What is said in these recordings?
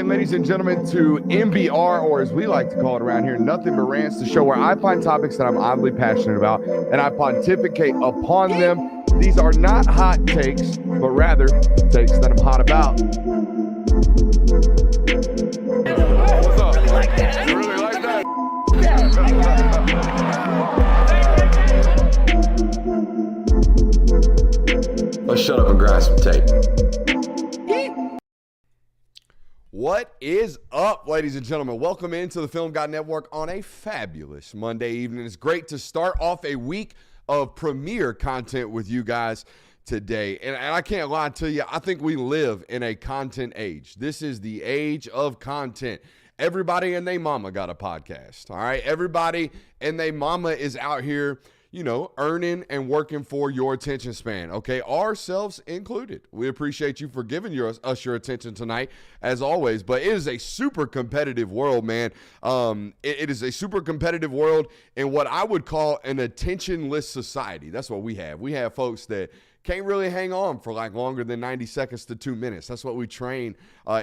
in, ladies and gentlemen, to NBR, or as we like to call it around here, Nothing But Rants, the show where I find topics that I'm oddly passionate about and I pontificate upon them. These are not hot takes, but rather takes that I'm hot about. What's up? Really like that. You really like that? Let's shut up and grind some tape. What is up, ladies and gentlemen? Welcome into the Film God Network on a fabulous Monday evening. It's great to start off a week of premiere content with you guys today. And I can't lie to you, I think we live in a content age. This is the age of content. Everybody and their mama got a podcast, all right? Everybody and their mama is out here, you know, earning and working for your attention span, okay? Ourselves included. We appreciate you for giving us your attention tonight, as always. But it is a super competitive world, man. It is a super competitive world in what I would call an attentionless society. That's what we have. We have folks that can't really hang on for like longer than 90 seconds to 2 minutes. That's what we train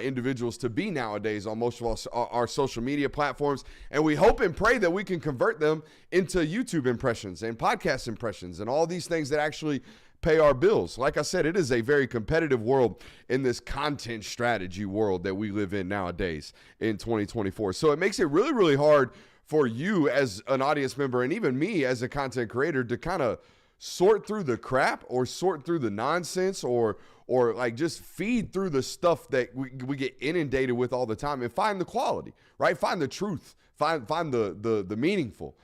individuals to be nowadays on most of our social media platforms. And we hope and pray that we can convert them into YouTube impressions and podcast impressions and all these things that actually pay our bills. Like I said, it is a very competitive world in this content strategy world that we live in nowadays in 2024. So it makes it really, really hard for you as an audience member and even me as a content creator to kind of sort through the crap or sort through the nonsense or like just feed through the stuff that we get inundated with all the time and find the quality, right? Find the truth, find the meaningful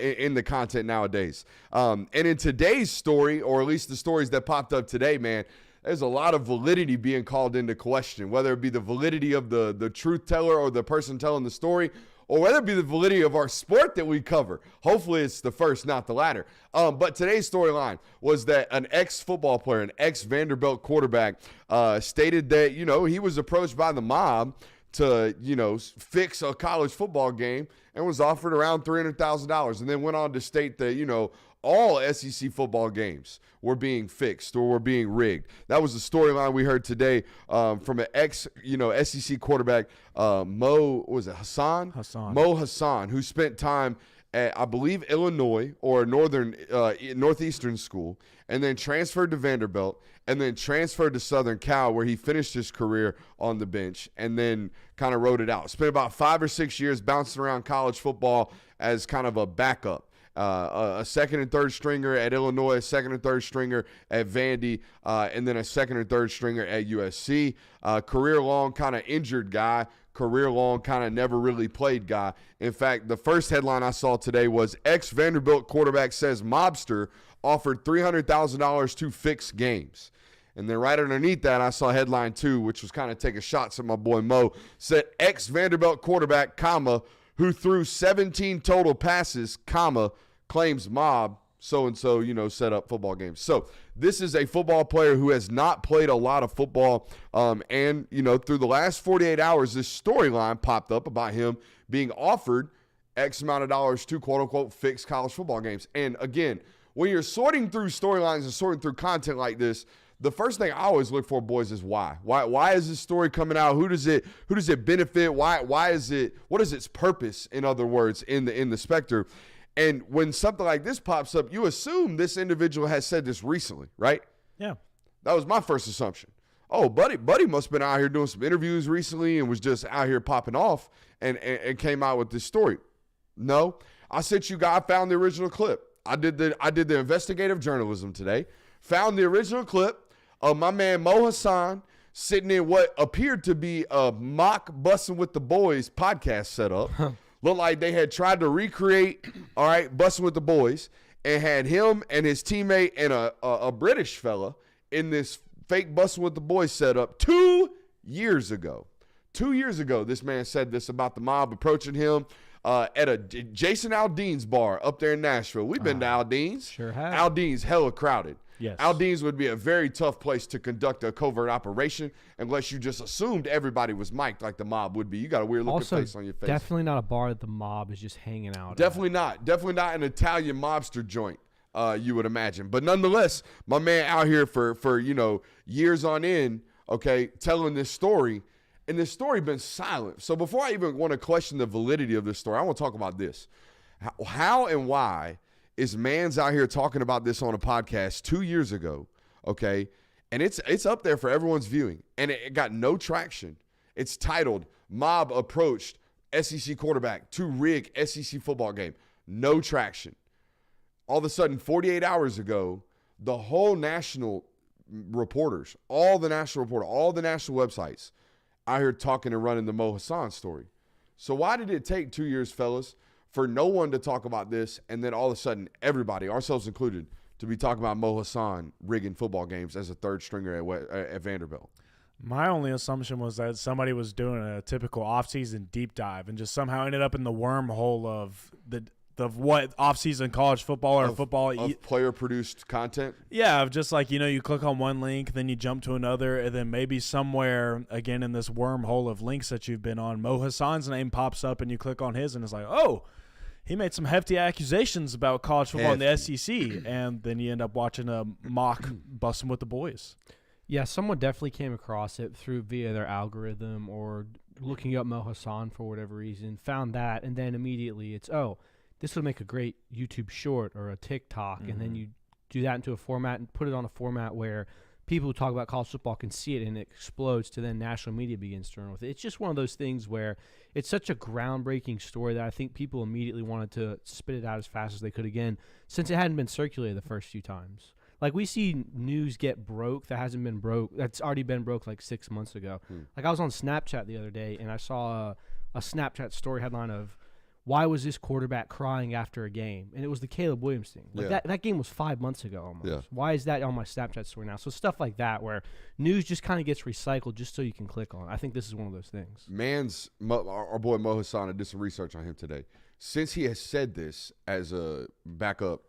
in the content nowadays. And in today's story, or at least the stories that popped up today, man, there's a lot of validity being called into question, whether it be the validity of the truth teller or the person telling the story, or whether it be the validity of our sport that we cover. Hopefully it's the first, not the latter. But today's storyline was that an ex-football player, an ex-Vanderbilt quarterback, stated that, you know, he was approached by the mob to, you know, fix a college football game and was offered around $300,000, and then went on to state that, you know, all SEC football games were being fixed or were being rigged. That was the storyline we heard today from an SEC quarterback, Mo Hassan, who spent time at, I believe, Illinois or Northeastern school, and then transferred to Vanderbilt, and then transferred to Southern Cal, where he finished his career on the bench, and then kind of rode it out. Spent about 5 or 6 years bouncing around college football as kind of a backup. A second and third stringer at Illinois, a second and third stringer at Vandy, and then a second and third stringer at USC. Career-long kind of injured guy, career-long kind of never really played guy. In fact, the first headline I saw today was ex-Vanderbilt quarterback says mobster offered $300,000 to fix games. And then right underneath that, I saw headline 2, which was kind of taking shots at my boy Mo, said ex-Vanderbilt quarterback, comma, who threw 17 total passes, comma, claims mob so-and-so, you know, set up football games. So this is a football player who has not played a lot of football. And, you know, through the last 48 hours, this storyline popped up about him being offered X amount of dollars to, quote-unquote, fix college football games. And, again, when you're sorting through storylines and sorting through content like this, the first thing I always look for, boys, is why. Why is this story coming out? Who does it benefit? Why is it? What is its purpose, in other words, in the specter? And when something like this pops up, you assume this individual has said this recently, right? Yeah. That was my first assumption. Oh, buddy must have been out here doing some interviews recently and was just out here popping off and came out with this story. No, I sent you guys. I found the original clip. I did the investigative journalism today. Found the original clip of my man Mo Hassan sitting in what appeared to be a mock Bussin' with the Boys podcast setup. Looked like they had tried to recreate, all right, Bussin' with the Boys, and had him and his teammate and a British fella in this fake Bussin' with the Boys setup 2 years ago. 2 years ago, this man said this about the mob approaching him at a Jason Aldean's bar up there in Nashville. We've been to Aldean's. Sure have. Aldean's hella crowded. Yes. Aldean's would be a very tough place to conduct a covert operation unless you just assumed everybody was mic'd like the mob would be. You got a weird looking face on your face. Definitely not a bar that the mob is just hanging out Definitely not. Definitely not an Italian mobster joint, you would imagine. But nonetheless, my man out here for you know, years on end, okay, telling this story. And this story been silent. So before I even want to question the validity of this story, I want to talk about this. How and why is Mans out here talking about this on a podcast 2 years ago, okay? And it's up there for everyone's viewing, and it got no traction. It's titled, Mob Approached SEC Quarterback to Rig SEC Football Game. No traction. All of a sudden, 48 hours ago, the whole national reporters, all the national websites out here talking and running the Mo Hassan story. So why did it take 2 years, fellas, for no one to talk about this, and then all of a sudden everybody, ourselves included, to be talking about Mo Hassan rigging football games as a third stringer at Vanderbilt? My only assumption was that somebody was doing a typical offseason deep dive and just somehow ended up in the wormhole of what offseason college football or football of player-produced content. Yeah, of just like, you click on one link, then you jump to another, and then maybe somewhere, again, in this wormhole of links that you've been on, Mo Hassan's name pops up, and you click on his, and it's like, oh, he made some hefty accusations about college football in the SEC, and then you end up watching a mock Bussin' with the Boys. Yeah, someone definitely came across it via their algorithm or looking up Mo Hassan for whatever reason, found that, and then immediately it's, this would make a great YouTube short or a TikTok, and then you do that into a format and put it on a format where people who talk about college football can see it, and it explodes to then national media begins to run with it. It's just one of those things where it's such a groundbreaking story that I think people immediately wanted to spit it out as fast as they could again, since it hadn't been circulated the first few times. Like, we see news get broke that hasn't been broke, that's already been broke like 6 months ago. Like, I was on Snapchat the other day, and I saw a Snapchat story headline of, why was this quarterback crying after a game? And it was the Caleb Williams thing. Like, that game was 5 months ago almost. Yeah. Why is that on my Snapchat story now? So stuff like that where news just kind of gets recycled just so you can click on it. I think this is one of those things. Our boy Mo Hassan, I did some research on him today. Since he has said this as a backup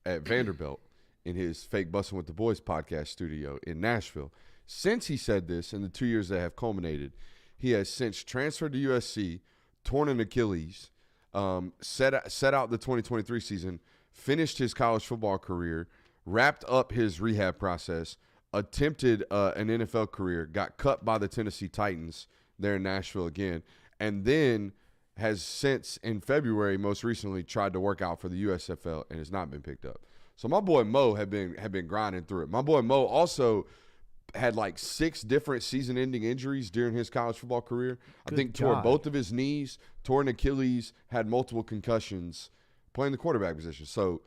at Vanderbilt in his fake Bussin' with the Boys podcast studio in Nashville, since he said this in the 2 years that have culminated, he has since transferred to USC, torn an Achilles, set out the 2023 season, finished his college football career, wrapped up his rehab process, attempted an NFL career, got cut by the Tennessee Titans there in Nashville again, and then has since, in February, most recently, tried to work out for the USFL and has not been picked up. So my boy Mo had been grinding through it. My boy Mo also had like 6 different season-ending injuries during his college football career. I think tore both of his knees, tore an Achilles, had multiple concussions, playing the quarterback position. So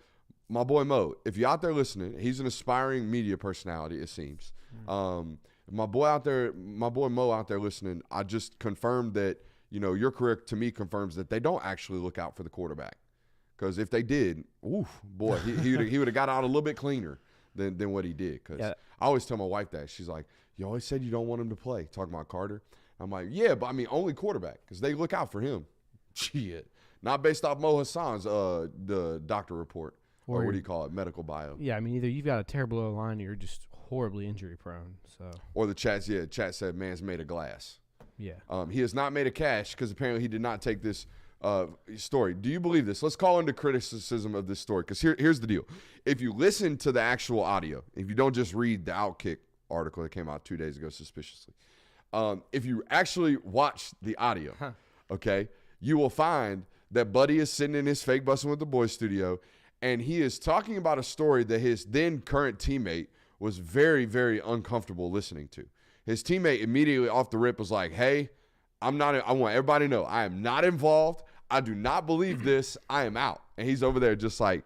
my boy Mo, if you're out there listening, he's an aspiring media personality, it seems. My boy Mo out there listening, I just confirmed that, your career to me confirms that they don't actually look out for the quarterback. Because if they did, boy, he would have got out a little bit cleaner than what he did. Because I always tell my wife that. She's like, you always said you don't want him to play. Talking about Carter. I'm like, yeah, but I mean, only quarterback. Because they look out for him. Shit. Not based off Mo Hassan's the doctor report. Or what do you call it? Medical bio. Yeah, I mean, either you've got a terrible O-line or you're just horribly injury prone. So. Or the chat said, man's made of glass. Yeah. He has not made a cash because apparently he did not take this story. Do you believe this? Let's call into criticism of this story, because here's the deal. If you listen to the actual audio, if you don't just read the Outkick article that came out 2 days ago suspiciously, if you actually watch the audio, okay, you will find that Buddy is sitting in his fake Bussin' with the Boys studio, and he is talking about a story that his then current teammate was very, very uncomfortable listening to. His teammate immediately off the rip was like, hey, I want everybody to know I am not involved. I do not believe this. I am out. And he's over there just like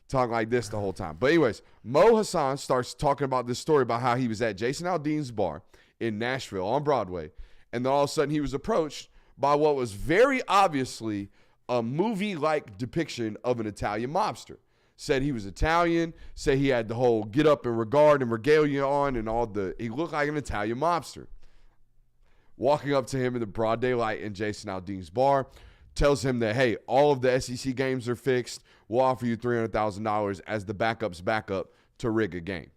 talking like this the whole time. But anyways, Mo Hassan starts talking about this story about how he was at Jason Aldean's bar in Nashville on Broadway. And then all of a sudden he was approached by what was very obviously a movie-like depiction of an Italian mobster. Said he was Italian, said he had the whole get up and regard and regalia on and he looked like an Italian mobster. Walking up to him in the broad daylight in Jason Aldean's bar, tells him that, hey, all of the SEC games are fixed. We'll offer you $300,000 as the backup's backup to rig a game.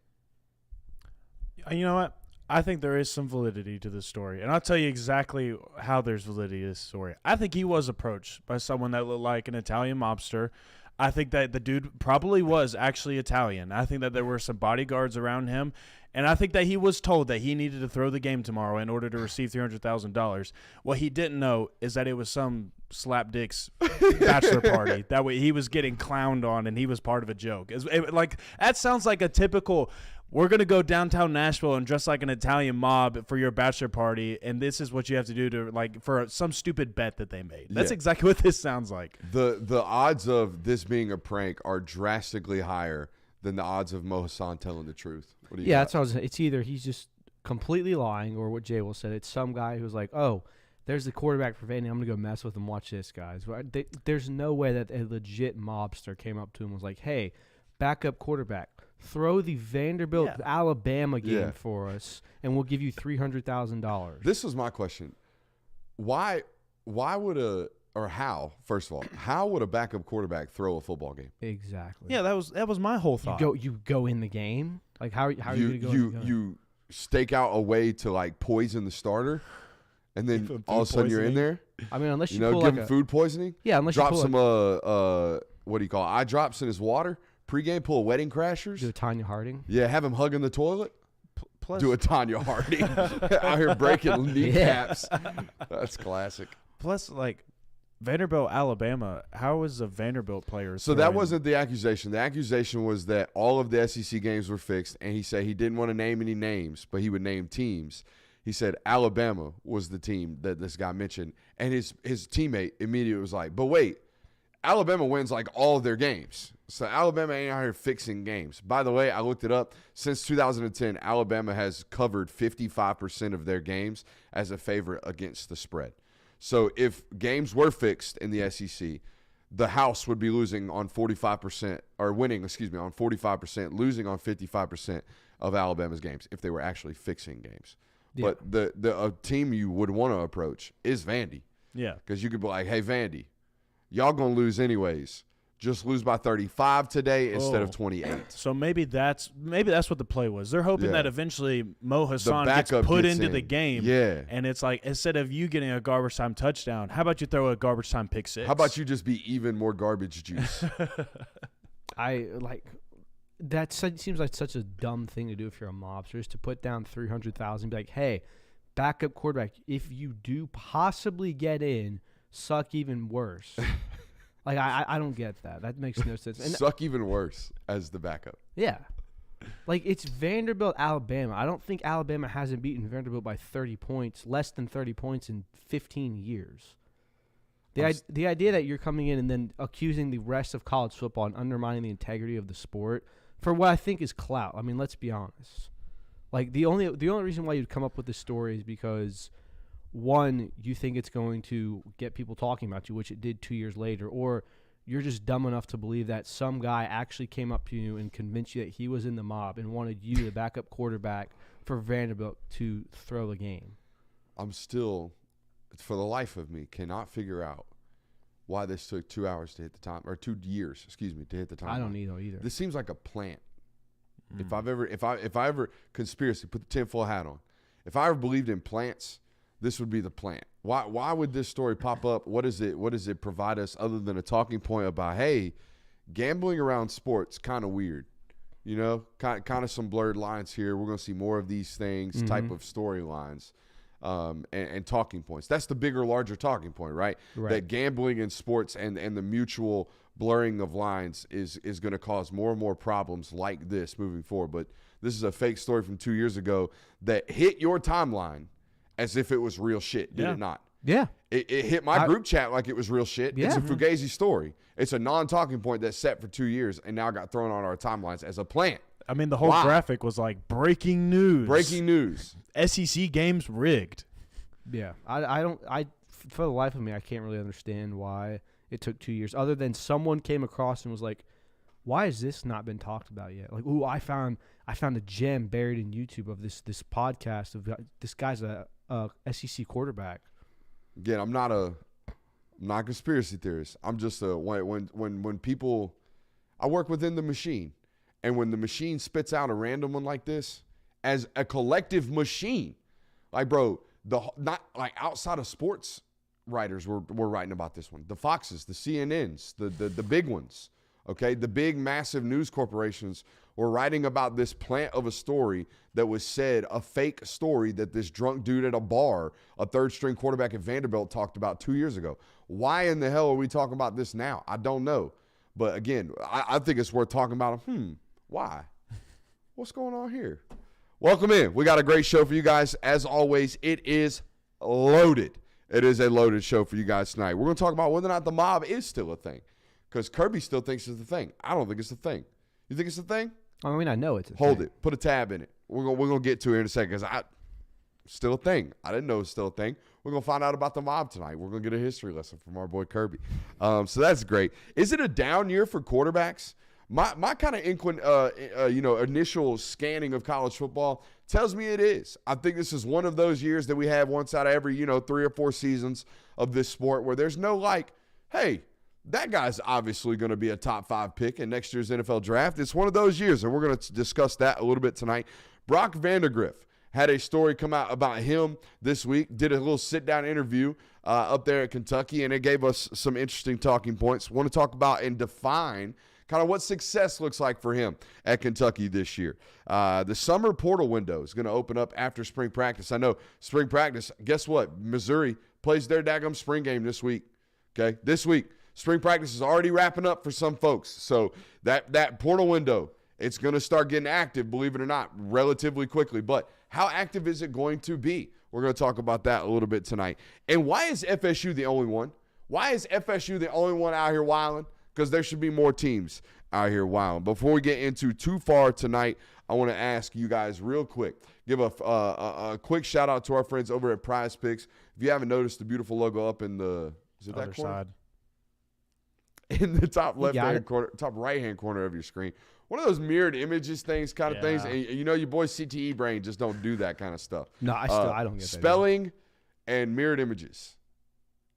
You know what? I think there is some validity to this story, and I'll tell you exactly how there's validity to this story. I think he was approached by someone that looked like an Italian mobster. I think that the dude probably was actually Italian. I think that there were some bodyguards around him, And I think that he was told that he needed to throw the game tomorrow in order to receive $300,000. What he didn't know is that it was some slapdick's bachelor party. That way he was getting clowned on and he was part of a joke. That sounds like a typical, we're going to go downtown Nashville and dress like an Italian mob for your bachelor party, and this is what you have to do to for some stupid bet that they made. That's exactly what this sounds like. The odds of this being a prank are drastically higher than the odds of Mo Hassan telling the truth. What do you got? That's what I was saying. It's either he's just completely lying, or what Jay Will said, it's some guy who's like, oh, there's the quarterback for Vandy. I'm going to go mess with him. Watch this, guys. There's no way that a legit mobster came up to him and was like, hey, backup quarterback, throw the Vanderbilt Alabama game for us, and we'll give you $300,000. This was my question. Why would first of all, how would a backup quarterback throw a football game? Exactly. Yeah, that was my whole thought. You go in the game? Like, how are you going to go? You stake out a way to, like, poison the starter, and then all of a sudden you're in there? I mean, unless you pull give him food poisoning? Yeah, unless drop you some what do you call it? Eye drops in his water? Pre-game, pull wedding crashers? Do a Tanya Harding? Yeah, have him hugging the toilet? Plus, do a Tanya Harding. Out here breaking kneecaps. That's classic. Plus, like, Vanderbilt, Alabama, how is a Vanderbilt player? So that wasn't the accusation. The accusation was that all of the SEC games were fixed, and he said he didn't want to name any names, but he would name teams. He said Alabama was the team that this guy mentioned, and his teammate immediately was like, but wait, Alabama wins like all of their games. So Alabama ain't out here fixing games. By the way, I looked it up. Since 2010, Alabama has covered 55% of their games as a favorite against the spread. So if games were fixed in the SEC, the house would be losing on 45%, or winning, on 45%, losing on 55% of Alabama's games if they were actually fixing games. Yeah. But the team you would want to approach is Vandy. Yeah. Because you could be like, hey, Vandy, y'all going to lose anyways. Just lose by 35 today instead of 28. So maybe that's what the play was. They're hoping that eventually Mo Hassan gets put into the game. Yeah. And it's like, instead of you getting a garbage time touchdown, how about you throw a garbage time pick six? How about you just be even more garbage juice? That seems like such a dumb thing to do if you're a mobster, is to put down $300,000 and be like, hey, backup quarterback, if you do possibly get in, suck even worse. Like, I don't get that. That makes no sense. And suck even worse as the backup. Yeah. Like, it's Vanderbilt, Alabama. I don't think Alabama hasn't beaten Vanderbilt by 30 points, less than 30 points in 15 years. The idea that you're coming in and then accusing the rest of college football and undermining the integrity of the sport for what I think is clout. I mean, let's be honest. Like, the only reason why you'd come up with this story is because, one, you think it's going to get people talking about you, which it did 2 years later, or you're just dumb enough to believe that some guy actually came up to you and convinced you that he was in the mob and wanted you, the backup quarterback for Vanderbilt, to throw the game. I'm still, for the life of me, cannot figure out why this took 2 hours to hit the time, or 2 years, to hit the time. I don't know either. This seems like a plant. If I ever conspiracy, put the tinfoil hat on. If I ever believed in plants, this would be the plant. Why would this story pop up? What does it provide us other than a talking point about, hey, gambling around sports kind of weird, you know, kind of some blurred lines here. We're gonna see more of these things, type of storylines, and talking points. That's the bigger, larger talking point, right? That gambling in sports and the mutual blurring of lines is going to cause more and more problems like this moving forward. But this is a fake story from 2 years ago that hit your timeline as if it was real shit. Did it not? Yeah. It hit my group chat like it was real shit. Yeah. It's a Fugazi story. It's a non-talking point that's set for 2 years and now got thrown on our timelines as a plant. I mean, the whole graphic was like breaking news. Breaking news. SEC games rigged. Yeah. I for the life of me, I can't really understand why it took 2 years, other than someone came across and was like, why has this not been talked about yet? Like, ooh, I found a gem buried in YouTube of this podcast of this guy's a SEC quarterback. Again, I'm not a conspiracy theorist. I'm just when people, I work within the machine, and when the machine spits out a random one like this as a collective machine, like, bro, not like outside of sports writers were writing about this one. The Foxes, the CNNs, the big ones Okay, the big, massive news corporations were writing about this plant of a story that was said, a fake story that this drunk dude at a bar, a third-string quarterback at Vanderbilt, talked about 2 years ago. Why in the hell are we talking about this now? I don't know. But again, I think it's worth talking about. Why? What's going on here? Welcome in. We got a great show for you guys. As always, it is loaded. It is a loaded show for you guys tonight. We're going to talk about whether or not the mob is still a thing. Because Kirby still thinks it's a thing. I don't think it's a thing. You think it's a thing? I mean, I know it's a Hold thing. it. Put a tab in it. We're gonna get to it in a second because still a thing. I didn't know it's still a thing. We're going to find out about the mob tonight. We're going to get a history lesson from our boy Kirby. So that's great. Is it a down year for quarterbacks? My kind of initial scanning of college football tells me it is. I think this is one of those years that we have once out of every, 3 or 4 seasons of this sport where there's no hey, that guy's obviously going to be a top 5 pick in next year's NFL draft. It's one of those years, and we're going to discuss that a little bit tonight. Brock Vandagriff had a story come out about him this week, did a little sit-down interview up there at Kentucky, and it gave us some interesting talking points. Want to talk about and define kind of what success looks like for him at Kentucky this year. The summer portal window is going to open up after spring practice. I know spring practice, guess what? Missouri plays their daggum spring game this week, okay? This week. Spring practice is already wrapping up for some folks. So that portal window, it's going to start getting active, believe it or not, relatively quickly. But how active is it going to be? We're going to talk about that a little bit tonight. And why is FSU the only one? Why is FSU the only one out here wilding? Because there should be more teams out here wilding. Before we get into too far tonight, I want to ask you guys real quick, give a quick shout out to our friends over at Prize Picks. If you haven't noticed the beautiful logo up in the Other that corner? side. In the top left-hand corner, top right-hand corner of your screen. One of those mirrored images things, kind of things. And your boy CTE brain just don't do that kind of stuff. No, I don't get that. Spelling and mirrored images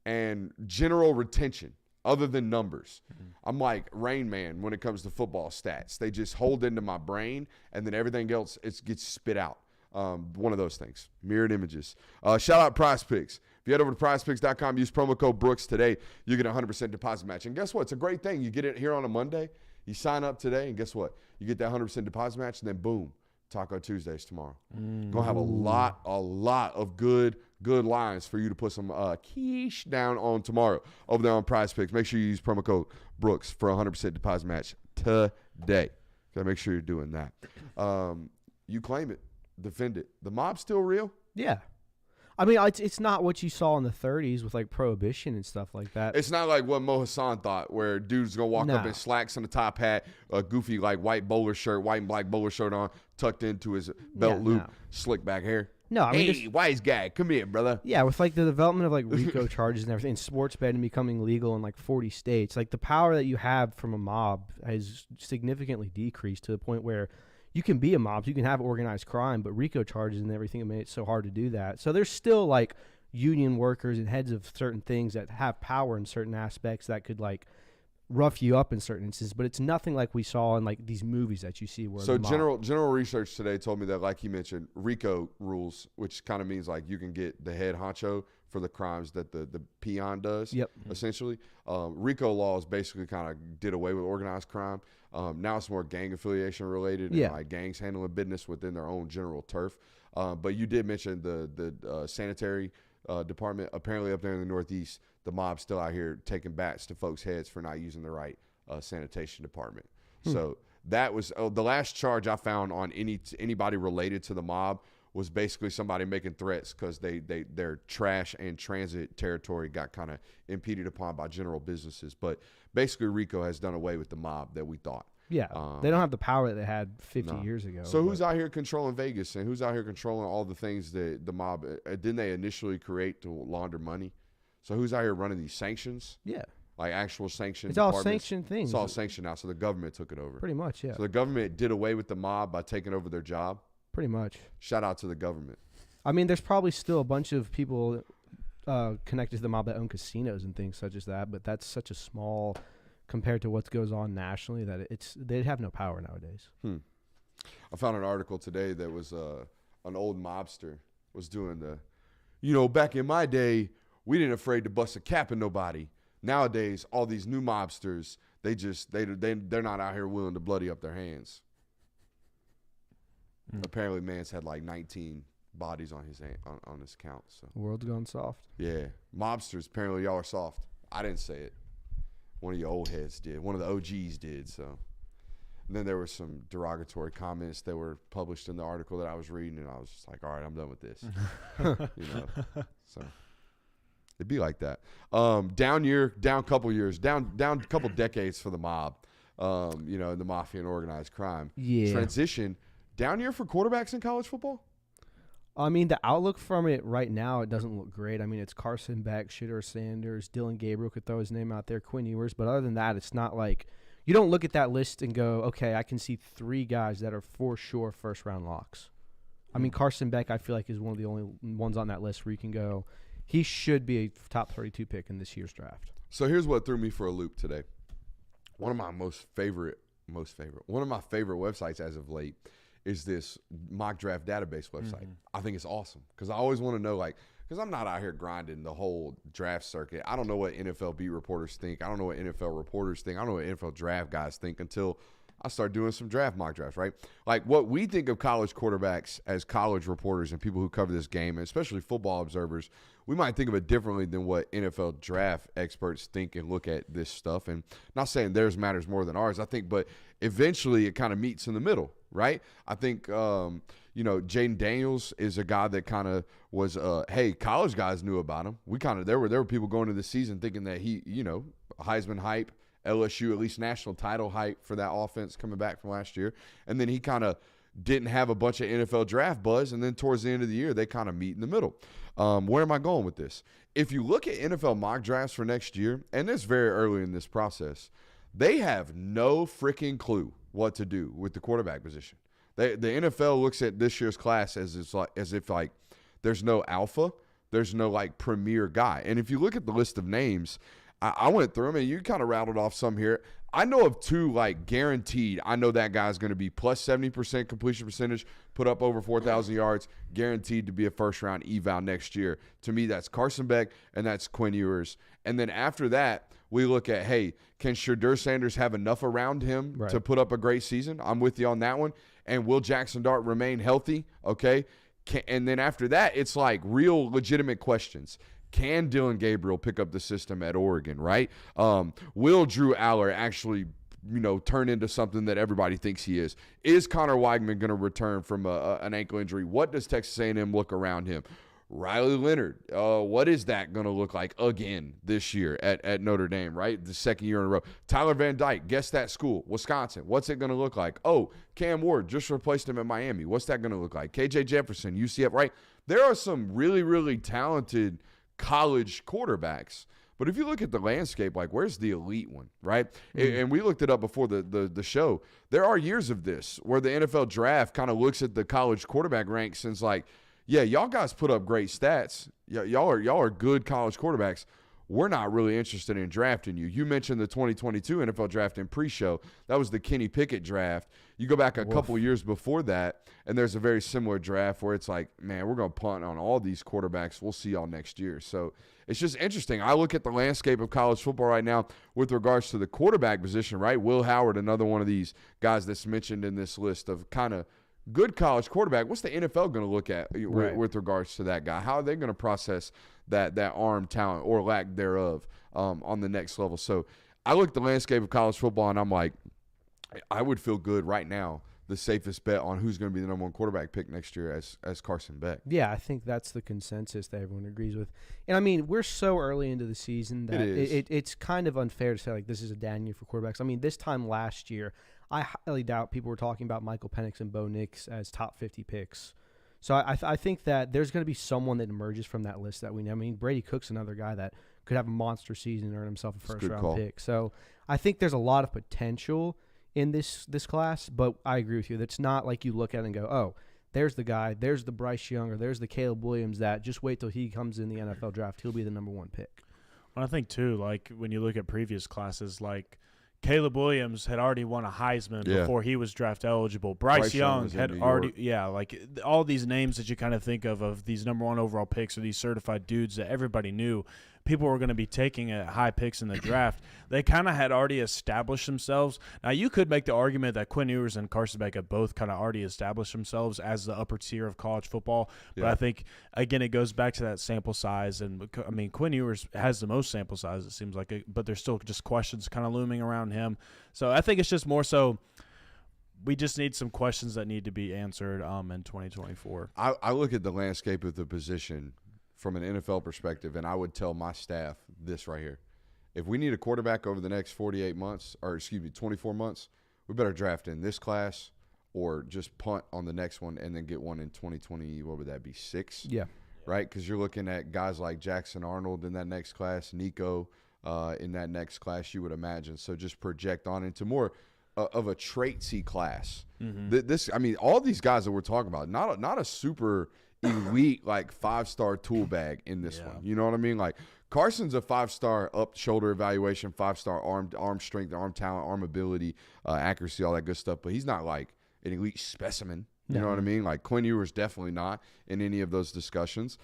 and general retention other than numbers. Mm-hmm. I'm like Rain Man when it comes to football stats. They just hold into my brain, and then everything else gets spit out. One of those things, mirrored images. Shout out Prize Picks. If you head over to prizepicks.com, use promo code Brooks today, you get a 100% deposit match. And guess what? It's a great thing. You get it here on a Monday. You sign up today, and guess what? You get that 100% deposit match, and then boom, Taco Tuesdays tomorrow. Going to have a lot of good lines for you to put some quiche down on tomorrow over there on Prize Picks. Make sure you use promo code Brooks for a 100% deposit match today. Okay, make sure you're doing that. You claim it. Defend it. The mob's still real? Yeah. I mean, it's not what you saw in the 30s with, Prohibition and stuff like that. It's not like what Mo Hassan thought, where dude's going to walk up in slacks and a top hat, a goofy, white bowler shirt, white and black bowler shirt on, tucked into his belt loop, slick back hair. No, I mean, hey, wise guy, come here, brother. Yeah, with, the development of, RICO charges and everything, and sports betting becoming legal in, 40 states, the power that you have from a mob has significantly decreased to the point where you can be a mob, you can have organized crime, but RICO charges and everything have made it so hard to do that. So there's still union workers and heads of certain things that have power in certain aspects that could rough you up in certain instances, but it's nothing like we saw in these movies that you see. Where so general research today told me that, like you mentioned, RICO rules, which kind of means you can get the head honcho for the crimes that the peon does. Yep. Essentially, RICO laws basically kind of did away with organized crime. Now it's more gang affiliation related, and gangs handling business within their own general turf. But you did mention the sanitary department. Apparently, up there in the Northeast, the mob's still out here taking bats to folks' heads for not using the right sanitation department. So that was the last charge I found on anybody related to the mob was basically somebody making threats because their trash and transit territory got kind of impeded upon by general businesses. But basically, RICO has done away with the mob that we thought. Yeah, they don't have the power that they had 50 years ago. So who's out here controlling Vegas, and who's out here controlling all the things that the mob didn't they initially create to launder money? So who's out here running these sanctions? Yeah. Actual sanctions. It's all sanctioned things. It's all sanctioned now, so the government took it over. Pretty much, yeah. So the government did away with the mob by taking over their job. Pretty much. Shout out to the government. I mean, there's probably still a bunch of people connected to the mob that own casinos and things such as that, but that's such a small compared to what goes on nationally that they have no power nowadays. I found an article today that was an old mobster was doing back in my day, we didn't afraid to bust a cap in nobody. Nowadays, all these new mobsters, they're not out here willing to bloody up their hands. Apparently, man's had like 19 bodies on his on his count. So World's gone soft. yeah, mobsters. Apparently, y'all are soft. I didn't say it. One of your old heads did. One of the OGs did. So, and then there were some derogatory comments that were published in the article that I was reading, and I was just like, all right, I'm done with this. So it'd be like that. Down couple years, down couple decades for the mob. The mafia and organized crime. Yeah. Transition. Down year for quarterbacks in college football? I mean, the outlook from it right now, it doesn't look great. I mean, it's Carson Beck, Shedeur Sanders, Dylan Gabriel could throw his name out there, Quinn Ewers. But other than that, it's not like you don't look at that list and go, okay, I can see 3 guys that are for sure first-round locks. I mean, Carson Beck, I feel like, is one of the only ones on that list where you can go, he should be a top 32 pick in this year's draft. So here's what threw me for a loop today. One of my favorite websites as of late is this mock draft database website. I think it's awesome because I always want to know, because I'm not out here grinding the whole draft circuit. I don't know what NFL beat reporters think. I don't know what NFL reporters think. I don't know what NFL draft guys think until I start doing some draft mock drafts, right? Like what we think of college quarterbacks as college reporters and people who cover this game, and especially football observers, we might think of it differently than what NFL draft experts think and look at this stuff. And not saying theirs matters more than ours, I think, but eventually it kind of meets in the middle, right? I think, Jaden Daniels is a guy that kind of was, hey, college guys knew about him. There were people going into the season thinking that he, Heisman hype, LSU, at least national title hype for that offense coming back from last year. And then he kind of didn't have a bunch of NFL draft buzz. And then towards the end of the year, they kind of meet in the middle. Where am I going with this? If you look at NFL mock drafts for next year, and it's very early in this process, they have no freaking clue what to do with the quarterback position. The NFL looks at this year's class as if there's no alpha, there's no premier guy. And if you look at the list of names, I went through them, and you kind of rattled off some here. I know of 2 guaranteed. I know that guy's going to be plus 70% completion percentage, put up over 4,000 yards, guaranteed to be a first-round eval next year. To me, that's Carson Beck, and that's Quinn Ewers. And then after that, we look at, hey, can Shedeur Sanders have enough around him to put up a great season? I'm with you on that one. And will Jackson Dart remain healthy? Okay. And then after that, it's real legitimate questions. Can Dylan Gabriel pick up the system at Oregon, right? Will Drew Aller actually, turn into something that everybody thinks he is? Is Connor Weigman going to return from an ankle injury? What does Texas A&M look around him? Riley Leonard, what is that going to look like again this year at Notre Dame, right? The second year in a row. Tyler Van Dyke, guess that school, Wisconsin. What's it going to look like? Oh, Cam Ward just replaced him at Miami. What's that going to look like? KJ Jefferson, UCF, right? There are some really, really talented college quarterbacks. But if you look at the landscape, where's the elite one, right? And we looked it up before the show. There are years of this where the NFL draft kind of looks at the college quarterback ranks and it's yeah, y'all guys put up great stats. Y'all are good college quarterbacks. We're not really interested in drafting you. You mentioned the 2022 NFL draft in pre-show. That was the Kenny Pickett draft. You go back a couple years before that, and there's a very similar draft where it's man, we're going to punt on all these quarterbacks. We'll see y'all next year. So it's just interesting. I look at the landscape of college football right now with regards to the quarterback position, right? Will Howard, another one of these guys that's mentioned in this list of kind of good college quarterback. What's the NFL going to look at with regards to that guy? How are they going to process that arm talent or lack thereof on the next level? So I look at the landscape of college football, and I'm I would feel good right now. The safest bet on who's going to be the number 1 quarterback pick next year as Carson Beck. Yeah, I think that's the consensus that everyone agrees with. And, I mean, we're so early into the season that it's kind of unfair to say, this is a down year for quarterbacks. I mean, this time last year, I highly doubt people were talking about Michael Penix and Bo Nix as top 50 picks. So I think that there's going to be someone that emerges from that list that we know. I mean, Brady Cook's another guy that could have a monster season and earn himself a first-round pick. So I think there's a lot of potential in this class, but I agree with you. That's not like you look at it and go, oh, there's the guy, there's the Bryce Young, or there's the Caleb Williams that just wait till he comes in the NFL draft. He'll be the number 1 pick. Well, I think, too, when you look at previous classes, Caleb Williams had already won a Heisman before he was draft eligible. Bryce Young had already all these names that you kind of think of these number 1 overall picks are these certified dudes that everybody knew. people were going to be taking at high picks in the draft, they kind of had already established themselves. Now, you could make the argument that Quinn Ewers and Carson Beck have both kind of already established themselves as the upper tier of college football. But I think, again, it goes back to that sample size. And, I mean, Quinn Ewers has the most sample size, it seems like, but there's still just questions kind of looming around him. So I think it's just more so we just need some questions that need to be answered in 2024. I look at the landscape of the position from an NFL perspective, and I would tell my staff this right here. If we need a quarterback over the next 24 months, we better draft in this class or just punt on the next one and then get one in 2020. What would that be, 6? Yeah. Right? Because you're looking at guys like Jackson Arnold in that next class, Nico in that next class, you would imagine. So just project on into more of a traitsy class. All these guys that we're talking about, not a super elite like 5-star tool bag in this one. You know what I mean? Like Carson's a 5-star up shoulder evaluation, 5-star arm strength, arm talent, arm ability, accuracy, all that good stuff. But he's not like an elite specimen. You know what I mean? Like Quinn Ewers definitely not in any of those discussions.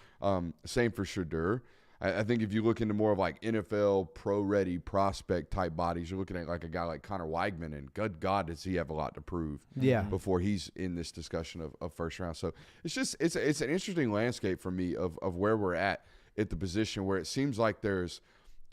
Same for Shadur. I think if you look into more of like NFL pro-ready prospect type bodies, you're looking at like a guy like Connor Weigman, and good God, does he have a lot to prove before he's in this discussion of first round. So it's an interesting landscape for me of where we're at the position where it seems like there's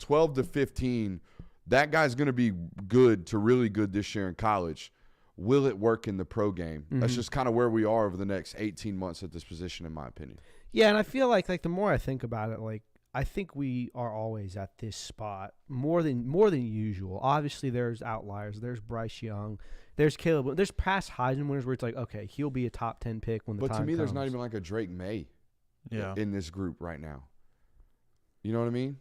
12 to 15. That guy's going to be good to really good this year in college. Will it work in the pro game? That's just kind of where we are over the next 18 months at this position, in my opinion. Yeah, and I feel like the more I think about it, like I think we are always at this spot more than usual. Obviously, there's outliers. There's Bryce Young. There's Caleb. There's past Heisman winners where it's like, okay, he'll be a top 10 pick when the time comes. But to me, there's not even like a Drake May in this group right now. You know what I mean?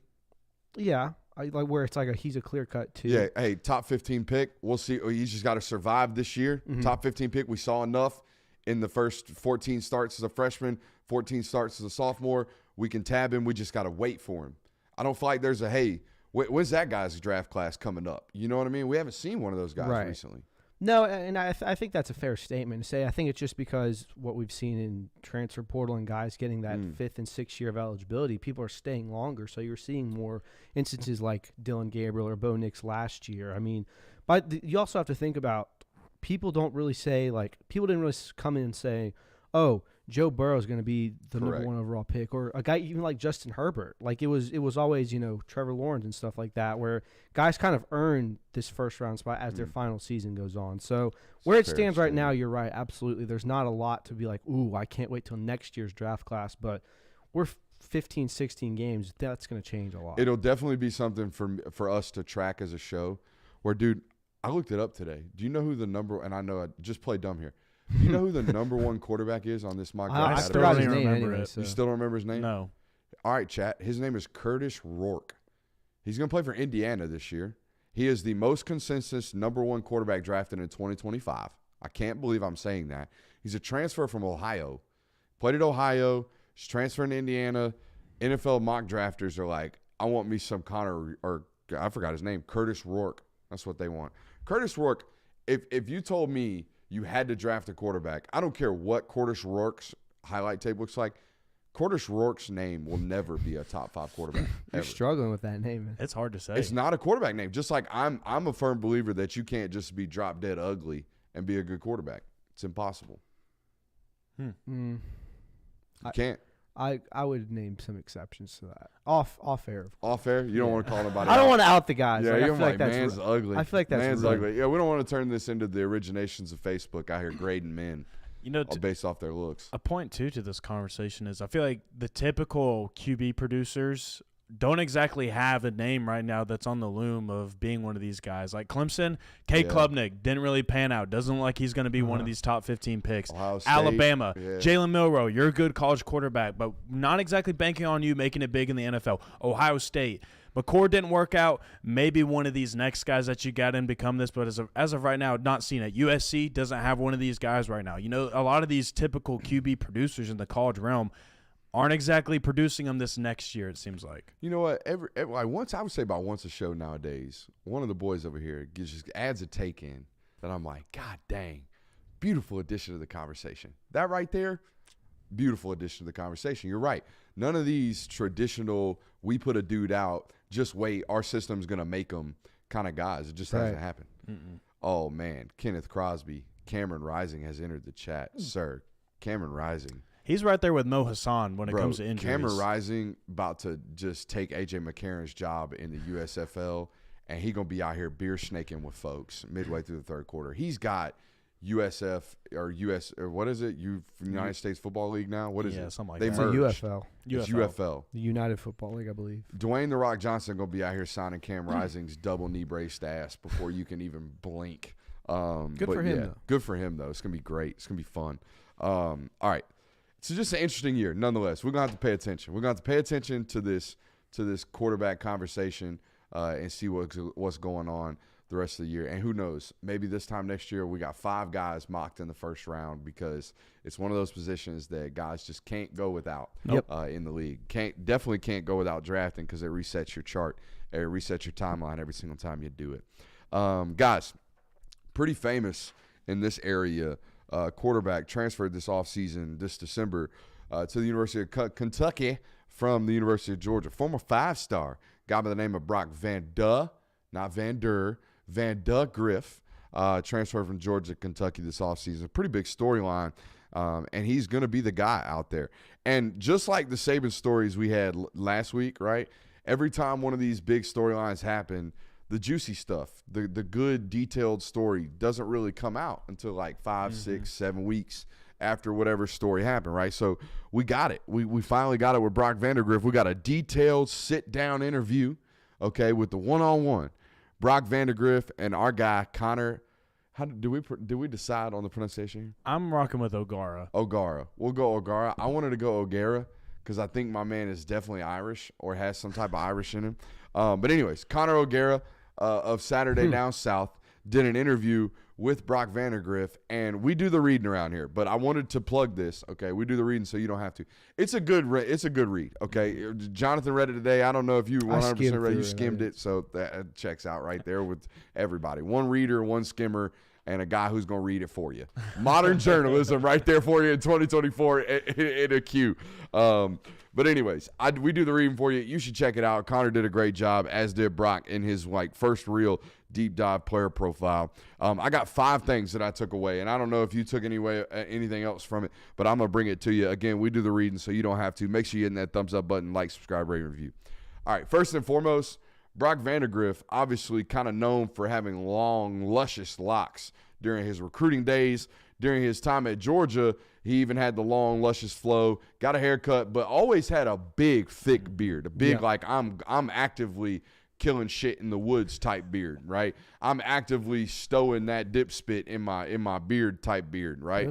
Yeah. Like where it's like he's a clear cut too. Yeah, hey, top 15 pick. We'll see. He's just got to survive this year. Top 15 pick. We saw enough in the first 14 starts as a freshman, 14 starts as a sophomore. We can tab him. We just got to wait for him. I don't feel like there's when's that guy's draft class coming up? You know what I mean? We haven't seen one of those guys recently. No, and I think that's a fair statement to say. I think it's just because what we've seen in transfer portal and guys getting that 5th and 6th year of eligibility, people are staying longer. So you're seeing more instances like Dylan Gabriel or Bo Nix last year. I mean, but you also have to think about people didn't really come in and say, oh, Joe Burrow is going to be the number 1 overall pick, or a guy even like Justin Herbert. Like it was always, Trevor Lawrence and stuff like that, where guys kind of earn this first round spot as their final season goes on. So where it stands right now, you're right. Absolutely. There's not a lot to be like, ooh, I can't wait till next year's draft class, but we're 15, 16 games. That's going to change a lot. It'll definitely be something for us to track as a show where, dude, I looked it up today. Do you know who and I know I just play dumb here. Do you know who the number 1 quarterback is on this mock draft? I still don't remember anyway, it. You still don't remember his name? No. All right, chat. His name is Curtis Rourke. He's going to play for Indiana this year. He is the most consensus number 1 quarterback drafted in 2025. I can't believe I'm saying that. He's a transfer from Ohio. Played at Ohio. He's transferring to Indiana. NFL mock drafters are like, I want me some I forgot his name, Curtis Rourke. That's what they want. Curtis Rourke, if you told me you had to draft a quarterback, I don't care what Curtis Rourke's highlight tape looks like, Curtis Rourke's name will never be a top 5 quarterback. You're struggling with that name. It's hard to say. It's not a quarterback name. Just like I'm a firm believer that you can't just be drop dead ugly and be a good quarterback. It's impossible. You can't. I would name some exceptions to that. Off air. Off air? You don't want to call nobody I don't out. want to out the guys. Yeah, like, you're I feel like, that's man's ugly. I feel like that's man's rude. ugly. Yeah, we don't want to turn this into the originations of Facebook out here grading men based off their looks. A point, too, to this conversation is I feel like the typical QB producers don't exactly have a name right now that's on the loom of being one of these guys. Like Clemson, Klubnik didn't really pan out. Doesn't look like he's going to be one of these top 15 picks. Ohio State, Alabama, Jalen Milroe, you're a good college quarterback, but not exactly banking on you making it big in the NFL. Ohio State, McCord didn't work out. Maybe one of these next guys that you got in become this, but as of right now, not seen it. USC doesn't have one of these guys right now. A lot of these typical QB producers in the college realm aren't exactly producing them this next year, it seems like. You know what? I would say about once a show nowadays, one of the boys over here just adds a take in that I'm like, God dang, beautiful addition to the conversation. That right there, beautiful addition to the conversation. You're right. None of these traditional, we put a dude out, just wait, our system's going to make them kind of guys. It just hasn't happened. Oh, man. Kenneth Crosby, Cameron Rising has entered the chat. Sir, Cameron Rising. He's right there with Mo Hassan when it comes to injuries. Cameron Rising about to just take A.J. McCarron's job in the USFL, and he going to be out here beer snaking with folks midway through the third quarter. He's got USF or US or what is it? United States Football League now? What is it? Something like They that. merged. UFL. It's UFL. The United Football League, I believe. Dwayne The Rock Johnson going to be out here signing Cam Rising's double knee braced ass before you can even blink. Good for him, though. Good for him, though. It's going to be great. It's going to be fun. All right. So just an interesting year, nonetheless. We're going to have to pay attention. We're going to have to pay attention to this quarterback conversation and see what's going on the rest of the year. And who knows, maybe this time next year we got 5 guys mocked in the first round because it's one of those positions that guys just can't go without in the league. Definitely can't go without drafting because it resets your chart. It resets your timeline every single time you do it. Guys, pretty famous in this area quarterback transferred this offseason, this December, to the University of Kentucky from the University of Georgia. Former 5-star guy by the name of Brock Van Der Griff, transferred from Georgia to Kentucky this offseason. A pretty big storyline, and he's going to be the guy out there. And just like the Saban stories we had last week, right, every time one of these big storylines happen, the juicy stuff, the good detailed story doesn't really come out until like 5, 6, 7 weeks after whatever story happened, right? So we got it. We finally got it with Brock Vandagriff. We got a detailed sit-down interview, okay, with the one-on-one. Brock Vandagriff and our guy Connor. How did we decide on the pronunciation? I'm rocking with O'Gara. We'll go O'Gara. I wanted to go O'Gara because I think my man is definitely Irish or has some type of Irish in him. But anyways, Connor O'Gara of Saturday Down South did an interview with Brock Vandagriff, and we do the reading around here. But I wanted to plug this. Okay, we do the reading so you don't have to. It's a good read. Okay, Jonathan read it today. I don't know if you 100% read it. You skimmed it, so that checks out right there with everybody. One reader, one skimmer, and a guy who's going to read it for you. Modern journalism right there for you in 2024 in a queue. But anyways, we do the reading for you. You should check it out. Connor did a great job, as did Brock in his first real deep dive player profile. I got 5 things that I took away, and I don't know if you took anything else from it, but I'm going to bring it to you. Again, we do the reading so you don't have to. Make sure you hit that thumbs up button, like, subscribe, rate, and review. All right, first and foremost, Brock Vandagriff, obviously kind of known for having long, luscious locks during his recruiting days. During his time at Georgia, he even had the long, luscious flow, got a haircut, but always had a big, thick beard. A big, I'm actively killing shit in the woods type beard, right? I'm actively stowing that dip spit in my beard type beard, right?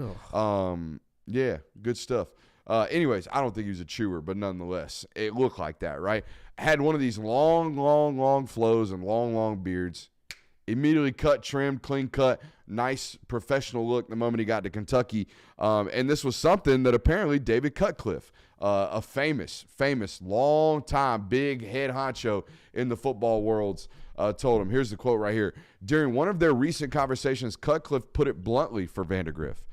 Yeah, good stuff. Anyways, I don't think he was a chewer, but nonetheless, it looked like that, right? Had one of these long flows and long beards. Immediately cut, trimmed, clean cut, nice professional look the moment he got to Kentucky. And this was something that apparently David Cutcliffe, a famous, long-time big head honcho in the football worlds, told him. Here's the quote right here. During one of their recent conversations, Cutcliffe put it bluntly for Vandagriff.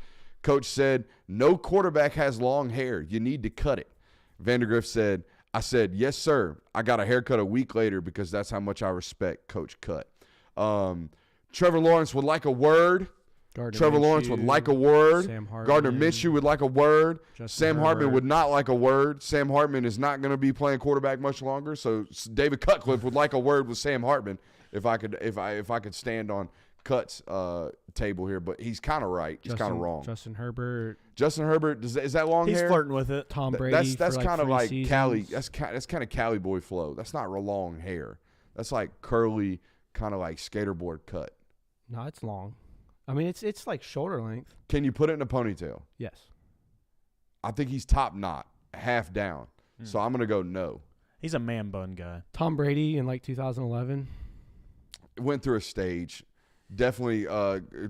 Coach said, "No quarterback has long hair. You need to cut it." Vandagriff said, "I said, yes, sir. I got a haircut a week later because that's how much I respect Coach Cut." Trevor Lawrence would like a word. Lawrence would like a word. Gardner Minshew would like a word. Sam Hartman would not like a word. Sam Hartman is not going to be playing quarterback much longer. So David Cutcliffe would like a word with Sam Hartman if I could stand on Cut's table here, but he's kind of right. He's kind of wrong. Justin Herbert, is that long hair? He's flirting with it. Tom Brady. That's kind of like seasons. Cali. That's kind of Cali boy flow. That's not real long hair. That's like curly, kind of like skaterboard cut. No, it's long. I mean, it's like shoulder length. Can you put it in a ponytail? Yes. I think he's top knot, half down. So I'm gonna go no. He's a man bun guy. Tom Brady in like 2011. Went through a stage. Definitely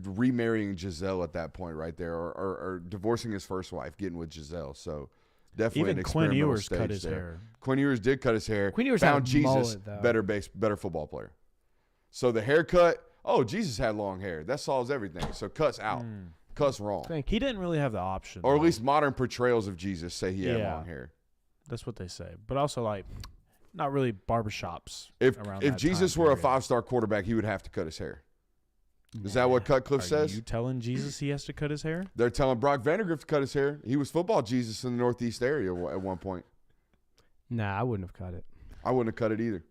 remarrying Giselle at that point right there, or divorcing his first wife, getting with Giselle. So definitely even an Quinn experimental Ewers stage cut his there. hair. Quinn Ewers did cut his hair. Quinn Ewers found had a Jesus mullet, though. better football player. So the haircut. Oh, Jesus had long hair. That solves everything. So Cut's out. Cuss wrong. He didn't really have the option. Or at though. least modern portrayals of Jesus say he had Yeah. long hair. That's what they say. But also, like, not really barbershops. If around if that Jesus time were a period. 5-star quarterback, he would have to cut his hair. Is that what Cutcliffe Are says? you telling Jesus he has to cut his hair? They're telling Brock Vandegrift to cut his hair. He was football Jesus in the Northeast area at one point. Nah, I wouldn't have cut it. I wouldn't have cut it either.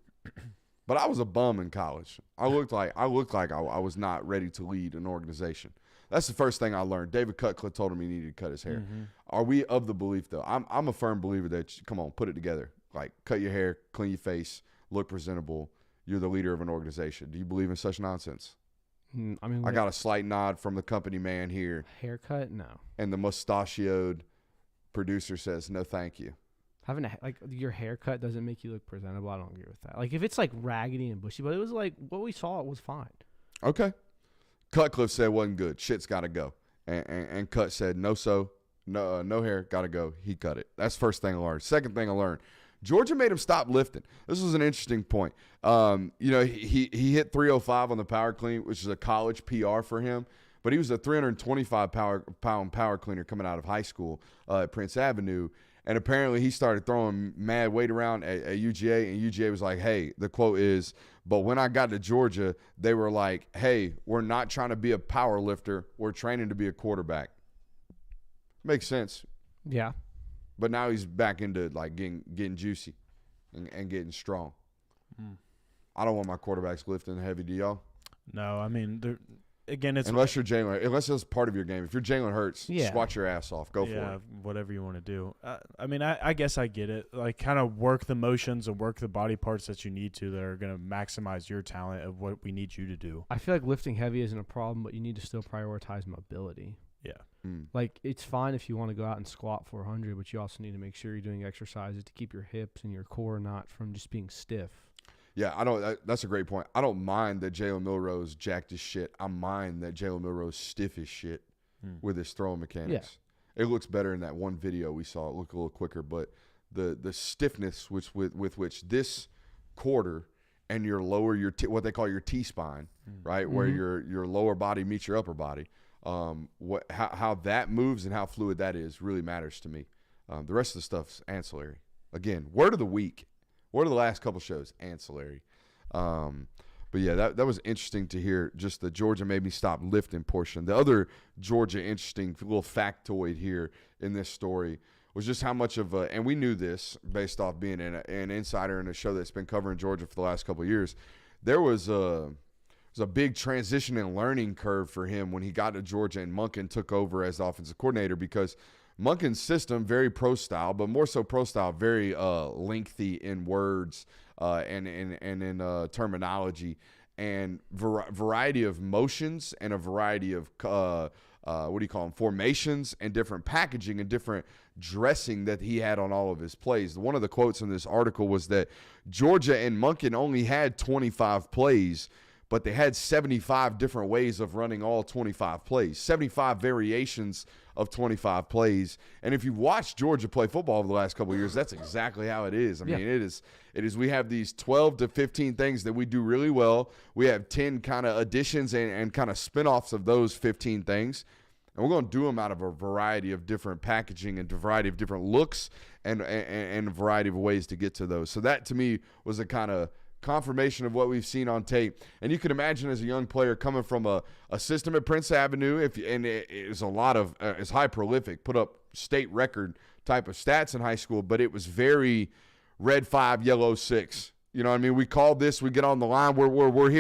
But I was a bum in college. I looked like I was not ready to lead an organization. That's the first thing I learned. David Cutcliffe told him he needed to cut his hair. Mm-hmm. Are we of the belief, though? I'm a firm believer that, come on, put it together. Like, cut your hair, clean your face, look presentable. You're the leader of an organization. Do you believe in such nonsense? I mean, I got a slight nod from the company man here, haircut. No, and the mustachioed producer says, no, thank you. having like your haircut doesn't make you look presentable. I don't agree with that. Like if it's like raggedy and bushy, but it was like what we saw, it was fine. Okay. Cutcliffe said wasn't good. Shit's got to go. And Cut said, no hair, got to go. He cut it. That's first thing I learned. Second thing I learned, Georgia made him stop lifting. This was an interesting point. He hit 305 on the power clean, which is a college PR for him. But he was a 325-pound power cleaner coming out of high school at Prince Avenue. And apparently he started throwing mad weight around at UGA, and UGA was like, hey, the quote is, but when I got to Georgia, they were like, hey, we're not trying to be a power lifter. We're training to be a quarterback. Makes sense. Yeah. But now he's back into like getting juicy and getting strong. I don't want my quarterbacks lifting heavy, do y'all? No, I mean, again, it's Unless you're Jalen, unless it's part of your game. If you're Jalen Hurts, Yeah. squat your ass off. Go for yeah, it. whatever you want to do. I mean, I guess I get it. Like, kind of work the motions and work the body parts that you need to that are going to maximize your talent of what we need you to do. I feel like lifting heavy isn't a problem, but you need to still prioritize mobility. Yeah. Like it's fine if you want to go out and squat 400, but you also need to make sure you're doing exercises to keep your hips and your core not from just being stiff. Yeah, I don't. That's a great point. I don't mind that Jalen Milrose jacked as shit. I mind that Jalen Milrose stiff as shit with his throwing mechanics. It looks better in that one video we saw. It looked a little quicker, but the stiffness with which this quarter and your lower what they call your T-spine, right, where your lower body meets your upper body. How that moves and how fluid that is really matters to me. The rest of the stuff's ancillary. Again, word of the week. Word of the last couple shows, ancillary. But yeah, that was interesting to hear. Just the Georgia made me stop lifting portion. The other Georgia interesting little factoid here in this story was just how much of and we knew this based off being an insider in a show that's been covering Georgia for the last couple of years. There was a big transition and learning curve for him when he got to Georgia and Monken took over as the offensive coordinator, because Monken's system, very pro style, but more so pro style, very lengthy in words and in terminology, and variety of motions and a variety of formations and different packaging and different dressing that he had on all of his plays. One of the quotes in this article was that Georgia and Monken only had 25 plays, but they had 75 different ways of running all 25 plays, 75 variations of 25 plays. And if you've watched Georgia play football over the last couple of years, that's exactly how it is. I mean, it is. We have these 12 to 15 things that we do really well. We have 10 kind of additions and kind of spinoffs of those 15 things. And we're going to do them out of a variety of different packaging and a variety of different looks and a variety of ways to get to those. So that, to me, was a kind of confirmation of what we've seen on tape. And you can imagine as a young player coming from a system at Prince Avenue, and it is a lot of it's high prolific, put up state record type of stats in high school, but it was very red 5, yellow 6. You know what I mean? We call this, we get on the line, we're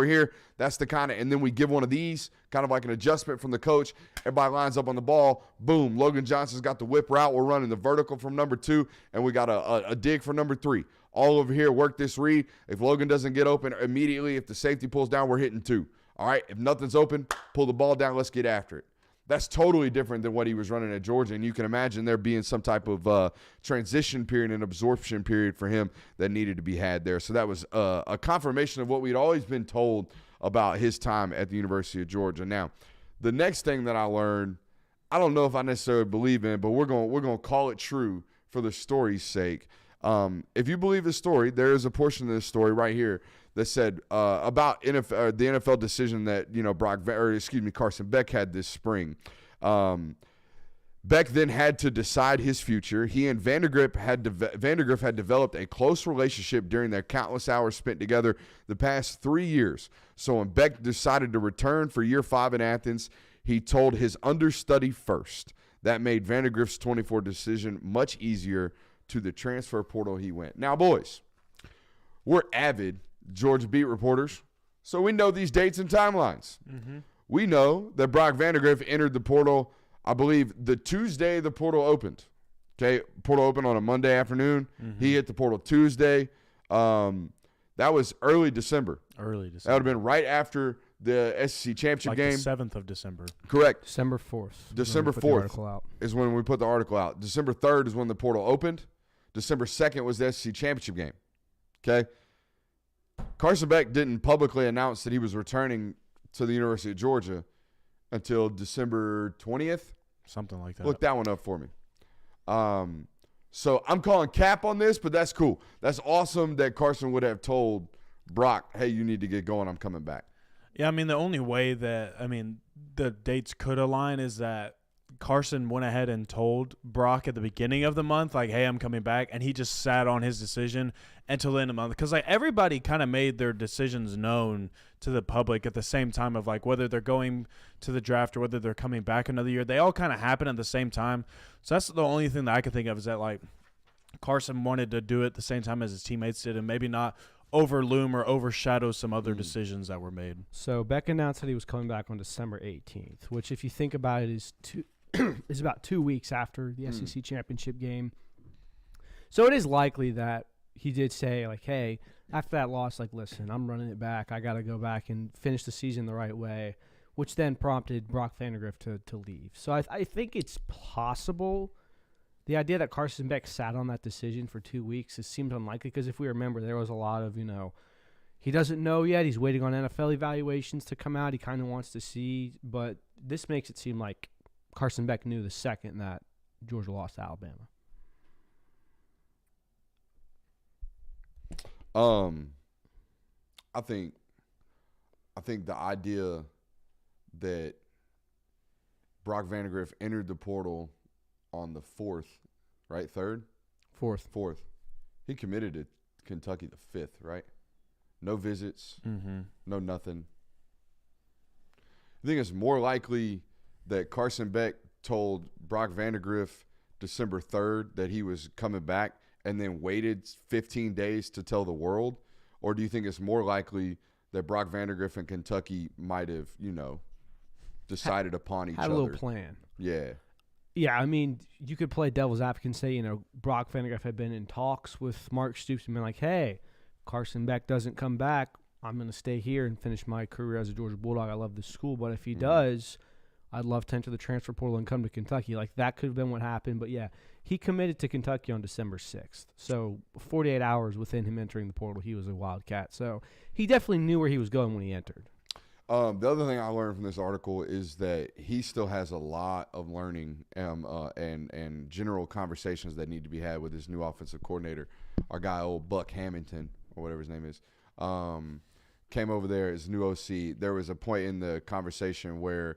here. That's the kind of, and then we give one of these, kind of like an adjustment from the coach. Everybody lines up on the ball. Boom, Logan Johnson's got the whip route. We're running the vertical from number 2, and we got a dig for number 3. All over here, work this read. If Logan doesn't get open immediately, if the safety pulls down, we're hitting 2. All right, if nothing's open, pull the ball down, let's get after it. That's totally different than what he was running at Georgia, and you can imagine there being some type of transition period and absorption period for him that needed to be had there. So that was a confirmation of what we'd always been told about his time at the University of Georgia. Now, the next thing that I learned, I don't know if I necessarily believe in, but we're going to call it true for the story's sake. If you believe the story, there is a portion of this story right here that said about the NFL decision that Carson Beck had this spring. Beck then had to decide his future. He and Vandegrift had developed a close relationship during their countless hours spent together the past 3 years. So when Beck decided to return for year 5 in Athens, he told his understudy first. That made Vandegrift's 24 decision much easier. To the transfer portal he went. Now, boys, we're avid Georgia beat reporters, so we know these dates and timelines. Mm-hmm. We know that Brock Vandegrift entered the portal, I believe, the Tuesday the portal opened. Okay, portal opened on a Monday afternoon. Mm-hmm. He hit the portal Tuesday. That was early December. That would have been right after the SEC championship game. The 7th of December. Correct. December 4th. December 4th is when we put the article out. December 3rd is when the portal opened. December 2nd was the SEC championship game. Okay? Carson Beck didn't publicly announce that he was returning to the University of Georgia until December 20th. Something like that. Look that one up for me. So I'm calling cap on this, but that's cool. That's awesome that Carson would have told Brock, hey, you need to get going. I'm coming back. Yeah, I mean, the only way that, the dates could align is that Carson went ahead and told Brock at the beginning of the month, like, hey, I'm coming back, and he just sat on his decision until the end of the month. Because, everybody kind of made their decisions known to the public at the same time of, whether they're going to the draft or whether they're coming back another year. They all kind of happen at the same time. So that's the only thing that I could think of is that, Carson wanted to do it at the same time as his teammates did and maybe not overloom or overshadow some other decisions that were made. So Beck announced that he was coming back on December 18th, which if you think about it is about 2 weeks after the SEC championship game. So it is likely that he did say, hey, after that loss, listen, I'm running it back. I got to go back and finish the season the right way, which then prompted Brock Vandegrift to leave. So I think it's possible. The idea that Carson Beck sat on that decision for 2 weeks seems unlikely because if we remember, there was a lot of, he doesn't know yet. He's waiting on NFL evaluations to come out. He kind of wants to see. But this makes it seem like Carson Beck knew the second that Georgia lost to Alabama. I think the idea that Brock Vandegrift entered the portal on the 4th, right? 3rd? 4th. He committed to Kentucky the 5th, right? No visits, no nothing. I think it's more likely that Carson Beck told Brock Vandegrift December 3rd that he was coming back and then waited 15 days to tell the world? Or do you think it's more likely that Brock Vandegrift and Kentucky might have, decided upon each other? Had a little plan. Yeah. Yeah, you could play devil's advocate and say, Brock Vandegrift had been in talks with Mark Stoops and been like, hey, Carson Beck doesn't come back. I'm going to stay here and finish my career as a Georgia Bulldog. I love this school. But if he does, I'd love to enter the transfer portal and come to Kentucky. That could have been what happened. But, yeah, he committed to Kentucky on December 6th. So 48 hours within him entering the portal, he was a Wildcat. So he definitely knew where he was going when he entered. The other thing I learned from this article is that he still has a lot of learning and general conversations that need to be had with his new offensive coordinator, our guy, old Buck Hamilton, or whatever his name is. Came over there as new OC. There was a point in the conversation where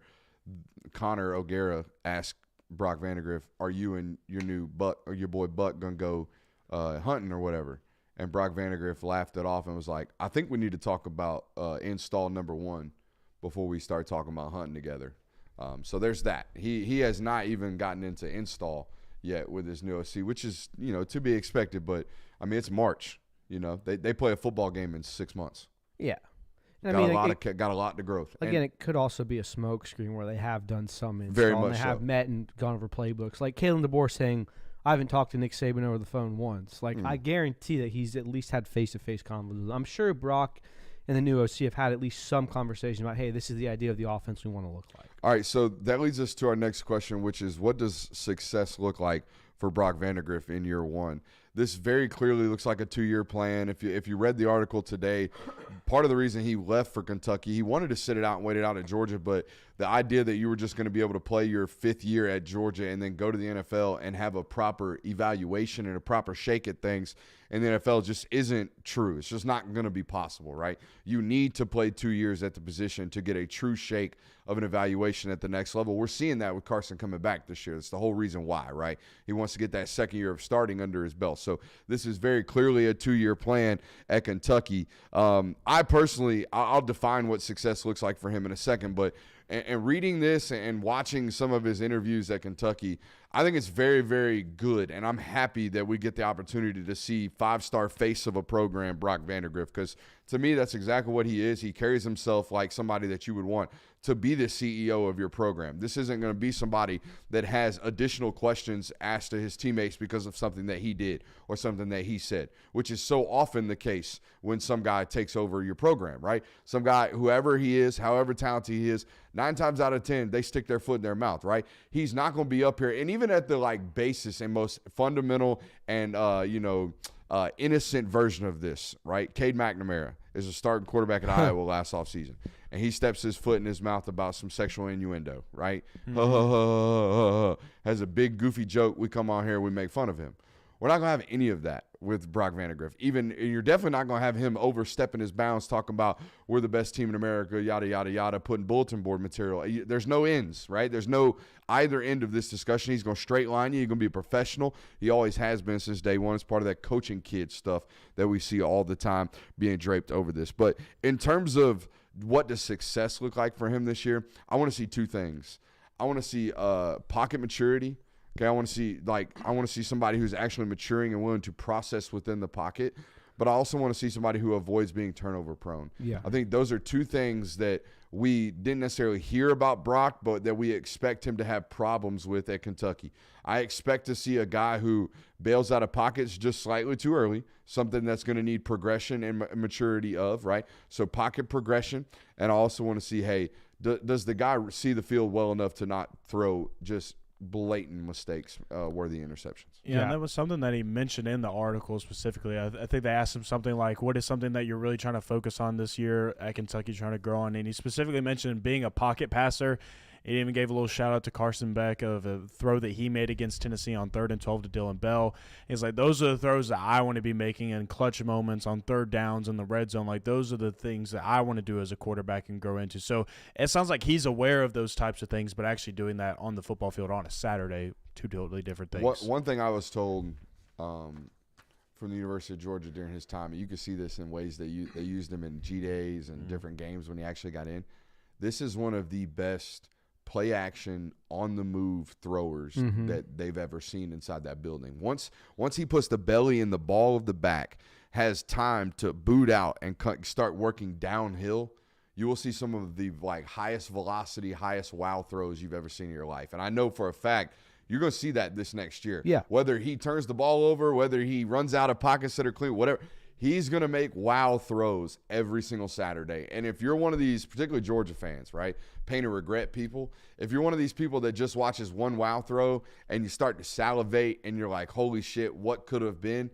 Connor O'Gara asked Brock Vandegrift, are you and your new Buck or your boy Buck going to go hunting or whatever? And Brock Vandegrift laughed it off and was like, I think we need to talk about install number 1 before we start talking about hunting together. So there's that. He has not even gotten into install yet with his new OC, which is, to be expected. But, it's March. They play a football game in 6 months. Yeah. Got a lot to growth. Again, it could also be a smoke screen where they have done some install. Very much and they have met and gone over playbooks. Like Kalen DeBoer saying, I haven't talked to Nick Saban over the phone once. I guarantee that he's at least had face-to-face conversations. I'm sure Brock and the new OC have had at least some conversation about, hey, this is the idea of the offense we want to look like. All right, so that leads us to our next question, which is what does success look like for Brock Vandegrift in year 1? this very clearly looks like a 2-year plan. If you read the article today, part of the reason he left for Kentucky, he wanted to sit it out and wait it out at Georgia, but the idea that you were just going to be able to play your 5th year at Georgia and then go to the NFL and have a proper evaluation and a proper shake at things in the NFL just isn't true. It's just not going to be possible, right? You need to play 2 years at the position to get a true shake of an evaluation at the next level. We're seeing that with Carson coming back this year. That's the whole reason why, right? He wants to get that 2nd year of starting under his belt. So this is very clearly a 2-year plan at Kentucky. I personally, I'll define what success looks like for him in a second, but and reading this and watching some of his interviews at Kentucky, I think it's very, very good, and I'm happy that we get the opportunity to see 5-star face of a program, Brock Vandagriff, because to me that's exactly what he is. He carries himself like somebody that you would want to be the CEO of your program. This isn't going to be somebody that has additional questions asked to his teammates because of something that he did or something that he said, which is so often the case when some guy takes over your program, right? Some guy, whoever he is, however talented he is, 9 times out of 10, they stick their foot in their mouth, right? He's not going to be up here. And even at the basis and most fundamental and, innocent version of this, right? Cade McNamara is a starting quarterback at Iowa last offseason. And he steps his foot in his mouth about some sexual innuendo, right? Has a big goofy joke. We come on here, we make fun of him. We're not going to have any of that with Brock Vandagriff. You're definitely not going to have him overstepping his bounds, talking about we're the best team in America, yada, yada, yada, putting bulletin board material. There's no ends, right? There's no either end of this discussion. He's going to straight line you. He's going to be a professional. He always has been since day one. It's part of that coaching kid stuff that we see all the time being draped over this. But in terms of what does success look like for him this year, I want to see 2 things. I want to see pocket maturity. Okay, I want to see somebody who's actually maturing and willing to process within the pocket, but I also want to see somebody who avoids being turnover prone. Yeah. I think those are 2 things that we didn't necessarily hear about Brock, but that we expect him to have problems with at Kentucky. I expect to see a guy who bails out of pockets just slightly too early, something that's going to need progression and maturity of, right? So pocket progression, and I also want to see, hey, does the guy see the field well enough to not throw just blatant mistakes, worthy interceptions. Yeah, and that was something that he mentioned in the article specifically. I think they asked him something like, what is something that you're really trying to focus on this year at Kentucky, trying to grow on? And he specifically mentioned being a pocket passer. He even gave a little shout-out to Carson Beck of a throw that he made against Tennessee on 3rd and 12 to Dylan Bell. He's like, those are the throws that I want to be making in clutch moments on 3rd downs in the red zone. Like, those are the things that I want to do as a quarterback and grow into. So it sounds like he's aware of those types of things, but actually doing that on the football field on a Saturday, 2 totally different things. One thing I was told from the University of Georgia during his time, you could see this in ways that they used him in G-Days and different games when he actually got in. This is one of the best play action on the move throwers that they've ever seen inside that building. Once he puts the belly in the ball of the back, has time to boot out and start working downhill, you will see some of the highest velocity, highest wow throws you've ever seen in your life. And I know for a fact you're going to see that this next year. Yeah. Whether he turns the ball over, whether he runs out of pockets that are clean, whatever. He's going to make wow throws every single Saturday. And if you're one of these, particularly Georgia fans, right, pain and regret people, if you're one of these people that just watches one wow throw and you start to salivate and you're like, holy shit, what could have been?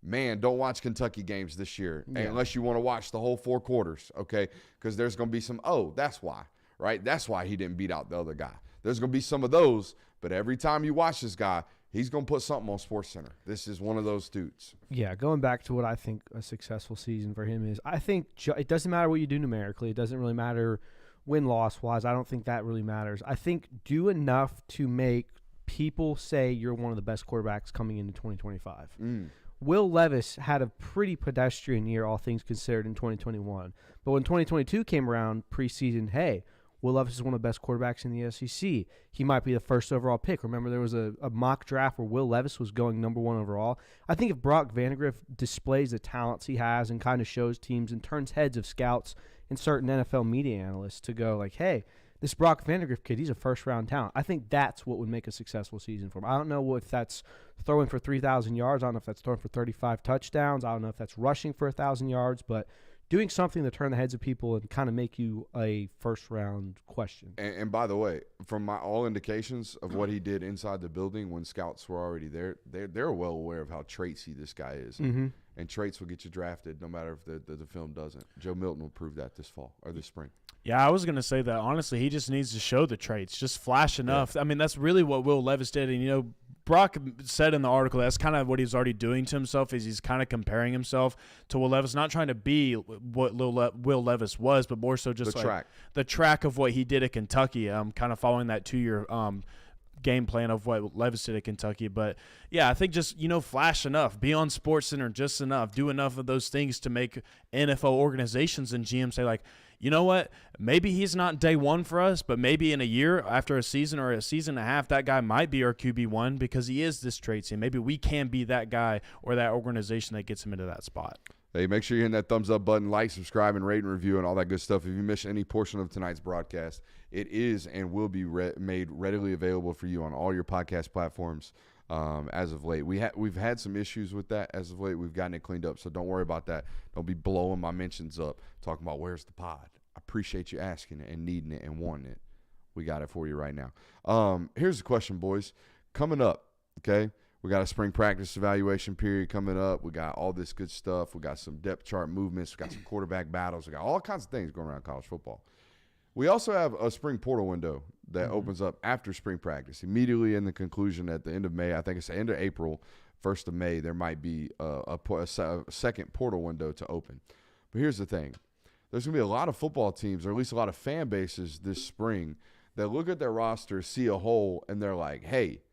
Man, don't watch Kentucky games this year unless you want to watch the whole 4 quarters, okay? Because there's going to be some, that's why, right? That's why he didn't beat out the other guy. There's going to be some of those, but every time you watch this guy, he's going to put something on SportsCenter. This is one of those dudes. Yeah, going back to what I think a successful season for him is, I think it doesn't matter what you do numerically. It doesn't really matter win-loss-wise. I don't think that really matters. I think do enough to make people say you're one of the best quarterbacks coming into 2025. Will Levis had a pretty pedestrian year, all things considered, in 2021. But when 2022 came around preseason, hey, Will Levis is one of the best quarterbacks in the SEC. He might be the first overall pick. Remember, there was a mock draft where Will Levis was going number 1 overall. I think if Brock Vandagriff displays the talents he has and kind of shows teams and turns heads of scouts and certain NFL media analysts to go like, hey, this Brock Vandagriff kid, he's a first-round talent. I think that's what would make a successful season for him. I don't know if that's throwing for 3,000 yards. I don't know if that's throwing for 35 touchdowns. I don't know if that's rushing for 1,000 yards. But doing something to turn the heads of people and kind of make you a first-round question. And by the way, from all indications of what he did inside the building when scouts were already there, they're well aware of how traitsy this guy is. Mm-hmm. And traits will get you drafted no matter if the film doesn't. Joe Milton will prove that this fall or this spring. Yeah, I was going to say that, honestly, he just needs to show the traits, just flash enough. Yeah. I mean, that's really what Will Levis did. And, Brock said in the article that's kind of what he's already doing to himself is he's kind of comparing himself to Will Levis, not trying to be what Will Levis was, but more so just the track of what he did at Kentucky, kind of following that 2-year game plan of what Levis did at Kentucky. But, yeah, I think just, flash enough, be on SportsCenter just enough, do enough of those things to make NFL organizations and GM say, like, you know what, maybe he's not day one for us, but maybe in a year, after a season or a season and a half, that guy might be our QB1 because he is this traits, and maybe we can be that guy or that organization that gets him into that spot. Hey, make sure you're hitting that thumbs up button, like, subscribe, and rate and review and all that good stuff. If you missed any portion of tonight's broadcast, it is and will be made readily available for you on all your podcast platforms as of late. We've had some issues with that as of late. We've gotten it cleaned up, so don't worry about that. Don't be blowing my mentions up talking about where's the pod. I appreciate you asking it and needing it and wanting it. We got it for you right now. Here's the question, boys. Coming up, okay? We got a spring practice evaluation period coming up. We got all this good stuff. We got some depth chart movements. We got some quarterback battles. We got all kinds of things going around college football. We also have a spring portal window that opens up after spring practice. Immediately in the conclusion at the end of May, I think it's the end of April, 1st of May, there might be a second portal window to open. But here's the thing. There's going to be a lot of football teams, or at least a lot of fan bases this spring, that look at their roster, see a hole, and they're like, hey,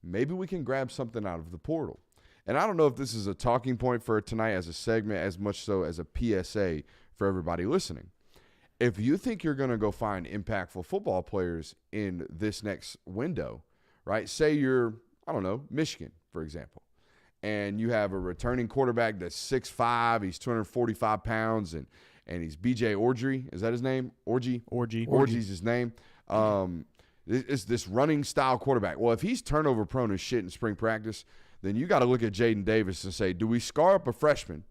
maybe we can grab something out of the portal. And I don't know if this is a talking point for tonight as a segment as much so as a PSA for everybody listening. If you think you're going to go find impactful football players in this next window, right? Say you're, I don't know, Michigan, for example, and you have a returning quarterback that's 6'5", he's 245 pounds, and he's B.J. Orji. Is that his name? Orji's his name. It's this running style quarterback. Well, if he's turnover prone as shit in spring practice, then you got to look at Jaden Davis and say, do we scar up a freshman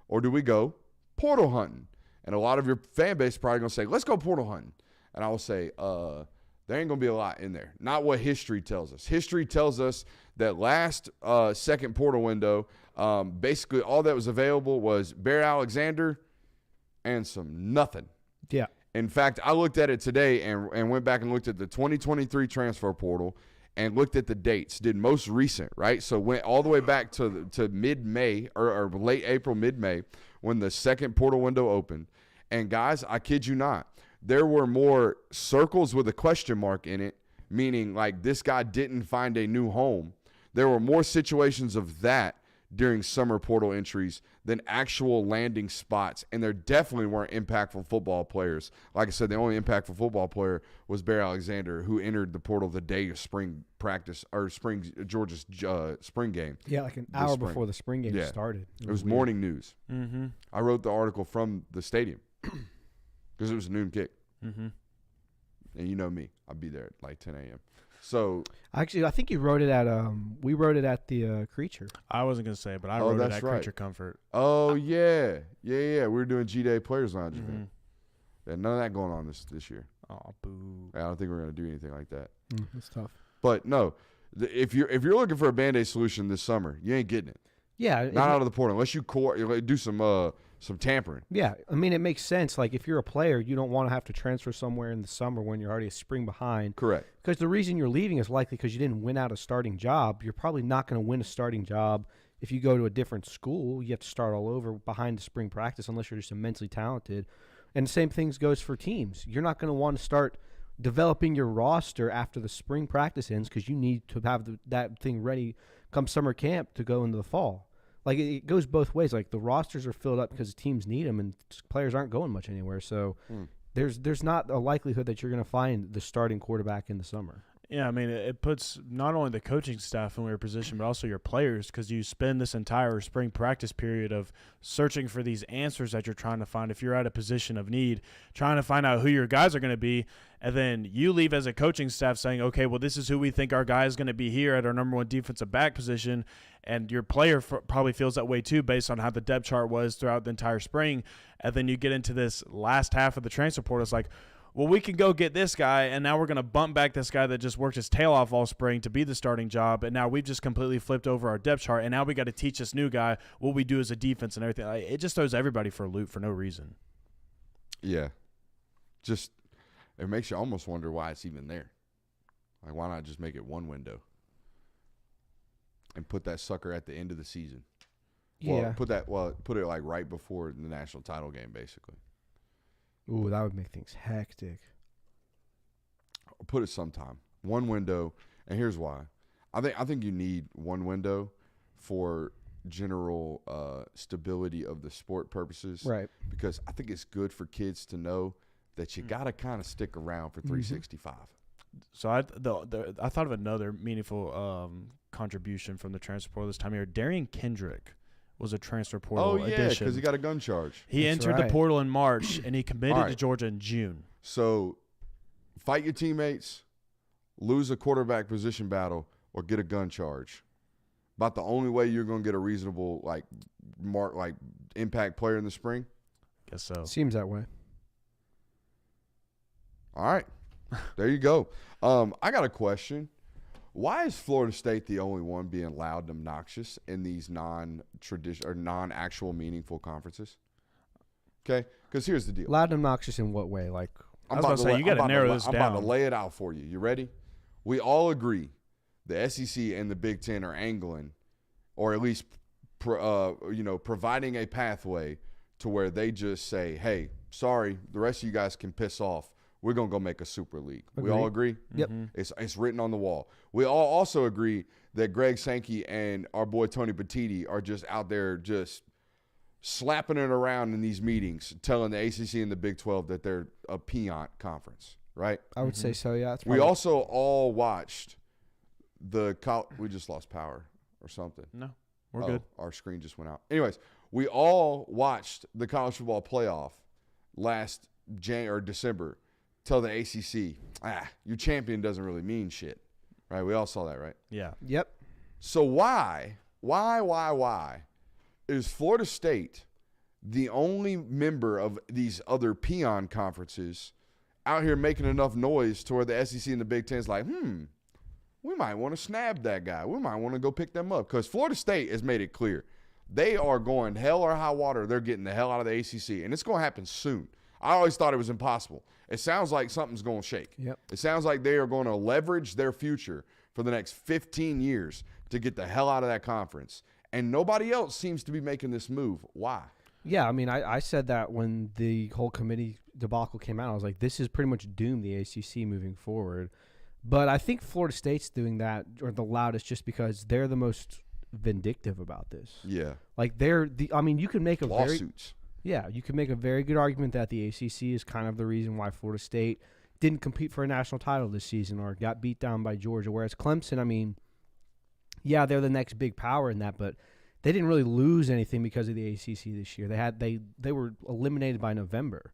or do we go portal hunting? And a lot of your fan base is probably going to say, let's go portal hunting. And I will say, there ain't going to be a lot in there. Not what history tells us. History tells us that last second portal window, basically all that was available was Bear Alexander and some nothing. Yeah. In fact, I looked at it today and went back and looked at the 2023 transfer portal and looked at the dates, did most recent, right? So went all the way back to mid-May or late April, mid-May, when the second portal window opened. And, guys, I kid you not, there were more circles with a question mark in it, meaning like this guy didn't find a new home. There were more situations of that during summer portal entries than actual landing spots, and there definitely weren't impactful football players. Like I said, the only impactful football player was Bear Alexander, who entered the portal the day of spring practice or Georgia's spring game. Yeah, like an hour before the spring game started. It was morning news. Mm-hmm. I wrote the article from the stadium because it was a noon kick. Mm-hmm. And you know me, I'll be there at like 10 a.m. So actually, I think you wrote it at we wrote it at the Creature. I wasn't gonna say, but I wrote it at Creature Comfort. Oh yeah. We were doing G-Day Players Lounge event. Yeah, none of that going on this year. Oh, boo! I don't think we're gonna do anything like that. It's tough. But no, if you're looking for a Band-Aid solution this summer, you ain't getting it. Yeah, not out of the portal unless you do some tampering. Yeah, I mean, it makes sense. Like, if you're a player, you don't want to have to transfer somewhere in the summer when you're already a spring behind. Correct. Because the reason you're leaving is likely because you didn't win out a starting job. You're probably not going to win a starting job if you go to a different school. You have to start all over behind the spring practice unless you're just immensely talented. And the same things goes for teams. You're not going to want to start developing your roster after the spring practice ends because you need to have that thing ready come summer camp to go into the fall. Like, it goes both ways. Like, the rosters are filled up because teams need them, and players aren't going much anywhere. So there's not a likelihood that you're going to find the starting quarterback in the summer. Yeah, I mean, it puts not only the coaching staff in a weird position, but also your players, because you spend this entire spring practice period of searching for these answers that you're trying to find. If you're at a position of need, trying to find out who your guys are going to be, and then you leave as a coaching staff saying, okay, well, this is who we think our guy is going to be here at our number one defensive back position, and your player probably feels that way too based on how the depth chart was throughout the entire spring, and then you get into this last half of the transfer portal. It's like, well, we can go get this guy, and now we're going to bump back this guy that just worked his tail off all spring to be the starting job, and now we've just completely flipped over our depth chart, and now we got to teach this new guy what we do as a defense and everything. It just throws everybody for a loop for no reason. Yeah. Just it makes you almost wonder why it's even there. Like, why not just make it one window and put that sucker at the end of the season? Yeah. Put it like right before the national title game, basically. Ooh, that would make things hectic. Put it sometime. One window, and here's why. I think you need one window for general stability of the sport purposes. Right. Because I think it's good for kids to know that you got to kind of stick around for 365. So I thought of another meaningful contribution from the transfer portal this time of year. Darian Kendrick was a transfer portal addition. Because he got a gun charge. He That's entered right. the portal in March, and he committed All to right. Georgia in June. So fight your teammates, lose a quarterback position battle, or get a gun charge. About the only way you're going to get a reasonable impact player in the spring. Guess so. Seems that way. All right. There you go. I got a question. Why is Florida State the only one being loud and obnoxious in these non-traditional or non-actual meaningful conferences? Okay, because here's the deal. Loud and obnoxious in what way? Like, I was about to say, you got to narrow this I'm about to down. lay it out for you. You ready? We all agree the SEC and the Big Ten are angling, or at least providing a pathway to where they just say, hey, sorry, the rest of you guys can piss off. We're going to go make a super league. We all agree? Yep. It's written on the wall. We all also agree that Greg Sankey and our boy Tony Petitti are just out there just slapping it around in these meetings, telling the ACC and the Big 12 that they're a peon conference, right? I would say so, yeah. That's We probably- also all watched we just lost power or something. No, we're good. Our screen just went out. Anyways, we all watched the college football playoff last December. Tell the ACC, your champion doesn't really mean shit, right? We all saw that, right? Yeah. Yep. So why is Florida State the only member of these other peon conferences out here making enough noise to where the SEC and the Big Ten is like, we might want to snab that guy. We might want to go pick them up. Because Florida State has made it clear. They are going hell or high water. They're getting the hell out of the ACC. And it's going to happen soon. I always thought it was impossible. It sounds like something's going to shake. Yep. It sounds like they are going to leverage their future for the next 15 years to get the hell out of that conference. And nobody else seems to be making this move. Why? Yeah, I mean, I said that when the whole committee debacle came out. I was like, this is pretty much doomed the ACC moving forward. But I think Florida State's doing that, or the loudest, just because they're the most vindictive about this. Yeah. Like, you can make a Lawsuits. you can make a very good argument that the ACC is kind of the reason why Florida State didn't compete for a national title this season or got beat down by Georgia. Whereas Clemson, I mean, yeah, they're the next big power in that, but they didn't really lose anything because of the ACC this year. They were eliminated by November.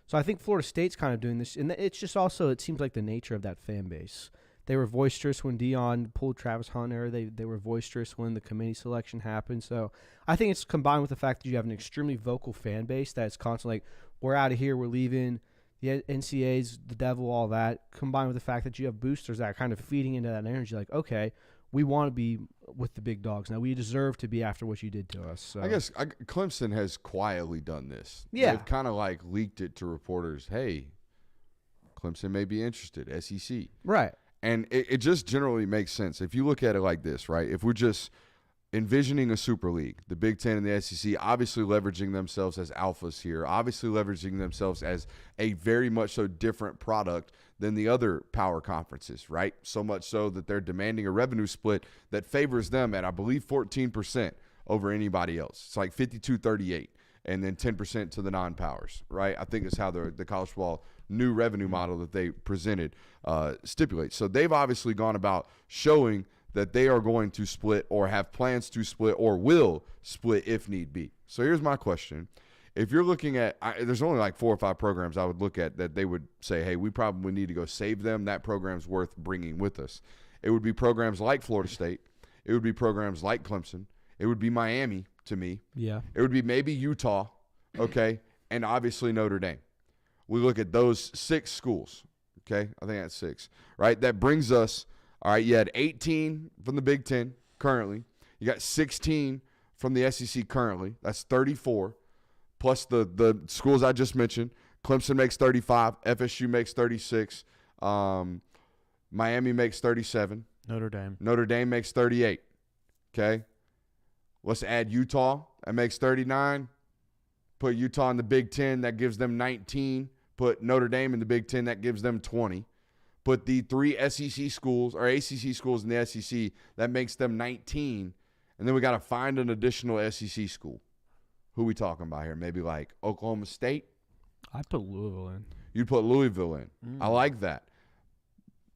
So I think Florida State's kind of doing this, and it's just also, it seems like the nature of that fan base. They were boisterous when Deion pulled Travis Hunter. They were boisterous when the committee selection happened. So I think it's combined with the fact that you have an extremely vocal fan base that's constantly like, we're out of here, we're leaving, the NCAA's the devil, all that, combined with the fact that you have boosters that are kind of feeding into that energy, like, okay, we want to be with the big dogs. Now, we deserve to be after what you did to us. So. I guess Clemson has quietly done this. Yeah. They've kind of like leaked it to reporters, hey, Clemson may be interested, SEC. Right. And it just generally makes sense. If you look at it like this, right, if we're just envisioning a super league, the Big Ten and the SEC obviously leveraging themselves as alphas here, obviously leveraging themselves as a very much so different product than the other power conferences, right? So much so that they're demanding a revenue split that favors them at, I believe, 14% over anybody else. It's like 52-38. and then 10% to the non-powers, right? I think it's how the college football new revenue model that they presented stipulates. So they've obviously gone about showing that they are going to split or have plans to split or will split if need be. So here's my question. If you're looking at there's only like 4 or 5 programs I would look at that they would say, hey, we probably need to go save them. That program's worth bringing with us. It would be programs like Florida State. It would be programs like Clemson. It would be Miami to me. Yeah. It would be maybe Utah, okay, and obviously Notre Dame. We look at those 6 schools, okay? I think that's 6, right? That brings us, all right, you had 18 from the Big Ten currently. You got 16 from the SEC currently. That's 34. Plus the schools I just mentioned. Clemson makes 35. FSU makes 36. Miami makes 37. Notre Dame makes 38. Okay? Let's add Utah. That makes 39. Put Utah in the Big Ten. That gives them 19. Put Notre Dame in the Big Ten. That gives them 20. Put the 3 SEC schools or ACC schools in the SEC. That makes them 19. And then we got to find an additional SEC school. Who we talking about here? Maybe like Oklahoma State? I'd put Louisville in. You'd put Louisville in. I like that.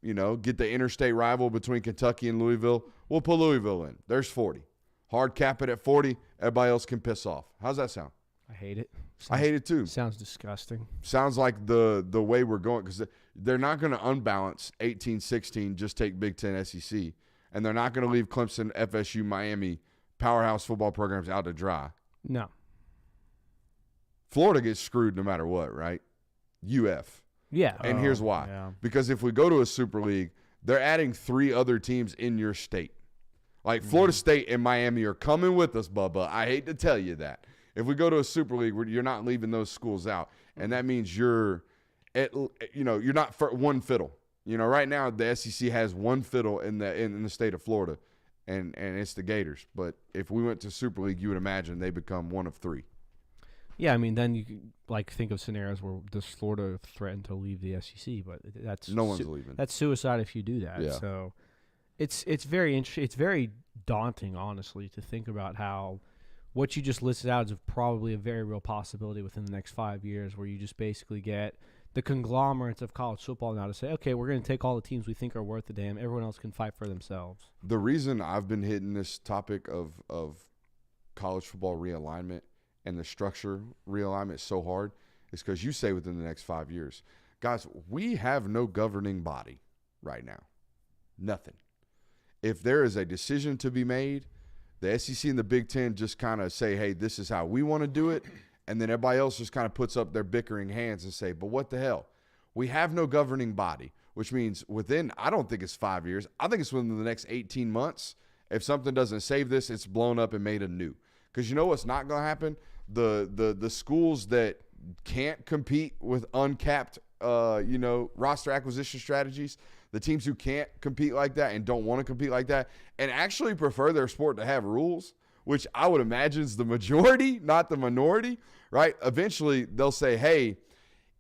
You know, get the interstate rival between Kentucky and Louisville. We'll put Louisville in. There's 40. Hard cap it at 40. Everybody else can piss off. How's that sound? I hate it. I hate it too. Sounds disgusting. Sounds like the way we're going because they're not going to unbalance 18-16, just take Big Ten SEC. And they're not going to leave Clemson, FSU, Miami, powerhouse football programs out to dry. No. Florida gets screwed no matter what, right? UF. Yeah. And here's why. Yeah. Because if we go to a Super League, they're adding 3 other teams in your state. Like Florida State and Miami are coming with us, Bubba. I hate to tell you that. If we go to a Super League, you're not leaving those schools out. And that means you're not for one fiddle. You know, right now the SEC has one fiddle in the state of Florida, and it's the Gators. But if we went to Super League, you would imagine they become one of 3. Yeah, I mean, then you could, like, think of scenarios where does Florida threaten to leave the SEC, but that's no one's leaving. That's suicide if you do that. Yeah. So it's very interesting. It's very daunting, honestly, to think about how what you just listed out is probably a very real possibility within the next 5 years, where you just basically get the conglomerates of college football now to say, okay, we're going to take all the teams we think are worth a damn. Everyone else can fight for themselves. The reason I've been hitting this topic of college football realignment and the structure realignment so hard is because you say within the next 5 years. Guys, we have no governing body right now. Nothing. If there is a decision to be made, the SEC and the Big Ten just kind of say, hey, this is how we want to do it, and then everybody else just kind of puts up their bickering hands and say, but what the hell? We have no governing body, which means within, I don't think it's 5 years. I think it's within the next 18 months. If something doesn't save this, it's blown up and made anew. Because you know what's not going to happen? The schools that can't compete with uncapped, roster acquisition strategies, the teams who can't compete like that and don't want to compete like that and actually prefer their sport to have rules, which I would imagine is the majority, not the minority, right? Eventually they'll say, hey,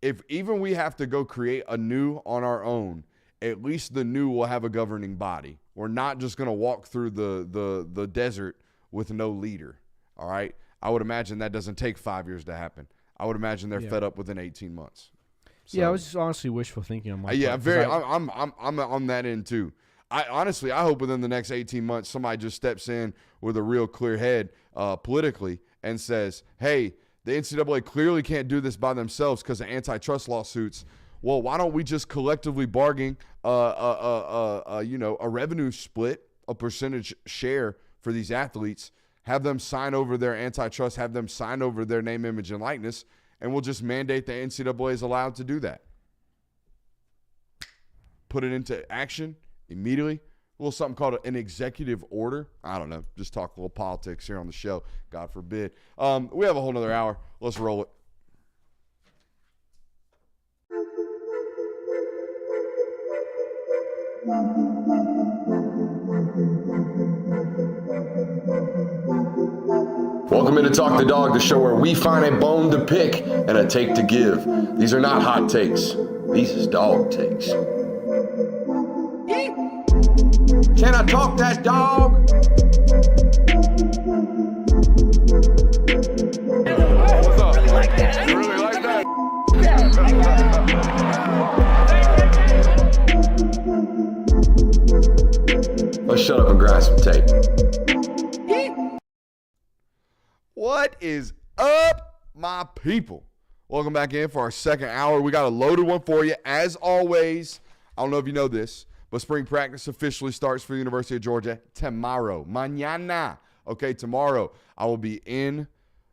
if even we have to go create a new on our own, at least the new will have a governing body. We're not just going to walk through the desert with no leader, all right? I would imagine that doesn't take 5 years to happen. I would imagine they're fed up within 18 months. So, yeah, I was just honestly wishful thinking on my part. I'm on that end too. I hope within the next 18 months somebody just steps in with a real clear head politically and says, hey, the NCAA clearly can't do this by themselves because of antitrust lawsuits. Well, why don't we just collectively bargain a revenue split, a percentage share for these athletes, have them sign over their antitrust, have them sign over their name, image, and likeness, and we'll just mandate the NCAA is allowed to do that. Put it into action immediately. A little something called an executive order. I don't know. Just talk a little politics here on the show. God forbid. We have a whole nother hour. Let's roll it. Welcome into Talk the Dog, the show where we find a bone to pick and a take to give. These are not hot takes. These is dog takes. Can I talk that dog? Let's shut up and grind some tape. What is up, my people? Welcome back in for our second hour. We got a loaded one for you. As always, I don't know if you know this, but spring practice officially starts for the University of Georgia tomorrow. Mañana. Okay, tomorrow I will be in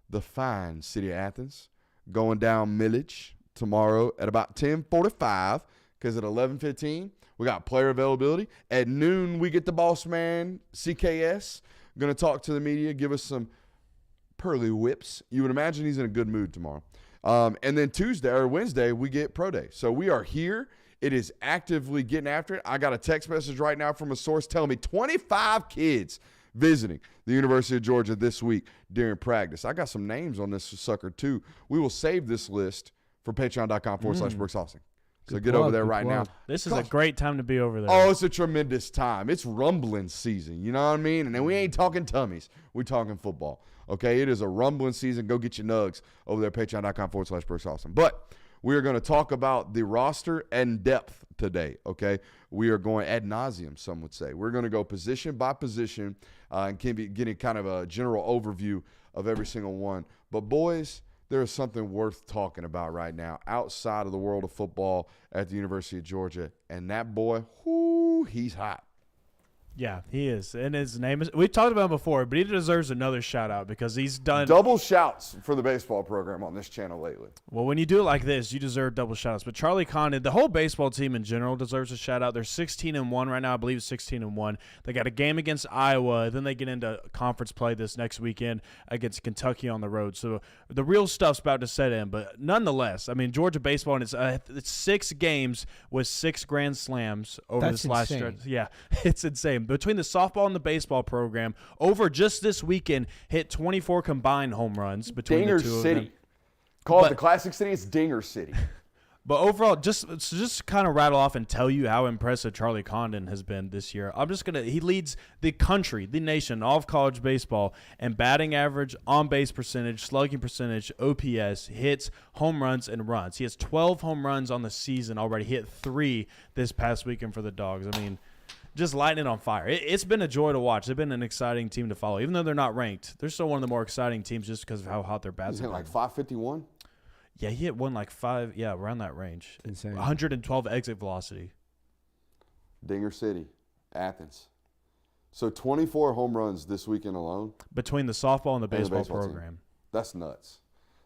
the fine city of Athens, going down Millage tomorrow at about 10:45, because at 11:15 we got player availability. At noon we get the boss man, CKS, going to talk to the media, give us some pearly whips. You would imagine he's in a good mood tomorrow. And then Tuesday or Wednesday we get pro day. So we are here. It is actively getting after it. I got a text message right now from a source telling me 25 kids visiting the University of Georgia this week during practice. I got some names on this sucker too. We will save this list for patreon.com/Brooks Austin. So get over there right now. This is a great time to be over there. Oh, it's a tremendous time. It's rumbling season. You know what I mean? And then we ain't talking tummies. We talking football. Okay, it is a rumbling season. Go get your nugs over there, patreon.com/Brooks Austin. But we are going to talk about the roster and depth today, okay? We are going ad nauseum, some would say. We're going to go position by position and can be getting kind of a general overview of every single one. But, boys, there is something worth talking about right now outside of the world of football at the University of Georgia. And that boy, whoo, he's hot. Yeah, he is. And his name is – we've talked about him before, but he deserves another shout-out because he's done – double shouts for the baseball program on this channel lately. Well, when you do it like this, you deserve double shout-outs. But Charlie Condon, the whole baseball team in general deserves a shout-out. They're 16-1 right now. I believe it's 16-1. They got a game against Iowa. Then they get into conference play this next weekend against Kentucky on the road. So the real stuff's about to set in. But nonetheless, I mean, Georgia baseball, and it's 6 games with 6 grand slams over this last stretch. Yeah, it's insane. Between the softball and the baseball program, over just this weekend, hit 24 combined home runs between Dinger the two City. of them. Call it the Classic City. It's Dinger City. But overall, just kind of rattle off and tell you how impressive Charlie Condon has been this year. He leads the country, the nation, all of college baseball, and batting average, on-base percentage, slugging percentage, OPS, hits, home runs, and runs. He has 12 home runs on the season already. He hit 3 this past weekend for the Dogs. I mean, just lighting it on fire. It's been a joy to watch. They've been an exciting team to follow. Even though they're not ranked, they're still one of the more exciting teams just because of how hot their bats are. Like 551? Yeah, he hit one like 5, around that range. Insane. 112 exit velocity. Dinger City, Athens. So 24 home runs this weekend alone. Between the softball and the baseball team. program. That's nuts.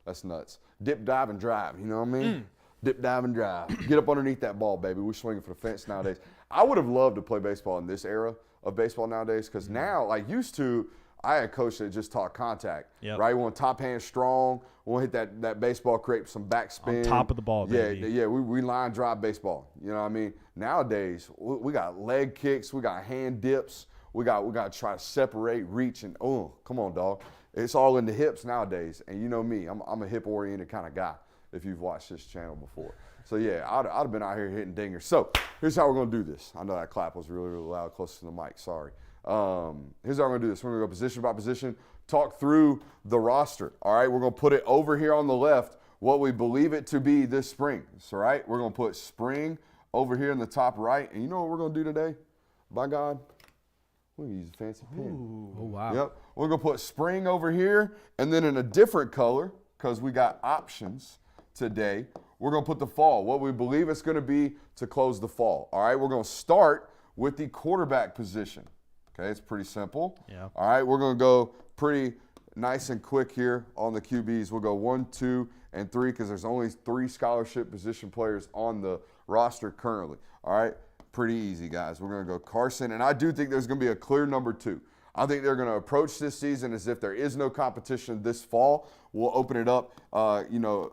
That's nuts. Dip, dive, and drive. You know what I mean? Dip, dive, and drive. Get up underneath that ball, baby. We're swinging for the fence nowadays. I would have loved to play baseball in this era of baseball nowadays because now, like used to, I had a coach that just taught contact, right? We want top hand strong. We want to hit that baseball, create some backspin. On top of the ball, baby. Yeah, we line drive baseball. You know what I mean? Nowadays, we got leg kicks. We got hand dips. We got to try to separate, reach, and come on, dog. It's all in the hips nowadays. And you know me, I'm a hip-oriented kind of guy if you've watched this channel before. So, yeah, I'd have been out here hitting dingers. So, here's how we're going to do this. I know that clap was really, really loud, close to the mic. Sorry. Here's how we're going to do this. We're going to go position by position, talk through the roster. All right, we're going to put it over here on the left, what we believe it to be this spring. So, all right, we're going to put spring over here in the top right. And you know what we're going to do today? By God, we're going to use a fancy pen. Ooh, oh, wow. Yep. We're going to put spring over here, and then in a different color, because we got options today, we're going to put the fall, what we believe it's going to be to close the fall. All right, we're going to start with the quarterback position. Okay, it's pretty simple. Yeah. All right, we're going to go pretty nice and quick here on the QBs. We'll go 1, 2, and 3 because there's only 3 scholarship position players on the roster currently. All right, pretty easy, guys. We're going to go Carson, and I do think there's going to be a clear number 2. I think they're going to approach this season as if there is no competition this fall. We'll open it up, no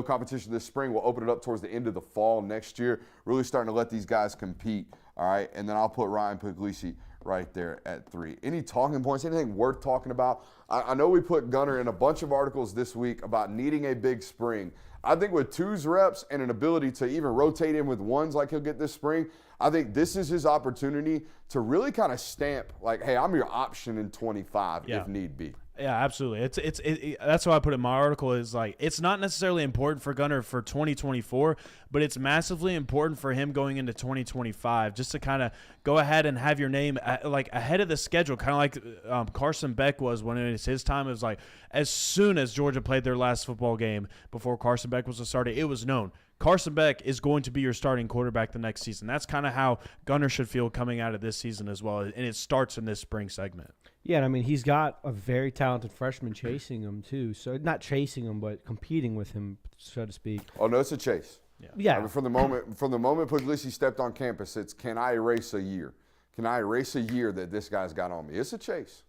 competition this spring. We'll open it up towards the end of the fall next year, really starting to let these guys compete, all right? And then I'll put Ryan Puglisi right there at 3. Any talking points, anything worth talking about? I know we put Gunner in a bunch of articles this week about needing a big spring. I think with 2's reps and an ability to even rotate in with 1s like he'll get this spring, I think this is his opportunity to really kind of stamp like, hey, I'm your option in 25 if need be. Yeah, absolutely. That's what I put in my article is like it's not necessarily important for Gunnar for 2024, but it's massively important for him going into 2025 just to kind of go ahead and have your name like ahead of the schedule, kind of like Carson Beck was when it was his time. It was like as soon as Georgia played their last football game before Carson Beck was a starter, it was known Carson Beck is going to be your starting quarterback the next season. That's kind of how Gunnar should feel coming out of this season as well, and it starts in this spring segment. Yeah, and I mean, he's got a very talented freshman chasing him, too. So not chasing him, but competing with him, so to speak. Oh, no, it's a chase. Yeah. I mean, from the moment Puglisi stepped on campus, it's can I erase a year? Can I erase a year that this guy's got on me? It's a chase.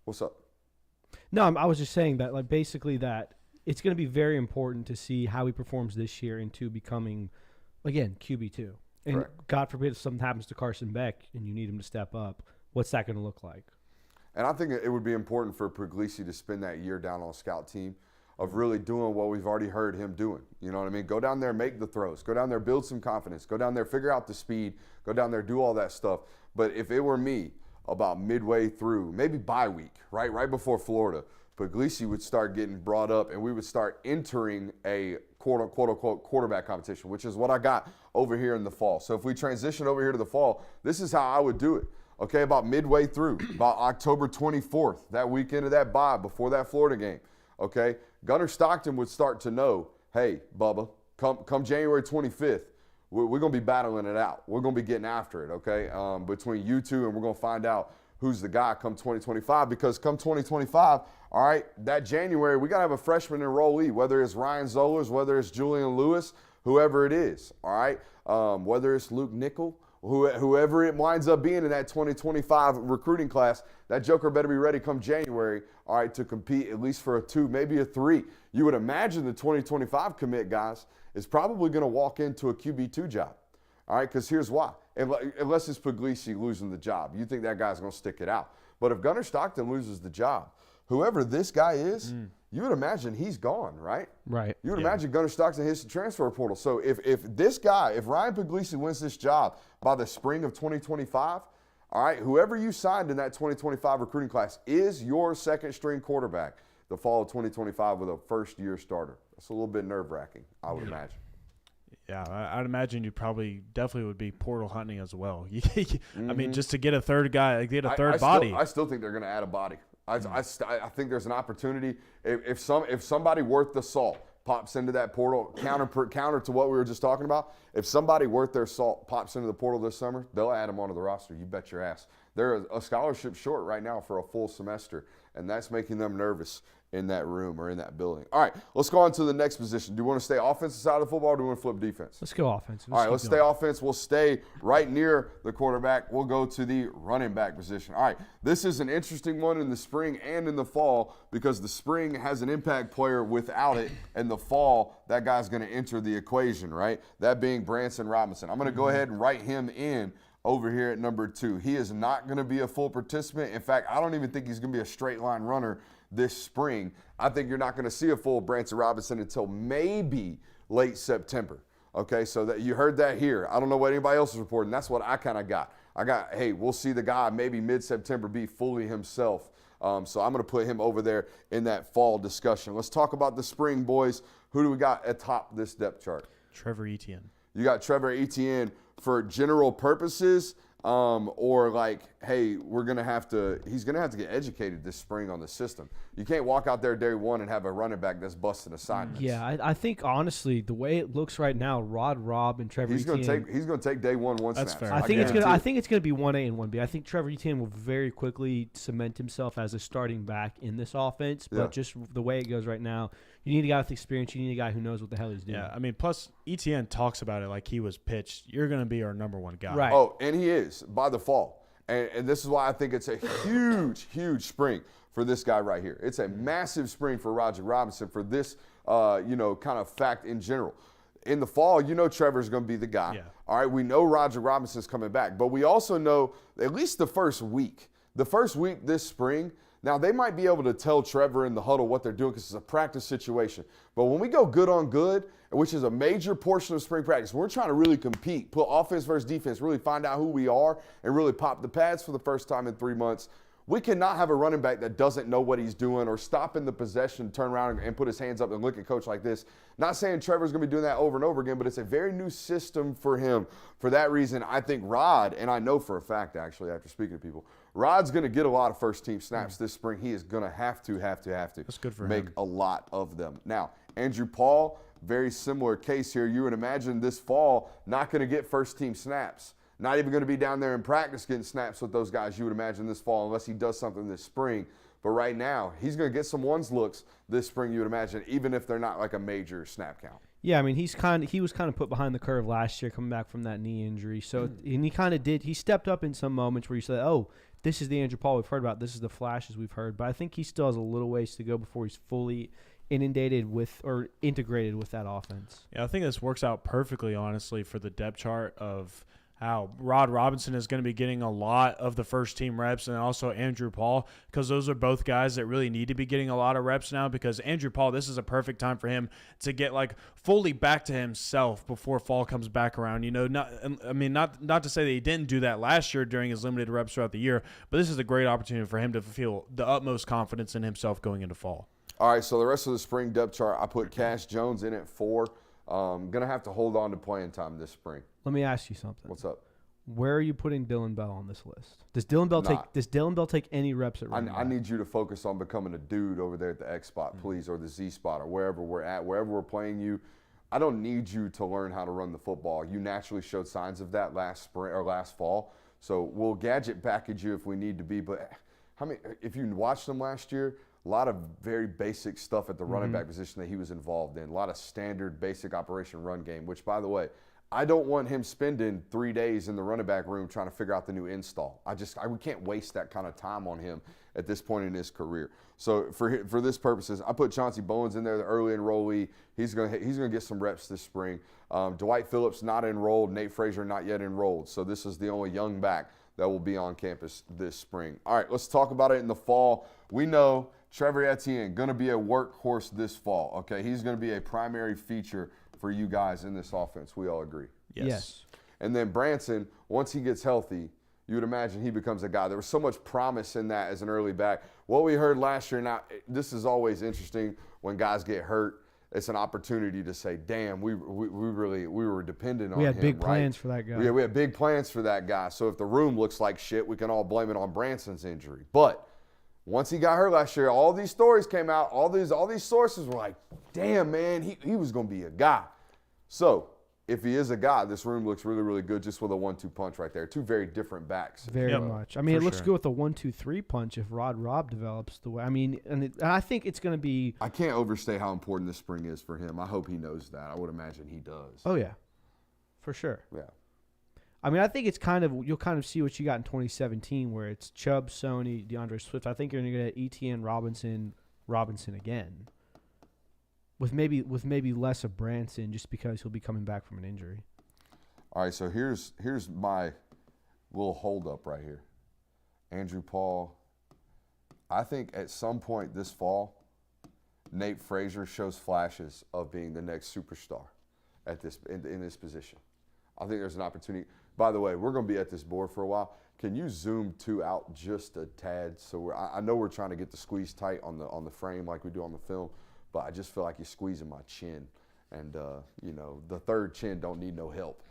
What's up? No, I was just saying that, like, basically that it's going to be very important to see how he performs this year into becoming, again, QB2. And Correct. God forbid if something happens to Carson Beck and you need him to step up, what's that going to look like? And I think it would be important for Puglisi to spend that year down on scout team of really doing what we've already heard him doing. You know what I mean? Go down there, make the throws. Go down there, build some confidence. Go down there, figure out the speed. Go down there, do all that stuff. But if it were me, about midway through, maybe bye week, right before Florida, Puglisi would start getting brought up and we would start entering a quote-unquote quarterback competition, which is what I got over here in the fall. So if we transition over here to the fall, this is how I would do it. Okay, about midway through, about October 24th, that weekend of that bye before that Florida game, okay, Gunnar Stockton would start to know, hey, Bubba, come January 25th, we're going to be battling it out. We're going to be getting after it, okay, between you two, and we're going to find out who's the guy come 2025, because come 2025, all right, that January, we got to have a freshman enrollee, whether it's Ryan Zollers, whether it's Julian Lewis, whoever it is, all right, whether it's Luke Nickel, whoever it winds up being in that 2025 recruiting class, that joker better be ready come January, all right, to compete at least for a 2, maybe a 3. You would imagine the 2025 commit, guys, is probably going to walk into a QB2 job, all right, because here's why. Unless it's Puglisi losing the job. You think that guy's going to stick it out. But if Gunnar Stockton loses the job, whoever this guy is, you would imagine he's gone, right? Right. You would imagine Gunnar Stockton hits the transfer portal. So if this guy, if Ryan Puglisi wins this job by the spring of 2025, all right, whoever you signed in that 2025 recruiting class is your second-string quarterback the fall of 2025 with a first-year starter. That's a little bit nerve-wracking, I would imagine. Yeah, I'd imagine you definitely would be portal hunting as well. I mean, just to get a third guy, get a third body. I still think they're going to add a body. I think there's an opportunity. If somebody worth the salt pops into that portal, counter to what we were just talking about, if somebody worth their salt pops into the portal this summer, they'll add them onto the roster. You bet your ass. They're a scholarship short right now for a full semester, and that's making them nervous in that room or in that building. All right, let's go on to the next position. Do you want to stay offensive side of the football or do you want to flip defense? Let's go offense. All right, let's stay offense. We'll stay right near the quarterback. We'll go to the running back position. All right, this is an interesting one in the spring and in the fall because the spring has an impact player without it, and the fall, that guy's going to enter the equation, right? That being Branson Robinson. I'm going to go ahead and write him in over here at number 2. He is not going to be a full participant. In fact, I don't even think he's going to be a straight line runner this spring. I think you're not going to see a full Branson Robinson until maybe late September. Okay, so that you heard that here. I don't know what anybody else is reporting. That's what I kind of got. Hey, we'll see the guy maybe mid-September be fully himself. So I'm going to put him over there in that fall discussion. Let's talk about the spring, boys. Who do we got atop this depth chart? Trevor Etienne. You got Trevor Etienne for general purposes, or like, hey, he's going to have to get educated this spring on the system. You can't walk out there day one and have a running back that's busting assignments. Yeah, I think honestly, the way it looks right now, Rob and Trevor Etienne. He's going to take day one That's snaps. fair. I think it's going to be 1A and 1B. I think Trevor Etienne will very quickly cement himself as a starting back in this offense. But just the way it goes right now, you need a guy with experience. You need a guy who knows what the hell he's doing. Yeah, I mean, plus Etienne talks about it like he was pitched. You're going to be our number one guy. Right. Oh, and he is by the fall. And this is why I think it's a huge, huge spring for this guy right here. It's a massive spring for Roger Robinson for this, kind of fact in general. In the fall, Trevor's going to be the guy. Yeah. All right, we know Roger Robinson's coming back. But we also know at least the first week this spring, now they might be able to tell Trevor in the huddle what they're doing because it's a practice situation. But when we go good on good, which is a major portion of spring practice, we're trying to really compete, put offense versus defense, really find out who we are, and really pop the pads for the first time in 3 months. We cannot have a running back that doesn't know what he's doing or stop in the possession, turn around and put his hands up and look at coach like this. Not saying Trevor's going to be doing that over and over again, but it's a very new system for him. For that reason, I think Rod, and I know for a fact actually after speaking to people, Rod's going to get a lot of first-team snaps this spring. He is going to have to. That's good for make him. a lot of them. Now, Andrew Paul, very similar case here. You would imagine this fall not going to get first-team snaps. Not even going to be down there in practice getting snaps with those guys, you would imagine, this fall, unless he does something this spring. But right now, he's going to get some ones looks this spring, you would imagine, even if they're not like a major snap count. Yeah, I mean, he was kind of put behind the curve last year coming back from that knee injury. So, and he kind of he stepped up in some moments where you said, oh, this is the Andrew Paul we've heard about. This is the flashes we've heard. But I think he still has a little ways to go before he's fully inundated with or integrated with that offense. Yeah, I think this works out perfectly, honestly, for the depth chart of how Rod Robinson is going to be getting a lot of the first-team reps, and also Andrew Paul, because those are both guys that really need to be getting a lot of reps now, because Andrew Paul, this is a perfect time for him to get like fully back to himself before fall comes back around. You know, not to say that he didn't do that last year during his limited reps throughout the year, but this is a great opportunity for him to feel the utmost confidence in himself going into fall. All right, so the rest of the spring depth chart, I put Cash Jones in at 4. Going to have to hold on to playing time this spring. Let me ask you something. What's up? Where are you putting Dylan Bell on this list? Does Dylan Bell take any reps at running back? I need you to focus on becoming a dude over there at the X spot, please, or the Z spot, or wherever we're at, wherever we're playing you. I don't need you to learn how to run the football. You naturally showed signs of that last spring or last fall. So we'll gadget package you if we need to be. But if you watched them last year, a lot of very basic stuff at the running back position that he was involved in. A lot of standard basic operation run game, which, by the way, I don't want him spending 3 days in the running back room trying to figure out the new install. We can't waste that kind of time on him at this point in his career. So for this purposes, I put Chauncey Bowens in there, the early enrollee. He's gonna get some reps this spring. Dwight Phillips not enrolled. Nate Frazier not yet enrolled. So this is the only young back that will be on campus this spring. All right, let's talk about it in the fall. We know Trevor Etienne going to be a workhorse this fall. Okay, he's going to be a primary feature for you guys in this offense. We all agree. Yes. And then Branson, once he gets healthy, you would imagine he becomes a guy. There was so much promise in that as an early back. What we heard last year, now this is always interesting when guys get hurt. It's an opportunity to say, damn, we were dependent on him. We had big plans for that guy. We had big plans for that guy. So if the room looks like shit, we can all blame it on Branson's injury. But once he got hurt last year, all these stories came out. All these sources were like, damn, man, he was going to be a guy. So if he is a guy, this room looks really, really good just with a 1-2 punch right there. Two very different backs. Very much. I mean, it looks good with a 1-2-3 punch if Rob develops the way. I mean, and I think it's going to be. I can't overstate how important this spring is for him. I hope he knows that. I would imagine he does. Oh, yeah. For sure. Yeah. I mean, I think it's you'll kind of see what you got in 2017 where it's Chubb, Sony, DeAndre Swift. I think you're going to get Etienne, Robinson again. With maybe less of Branson just because he'll be coming back from an injury. All right, so here's my little holdup right here. Andrew Paul, I think at some point this fall, Nate Frazier shows flashes of being the next superstar in this position. I think there's an opportunity. By the way, we're going to be at this board for a while. Can you zoom 2 out just a tad? So I know we're trying to get the squeeze tight on the frame like we do on the film, but I just feel like you're squeezing my chin. And, the third chin don't need no help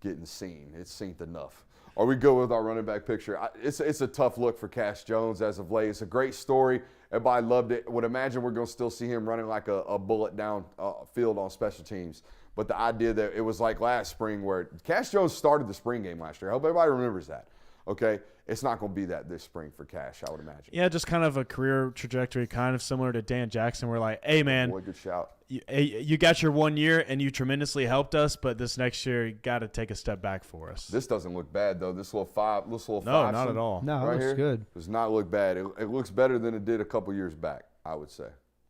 getting seen. It's seen enough. Or we go with our running back picture. It's a tough look for Cash Jones as of late. It's a great story. Everybody loved it. Would imagine we're going to still see him running like a bullet down field on special teams. But the idea that it was like last spring where Cash Jones started the spring game last year. I hope everybody remembers that. Okay? It's not going to be that this spring for Cash, I would imagine. Yeah, just kind of a career trajectory kind of similar to Dan Jackson. We're like, hey, man. Boy, good shout. You got your 1 year and you tremendously helped us, but this next year you got to take a step back for us. This doesn't look bad, though. This little five. No, not at all. No, right it looks here good. Does not look bad. It looks better than it did a couple years back, I would say.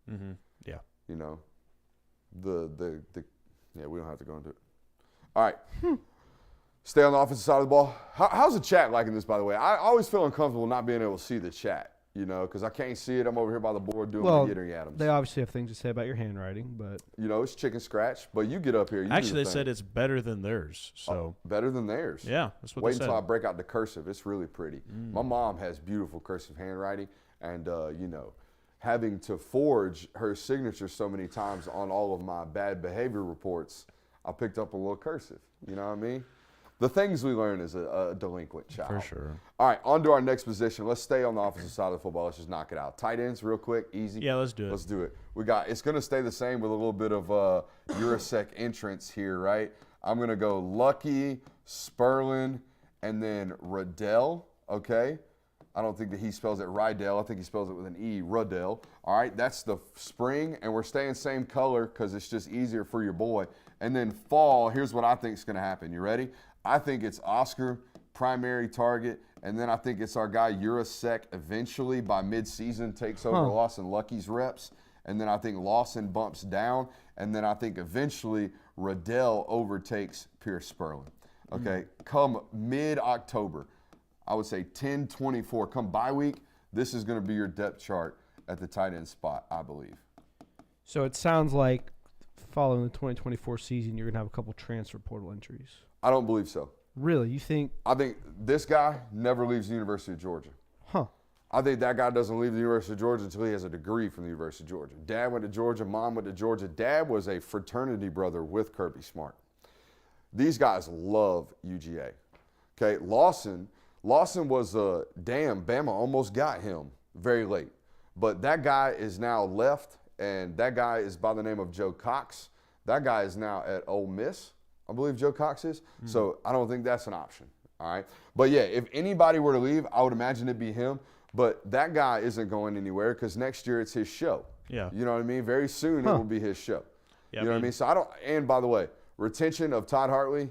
Mm-hmm. Yeah. You know, yeah, we don't have to go into it. All right. Stay on the offensive side of the ball. How's the chat liking this, by the way? I always feel uncomfortable not being able to see the chat. You know, because I can't see it. I'm over here by the board doing Well, my Yittering Adams. they obviously have things to say about your handwriting, but You know, it's chicken scratch, but you get up here. You do Actually, the they said thing. it's better than theirs. So Better than theirs. yeah, that's what Wait they said. until I break out the cursive. It's really pretty. My mom has beautiful cursive handwriting, and you know, having to forge her signature so many times on all of my bad behavior reports, I picked up a little cursive. You know what I mean? The things we learn as a delinquent child. For sure. All right, on to our next position. Let's stay on the offensive side of the football. Let's just knock it out. Tight ends, real quick, easy. Yeah, let's do it. Let's do it. It's going to stay the same with a little bit of Urasek entrance here, right? I'm going to go Lucky, Sperlin, and then Riddell, okay? I don't think that he spells it Rydell. I think he spells it with an E, Riddell. All right, that's the spring, and we're staying same color because it's just easier for your boy. And then fall, here's what I think is going to happen. You ready? I think it's Oscar, primary target, and then I think it's our guy Urasek eventually by midseason takes over Lawson Lucky's reps, and then I think Lawson bumps down, and then I think eventually Riddell overtakes Pierce Sperlin. Okay, come mid-October, I would say 10-24, come bye week, this is going to be your depth chart at the tight end spot, I believe. so it sounds like following the 2024 season, you're going to have a couple transfer portal entries. I don't believe so. Really? You think? I think this guy never leaves the University of Georgia. Huh. I think that guy doesn't leave the University of Georgia until he has a degree from the University of Georgia. Dad went to Georgia, mom went to Georgia. Dad was a fraternity brother with Kirby Smart. These guys love UGA. Okay, Lawson was damn, Bama almost got him very late. But that guy is now left, and that guy is by the name of Joe Cox. That guy is now at Ole Miss, I believe Joe Cox is. So I don't think that's an option. All right. But yeah, if anybody were to leave, I would imagine it'd be him. But that guy isn't going anywhere because next year it's his show. Yeah. You know what I mean? Very soon it will be his show. Yeah, you know what I mean? So and by the way, retention of Todd Hartley,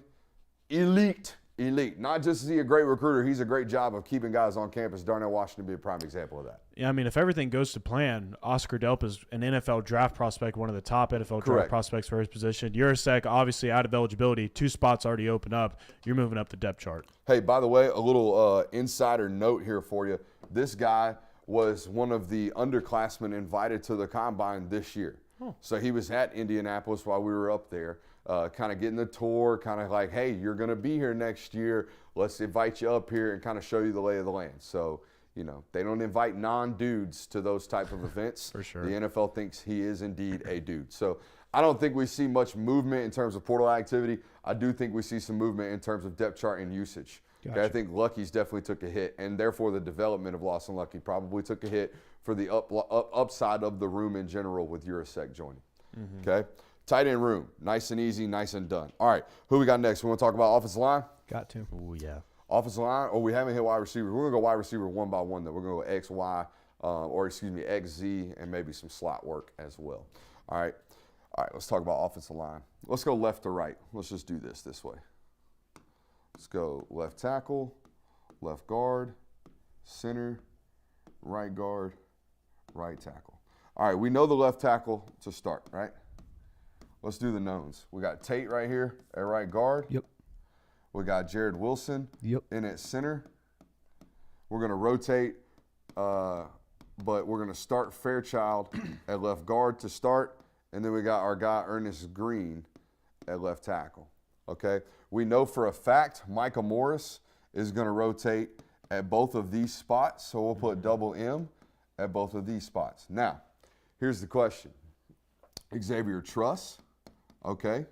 elite. Not just is he a great recruiter, he's a great job of keeping guys on campus. Darnell Washington be a prime example of that. Yeah, I mean, if everything goes to plan, Oscar Delp is an NFL draft prospect, one of the top NFL draft prospects for his position. Urasek, obviously out of eligibility, 2 spots already open up. You're moving up the depth chart. Hey, by the way, a little insider note here for you. This guy was one of the underclassmen invited to the Combine this year. So he was at Indianapolis while we were up there. Kind of getting the tour, kind of like, hey, you're going to be here next year. Let's invite you up here and kind of show you the lay of the land. So, you know, they don't invite non-dudes to those type of events. For sure. The NFL thinks he is indeed a dude. So I don't think we see much movement in terms of portal activity. I do think we see some movement in terms of depth chart and usage. Gotcha. Okay, I think Lucky's definitely took a hit, and therefore the development of Lawson Lucky probably took a hit for the upside of the room in general with Urasek joining. Okay? Tight end room, nice and easy, nice and done. All right, who we got next? We want to talk about offensive line? Got to. Oh, yeah. Offensive line, or we haven't hit wide receiver. We're going to go wide receiver one by one, though. We're going to go X, Y, X, Z, and maybe some slot work as well. All right, let's talk about offensive line. Let's go left to right. Let's just do this way. Let's go left tackle, left guard, center, right guard, right tackle. All right, we know the left tackle to start, right? Let's do the knowns. We got Tate right here at right guard. Yep. We got Jared Wilson in at center. We're going to rotate, but we're going to start Fairchild at left guard to start. And then we got our guy Ernest Green at left tackle. Okay? We know for a fact Micah Morris is going to rotate at both of these spots. So we'll put double M at both of these spots. Now, here's the question. Xavier Truss, okay?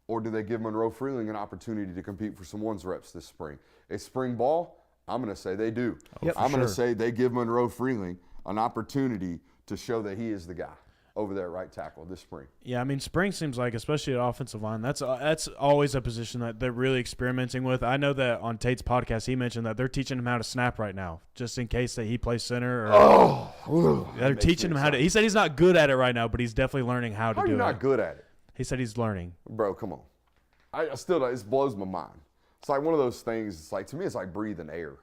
Or do they give Monroe Freeling an opportunity to compete for some ones reps this spring? It's spring ball. I'm going to say they do. I'm going to say they give Monroe Freeling an opportunity to show that he is the guy over there at right tackle this spring. Yeah, I mean, spring seems like, especially at offensive line, that's always a position that they're really experimenting with. I know that on Tate's podcast, he mentioned that they're teaching him how to snap right now, just in case that he plays center. They're teaching him how to. He said he's not good at it right now, but he's definitely learning how to do it. How are you not good at it? He said he's learning. Bro, come on. I still, it blows my mind. It's like one of those things, it's like, to me, it's like breathing air.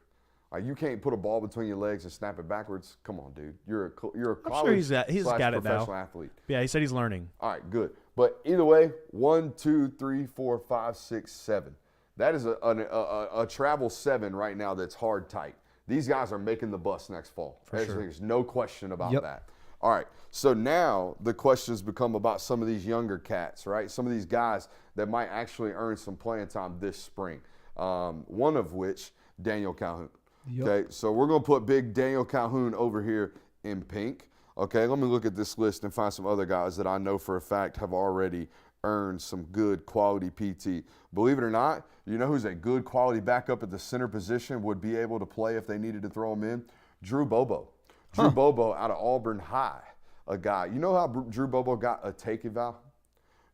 Like, you can't put a ball between your legs and snap it backwards. Come on, dude. You're a college he's got it now. professional athlete. Yeah, he said he's learning. All right, good. But either way, 1, 2, 3, 4, 5, 6, 7. That is a travel 7 right now that's hard tight. These guys are making the bus next fall. There's no question about Yep. that. All right, so now the questions become about some of these younger cats, right? Some of these guys that might actually earn some playing time this spring. One of which, Daniel Calhoun. Yep. Okay, so we're going to put big Daniel Calhoun over here in pink. Okay, let me look at this list and find some other guys that I know for a fact have already earned some good quality PT. Believe it or not, you know who's a good quality backup at the center position, would be able to play if they needed to throw him in? Drew Bobo. Drew Bobo out of Auburn High, a guy. You know how Drew Bobo got a take eval?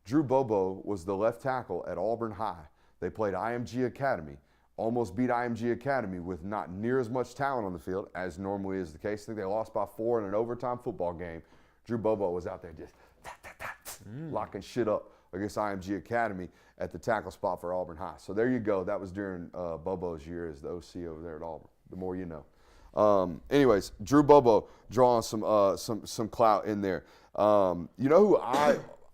Drew Bobo was the left tackle at Auburn High. They played IMG Academy. Almost beat IMG Academy with not near as much talent on the field as normally is the case. I think they lost by 4 in an overtime football game. Drew Bobo was out there just locking shit up against IMG Academy at the tackle spot for Auburn High. So there you go. That was during Bobo's year as the OC over there at Auburn. The more you know. Anyways, Drew Bobo drawing some clout in there. You know who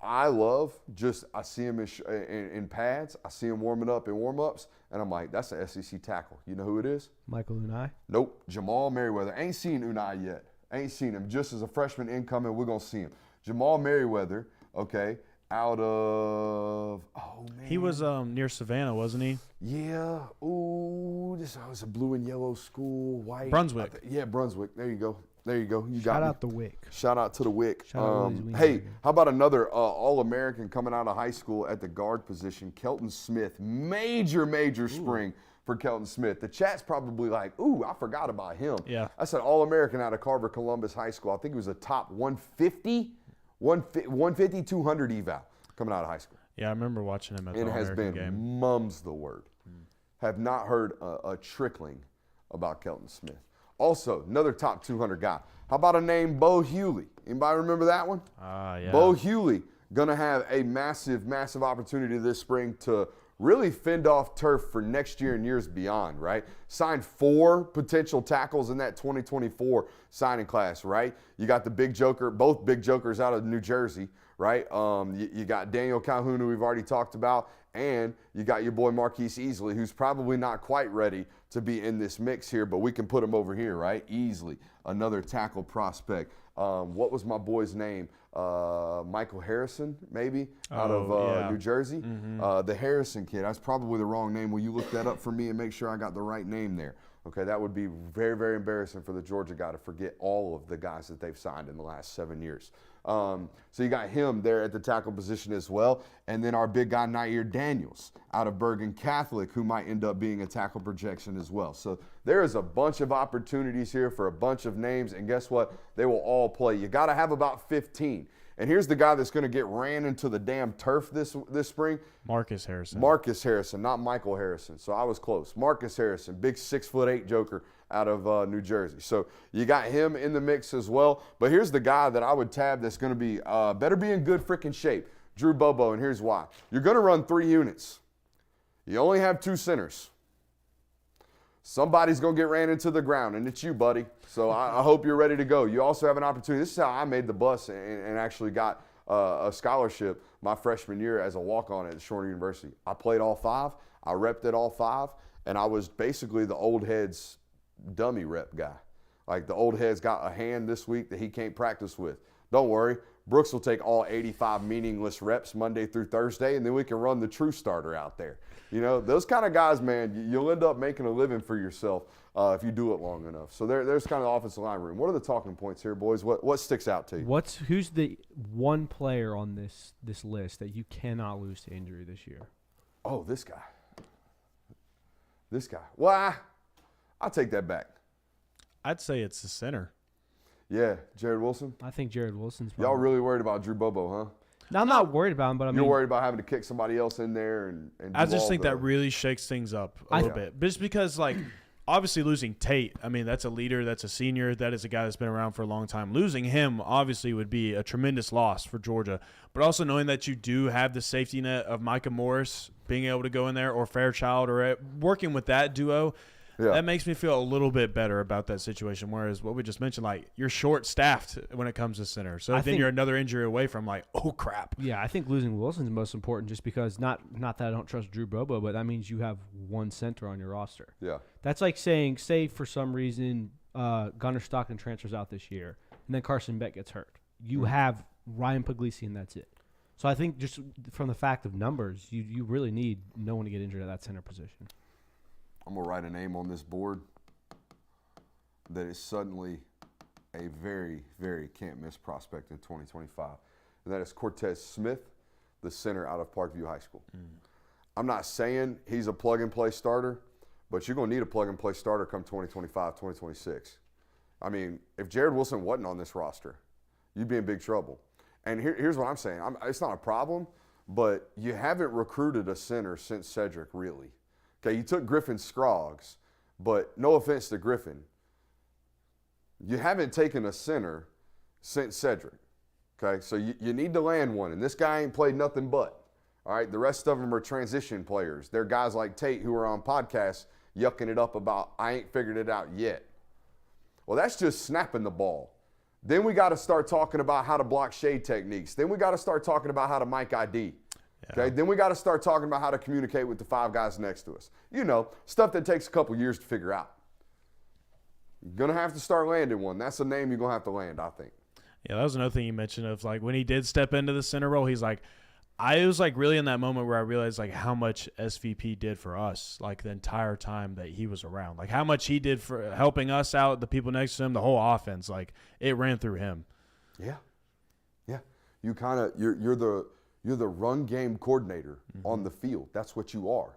I love? Just I see him in pads. I see him warming up in warm-ups, and I'm like, that's an SEC tackle. You know who it is? Michael Unai. Nope. Jamal Merriweather. Ain't seen Unai yet. Ain't seen him. Just as a freshman incoming, we're going to see him. Jamal Merriweather, okay, out of, oh, man. He was near Savannah, wasn't he? Yeah. Ooh, this was a blue and yellow school, white. Brunswick. Yeah, Brunswick. There you go. There you go. You Shout got me. out the Wick. Shout out to the Wick. Shout out Willie's Wiener Hey, again. how about another All-American coming out of high school at the guard position, Kelton Smith. Major spring for Kelton Smith. The chat's probably like, ooh, I forgot about him. Yeah. That's an All-American out of Carver Columbus High School. I think he was a top 150, 200 eval coming out of high school. Yeah, I remember watching him at the It has All-American been game. mum's the word. Have not heard a trickling about Kelton Smith. Also, another top 200 guy. How about a name, Bo Hewley? Anybody remember that one? Yeah. Bo Hewley going to have a massive opportunity this spring to really fend off turf for next year and years beyond, right? Signed 4 potential tackles in that 2024 signing class, right? You got the big joker, both big jokers out of New Jersey, right? You got Daniel Calhoun, who we've already talked about, and you got your boy Marquise Easley, who's probably not quite ready to be in this mix here, but we can put him over here, right? Easley, another tackle prospect. What was my boy's name? Michael Harrison, maybe, out of New Jersey. The Harrison kid. That's probably the wrong name. Will you look that up for me and make sure I got the right name there? Okay, that would be very, very embarrassing for the Georgia guy to forget all of the guys that they've signed in the last 7 years. So you got him there at the tackle position as well. And then our big guy, Nair Daniels, out of Bergen Catholic, who might end up being a tackle projection as well. So there is a bunch of opportunities here for a bunch of names. And guess what? They will all play. You got to have about 15. And here's the guy that's going to get ran into the damn turf this spring. Marcus Harrison. Marcus Harrison, not Michael Harrison. So I was close. Marcus Harrison, big 6'8" joker out of New Jersey. So you got him in the mix as well. But here's the guy that I would tab that's going to be better be in good freaking shape. Drew Bobo, and here's why. You're going to run 3 units. You only have 2 centers. Somebody's going to get ran into the ground, and it's you, buddy. So I hope you're ready to go. You also have an opportunity. This is how I made the bus and actually got a scholarship my freshman year as a walk-on at Shorter University. I played all 5. I repped at all 5, and I was basically the old head's dummy rep guy. Like the old head's got a hand this week that he can't practice with. Don't worry. Brooks will take all 85 meaningless reps Monday through Thursday, and then we can run the true starter out there. You know, those kind of guys, man, you'll end up making a living for yourself if you do it long enough. So there's kind of the offensive line room. What are the talking points here, boys? What sticks out to you? Who's the one player on this list that you cannot lose to injury this year? Oh, this guy. This guy. Well, I'll take that back. I'd say it's the center. Yeah, Jared Wilson. I think Jared Wilson's Y'all probably. really worried about Drew Bobo, huh? No, I'm not worried about him, but I mean, You're worried about having to kick somebody else in there and I do just all think the- that really shakes things up a little bit. Just because, like, obviously losing Tate, I mean, that's a leader, that's a senior, that is a guy that's been around for a long time. Losing him obviously would be a tremendous loss for Georgia. But also knowing that you do have the safety net of Micah Morris being able to go in there, or Fairchild, or working with that duo, Yeah. That makes me feel a little bit better about that situation. Whereas what we just mentioned, like you're short-staffed when it comes to center, so then you're another injury away from like, oh crap. Yeah, I think losing Wilson's most important, just because not that I don't trust Drew Bobo, but that means you have one center on your roster. Yeah. That's like saying, say for some reason Gunnar Stockton transfers out this year, and then Carson Beck gets hurt. You have Ryan Puglisi, and that's it. So I think just from the fact of numbers, you really need no one to get injured at that center position. I'm going to write a name on this board that is suddenly a very, very can't-miss prospect in 2025, and that is Cortez Smith, the center out of Parkview High School. I'm not saying he's a plug-and-play starter, but you're going to need a plug-and-play starter come 2025, 2026. I mean, if Jared Wilson wasn't on this roster, you'd be in big trouble. And here's what I'm saying. It's not a problem, but you haven't recruited a center since Cedric, really. Okay, you took Griffin Scroggs, but no offense to Griffin, you haven't taken a center since Cedric. Okay, so you need to land one, and this guy ain't played nothing but. All right, the rest of them are transition players. They're guys like Tate who are on podcasts yucking it up about, I ain't figured it out yet. Well, that's just snapping the ball. Then we got to start talking about how to block shade techniques. Then we got to start talking about how to mic ID. Okay, then we got to start talking about how to communicate with the five guys next to us. You know, stuff that takes a couple years to figure out. You're going to have to start landing one. That's a name you're going to have to land, I think. Yeah, that was another thing you mentioned of like when he did step into the center role, he's like, I was like really in that moment where I realized like how much SVP did for us like the entire time that he was around. Like how much he did for helping us out, the people next to him, the whole offense. Like it ran through him. Yeah. Yeah. You kind of you're the run game coordinator on the field. That's what you are.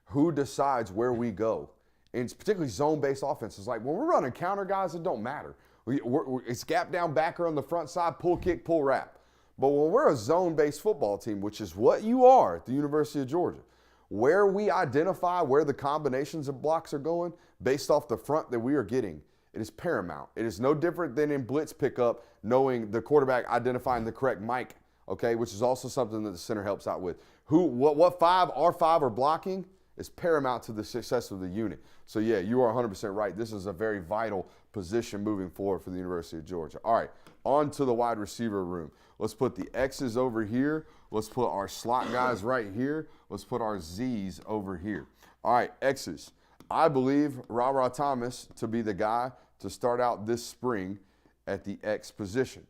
Who decides where we go? And it's particularly zone-based offenses. Like when we're running counter guys, it don't matter. It's gap down backer on the front side, pull kick, pull wrap. But when we're a zone-based football team, which is what you are at the University of Georgia, where we identify where the combinations of blocks are going based off the front that we are getting, it is paramount. It is no different than in blitz pickup, knowing the quarterback identifying the correct mic, okay, which is also something that the center helps out with. What five are blocking is paramount to the success of the unit. So, yeah, you are 100% right. This is a very vital position moving forward for the University of Georgia. All right, on to the wide receiver room. Let's put the X's over here. Let's put our slot guys right here. Let's put our Z's over here. All right, X's. I believe Ra Thomas to be the guy to start out this spring at the X position,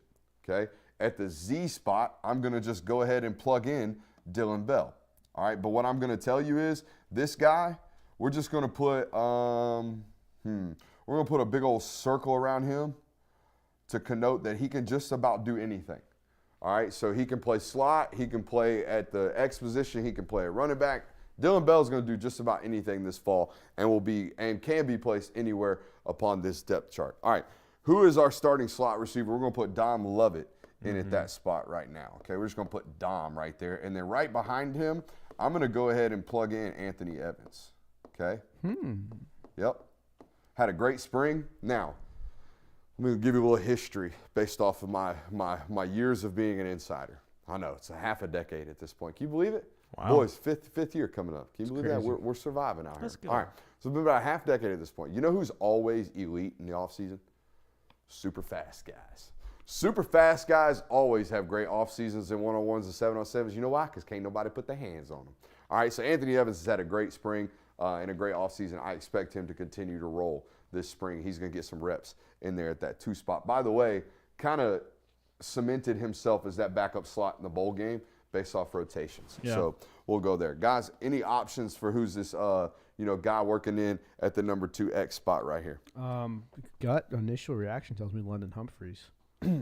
okay? At the Z spot, I'm going to just go ahead and plug in Dylan Bell. All right, but what I'm going to tell you is this guy, we're just going to put we're going to put a big old circle around him to connote that he can just about do anything. All right, so he can play slot, he can play at the X position, he can play at running back. Dylan Bell is going to do just about anything this fall and can be placed anywhere upon this depth chart. All right, who is our starting slot receiver? We're going to put Dom Lovett in at that spot right now. Okay, we're just going to put Dom right there. And then right behind him, I'm going to go ahead and plug in Anthony Evans. Okay? Yep. Had a great spring. Now, I'm going to give you a little history based off of my years of being an insider. I know, it's a half a decade at this point. Can you believe it? Wow. Boys, fifth year coming up. Can you believe that? We're surviving out here. That's good. All right, so it's been about a half decade at this point. You know who's always elite in the offseason? Super fast guys. Super fast guys always have great off seasons and one-on-ones and 7-on-7s. You know why? Because can't nobody put their hands on them. All right, so Anthony Evans has had a great spring and a great off season. I expect him to continue to roll this spring. He's going to get some reps in there at that 2 spot. By the way, kind of cemented himself as that backup slot in the bowl game based off rotations. Yeah. So we'll go there. Guys, any options for who's this guy working in at the number 2X spot right here? Gut initial reaction tells me London Humphreys.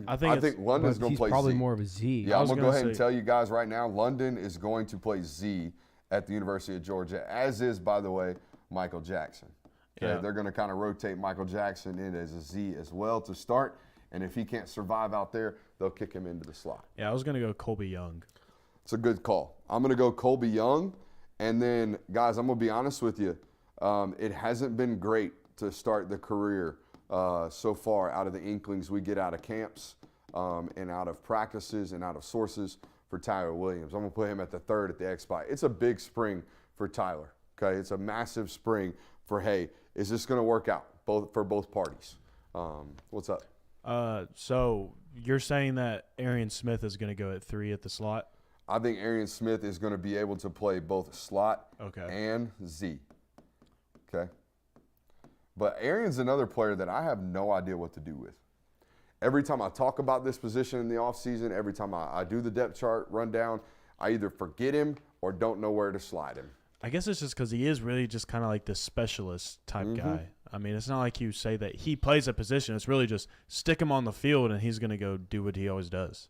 I think London's going to play Z. He's probably more of a Z. Yeah, I'm going to go ahead and tell you guys right now, London is going to play Z at the University of Georgia, as is, by the way, Michael Jackson. Okay, they're going to kind of rotate Michael Jackson in as a Z as well to start, and if he can't survive out there, they'll kick him into the slot. Yeah, I was going to go Colby Young. It's a good call. I'm going to go Colby Young, and then, guys, I'm going to be honest with you. It hasn't been great to start the career so far out of the inklings we get out of camps and out of practices and out of sources for Tyler Williams. I'm going to put him at the 3rd at the X spot. It's a big spring for Tyler. Okay, it's a massive spring for, hey, is this going to work out for both parties? What's up? So you're saying that Arian Smith is going to go at 3 at the slot? I think Arian Smith is going to be able to play both slot and Z. Okay. But Arian's another player that I have no idea what to do with. Every time I talk about this position in the offseason, every time I do the depth chart rundown, I either forget him or don't know where to slide him. I guess it's just because he is really just kind of like this specialist type guy. I mean, it's not like you say that he plays a position. It's really just stick him on the field and he's going to go do what he always does.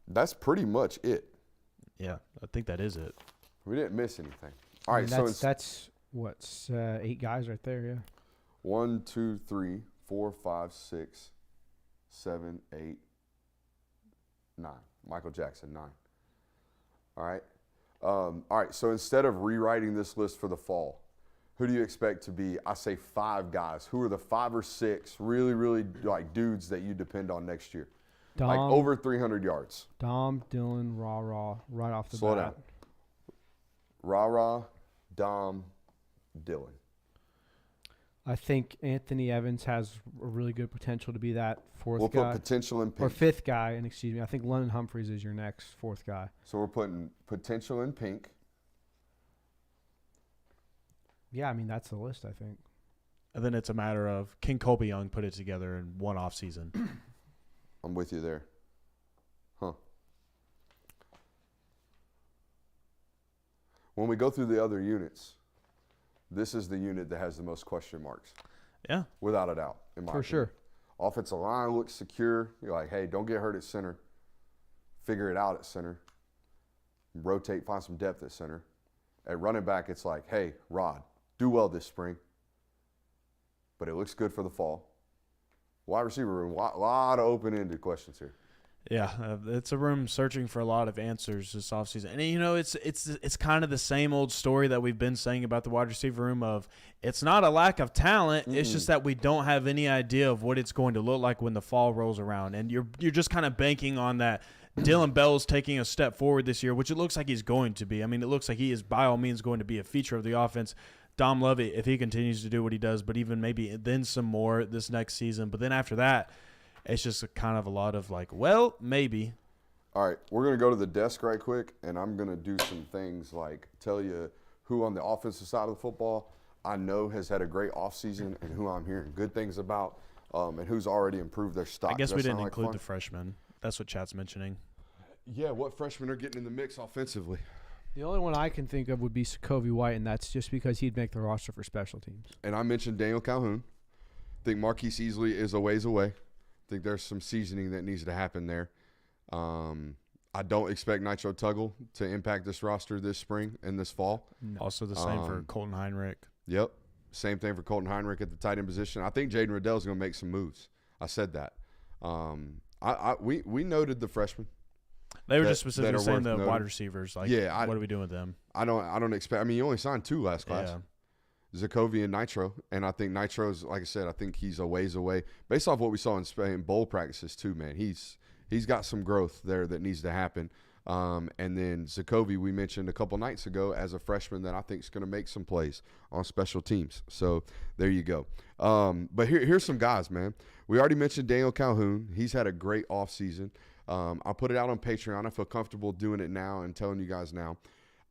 That's pretty much it. Yeah, I think that is it. We didn't miss anything. All right, that's 8 guys right there, yeah. 1, 2, 3, 4, 5, 6, 7, 8, 9. Michael Jackson, 9. All right. All right, so instead of rewriting this list for the fall, who do you expect to be, I say 5 guys. Who are the 5 or 6 really, really like dudes that you depend on next year? Dom, like over 300 yards. Dom, Dylan, Rah, right off the bat. Slow down. Rah, Dom, Dylan. I think Anthony Evans has a really good potential to be that 4th We'll guy. put potential in pink. Or 5th guy, and excuse me. I think London Humphreys is your next 4th guy. So we're putting potential in pink. Yeah, I mean, that's the list, I think. And then it's a matter of can Colby Young put it together in one off season? I'm with you there. Huh. When we go through the other units, this is the unit that has the most question marks. Yeah. Without a doubt, in my For opinion. sure. Offensive line looks secure. You're like, hey, don't get hurt at center. Figure it out at center. Rotate, find some depth at center. At running back, it's like, hey, Rod, do well this spring. But it looks good for the fall. Wide receiver room, a lot of open-ended questions here. Yeah, it's a room searching for a lot of answers this offseason. And, you know, it's kind of the same old story that we've been saying about the wide receiver room of it's not a lack of talent. It's just that we don't have any idea of what it's going to look like when the fall rolls around. And you're just kind of banking on that Dylan Bell's taking a step forward this year, which it looks like he's going to be. I mean, it looks like he is by all means going to be a feature of the offense. Dom Lovett, if he continues to do what he does, but even maybe then some more this next season. But then after that, it's just kind of a lot of like, well, maybe. All right, we're going to go to the desk right quick, and I'm going to do some things like tell you who on the offensive side of the football I know has had a great offseason and who I'm hearing good things about and who's already improved their stock. I guess we didn't include the freshmen. That's what Chat's mentioning. Yeah, what freshmen are getting in the mix offensively? The only one I can think of would be Sokovie White, and that's just because he'd make the roster for special teams. And I mentioned Daniel Calhoun. I think Marquise Easley is a ways away. I think there's some seasoning that needs to happen there. I don't expect Nitro Tuggle to impact this roster this spring and this fall. Also the same for Colton Heinrich. Yep. Same thing for Colton Heinrich at the tight end position. I think Jaden Riddell's going to make some moves. I said that. We noted the freshmen. They were just specifically saying the wide receivers. Like, yeah, what are we doing with them? I don't expect. I mean, you only signed 2 last class. Yeah. Zakovi and Nitro. And I think Nitro's, like I said, I think he's a ways away. Based off what we saw in Spain bowl practices too, man. He's got some growth there that needs to happen. And then Zakovi, we mentioned a couple nights ago as a freshman that I think is going to make some plays on special teams. So there you go. But here's some guys, man. We already mentioned Daniel Calhoun. He's had a great offseason. I'll put it out on Patreon. I feel comfortable doing it now and telling you guys now.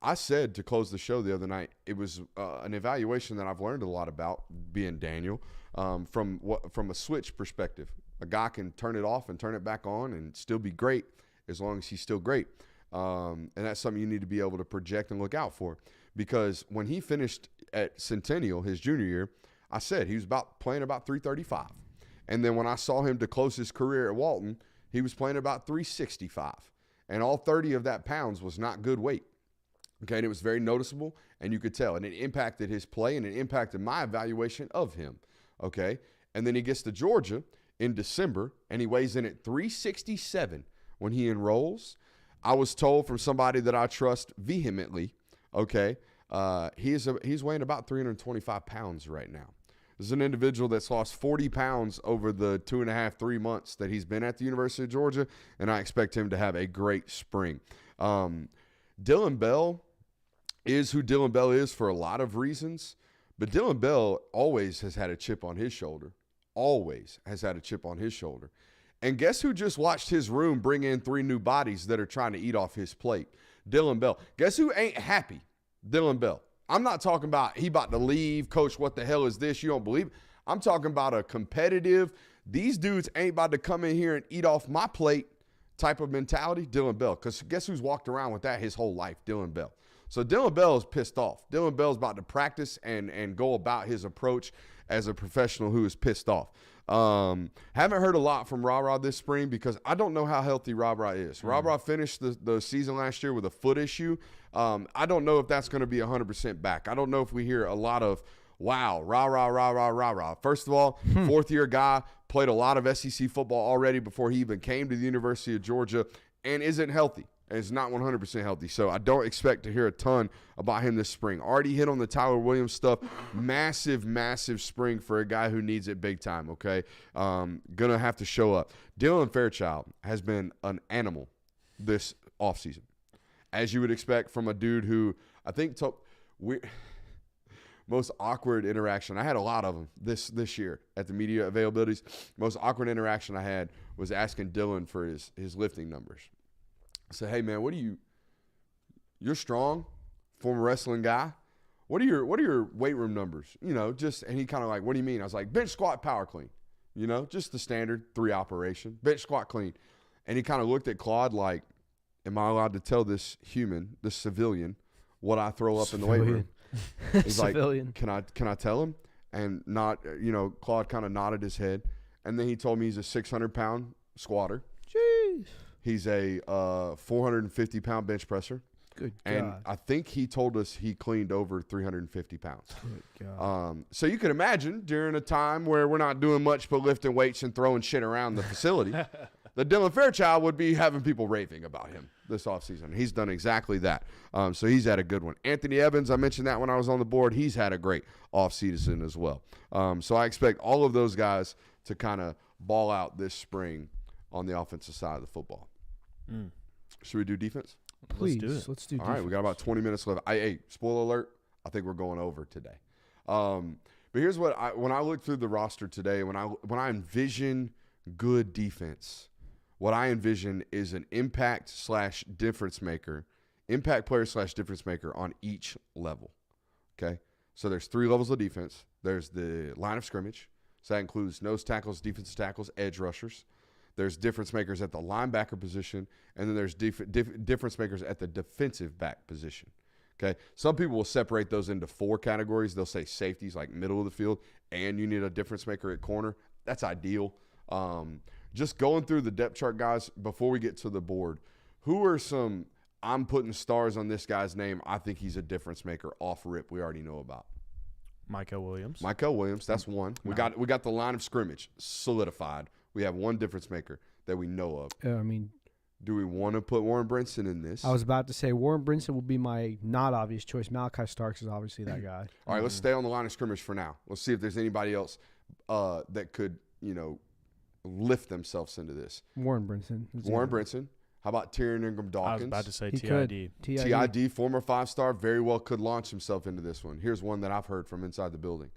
I said to close the show the other night, it was an evaluation that I've learned a lot about being Daniel from a switch perspective. A guy can turn it off and turn it back on and still be great as long as he's still great. And that's something you need to be able to project and look out for. Because when he finished at Centennial his junior year, I said he was playing about 335. And then when I saw him to close his career at Walton, he was playing about 365. And all 30 of that pounds was not good weight. Okay, and it was very noticeable, and you could tell. And it impacted his play, and it impacted my evaluation of him. Okay, and then he gets to Georgia in December, and he weighs in at 367 when he enrolls. I was told from somebody that I trust vehemently, okay, he's weighing about 325 pounds right now. This is an individual that's lost 40 pounds over the 2.5, 3 months that he's been at the University of Georgia, and I expect him to have a great spring. Dylan Bell is who Dylan Bell is for a lot of reasons, but Dylan Bell always has had a chip on his shoulder. Always has had a chip on his shoulder. And guess who just watched his room bring in 3 new bodies that are trying to eat off his plate? Dylan Bell. Guess who ain't happy? Dylan Bell. I'm not talking about he about to leave, coach, what the hell is this? You don't believe it? I'm talking about a competitive, these dudes ain't about to come in here and eat off my plate type of mentality. Dylan Bell. Because guess who's walked around with that his whole life? Dylan Bell. So Dylan Bell is pissed off. Dylan Bell's about to practice and go about his approach as a professional who is pissed off. Haven't heard a lot from Ra this spring because I don't know how healthy Ra is. Ra finished the season last year with a foot issue. I don't know if that's going to be 100% back. I don't know if we hear a lot of, wow, Ra. First of all, fourth-year guy, played a lot of SEC football already before he even came to the University of Georgia and isn't healthy. And is not 100% healthy. So I don't expect to hear a ton about him this spring. Already hit on the Tyler Williams stuff. Massive spring for a guy who needs it big time, okay? Gonna have to show up. Dylan Fairchild has been an animal this offseason. As you would expect from a dude who I think most awkward interaction. I had a lot of them this year at the media availabilities. Most awkward interaction I had was asking Dylan for his lifting numbers. I said, hey, man, you're strong, former wrestling guy. What are your weight room numbers? And he kind of like, what do you mean? I was like, bench, squat, power clean. Just the standard 3 operation, bench, squat, clean. And he kind of looked at Claude like, am I allowed to tell this human, this civilian, what I throw up in the weight room? He's like, can I tell him? And Claude kind of nodded his head. And then he told me he's a 600-pound squatter. Jeez. He's a 450-pound bench presser. Good God. And I think he told us he cleaned over 350 pounds. Good God. So you can imagine during a time where we're not doing much but lifting weights and throwing shit around the facility, that Dylan Fairchild would be having people raving about him this offseason. He's done exactly that. So he's had a good one. Anthony Evans, I mentioned that when I was on the board. He's had a great offseason as well. So I expect all of those guys to kind of ball out this spring on the offensive side of the football. Should we do defense? Please, let's do All right, we got about 20 minutes left. Hey, spoiler alert, I think we're going over today. But here's what when I look through the roster today, when I envision good defense, what I envision is an impact player/difference maker on each level. Okay? So there's 3 levels of defense. There's the line of scrimmage. So that includes nose tackles, defensive tackles, edge rushers. There's difference makers at the linebacker position, and then there's difference makers at the defensive back position. Okay, some people will separate those into 4 categories. They'll say safeties, like middle of the field, and you need a difference maker at corner. That's ideal. Just going through the depth chart, guys, before we get to the board, who are some I'm putting stars on this guy's name? I think he's a difference maker off rip we already know about. Michael Williams, that's one. We got the line of scrimmage solidified. We have one difference maker that we know of. Do we want to put Warren Brinson in this? I was about to say Warren Brinson will be my not obvious choice. Malachi Starks is obviously that guy. All right, let's stay on the line of scrimmage for now. Let's see if there's anybody else that could, lift themselves into this. Warren Brinson. Brinson. How about Tyrion Ingram-Dawkins? I was about to say He TID. TID, former 5-star, very well could launch himself into this one. Here's one that I've heard from inside the building.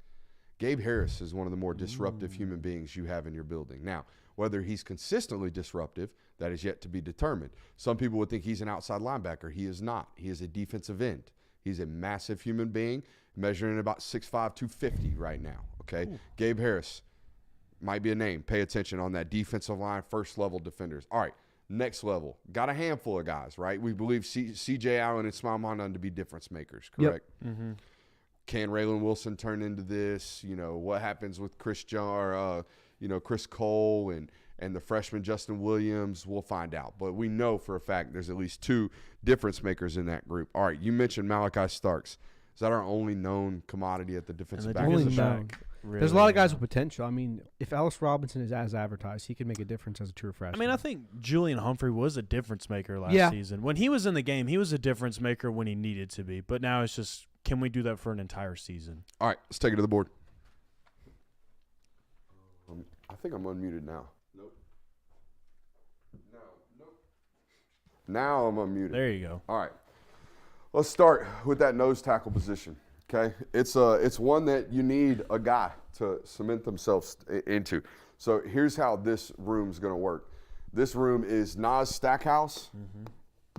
Gabe Harris is one of the more disruptive human beings you have in your building. Now, whether he's consistently disruptive, that is yet to be determined. Some people would think he's an outside linebacker. He is not. He is a defensive end. He's a massive human being, measuring about 6'5", 250 right now. Okay, ooh. Gabe Harris might be a name. Pay attention on that defensive line, first-level defenders. All right, next level. Got a handful of guys, right? We believe C.J. Allen and Ismail Mondon to be difference makers, correct? Yep. Mm-hmm. Can Raylan Wilson turn into this? What happens with Chris Cole and the freshman Justin Williams? We'll find out. But we know for a fact there's at least 2 difference makers in that group. All right, you mentioned Malachi Starks. Is that our only known commodity at the defensive back? Only position? Really, there's a lot of guys with potential. If Ellis Robinson is as advertised, he could make a difference as a true freshman. I think Julian Humphrey was a difference maker last season. When he was in the game, he was a difference maker when he needed to be. But now it's just, can we do that for an entire season? All right, let's take it to the board. I think I'm unmuted now. Nope. No. Now I'm unmuted. There you go. All right. Let's start with that nose tackle position. Okay, it's one that you need a guy to cement themselves into. So here's how this room's going to work. This room is Nas Stackhouse,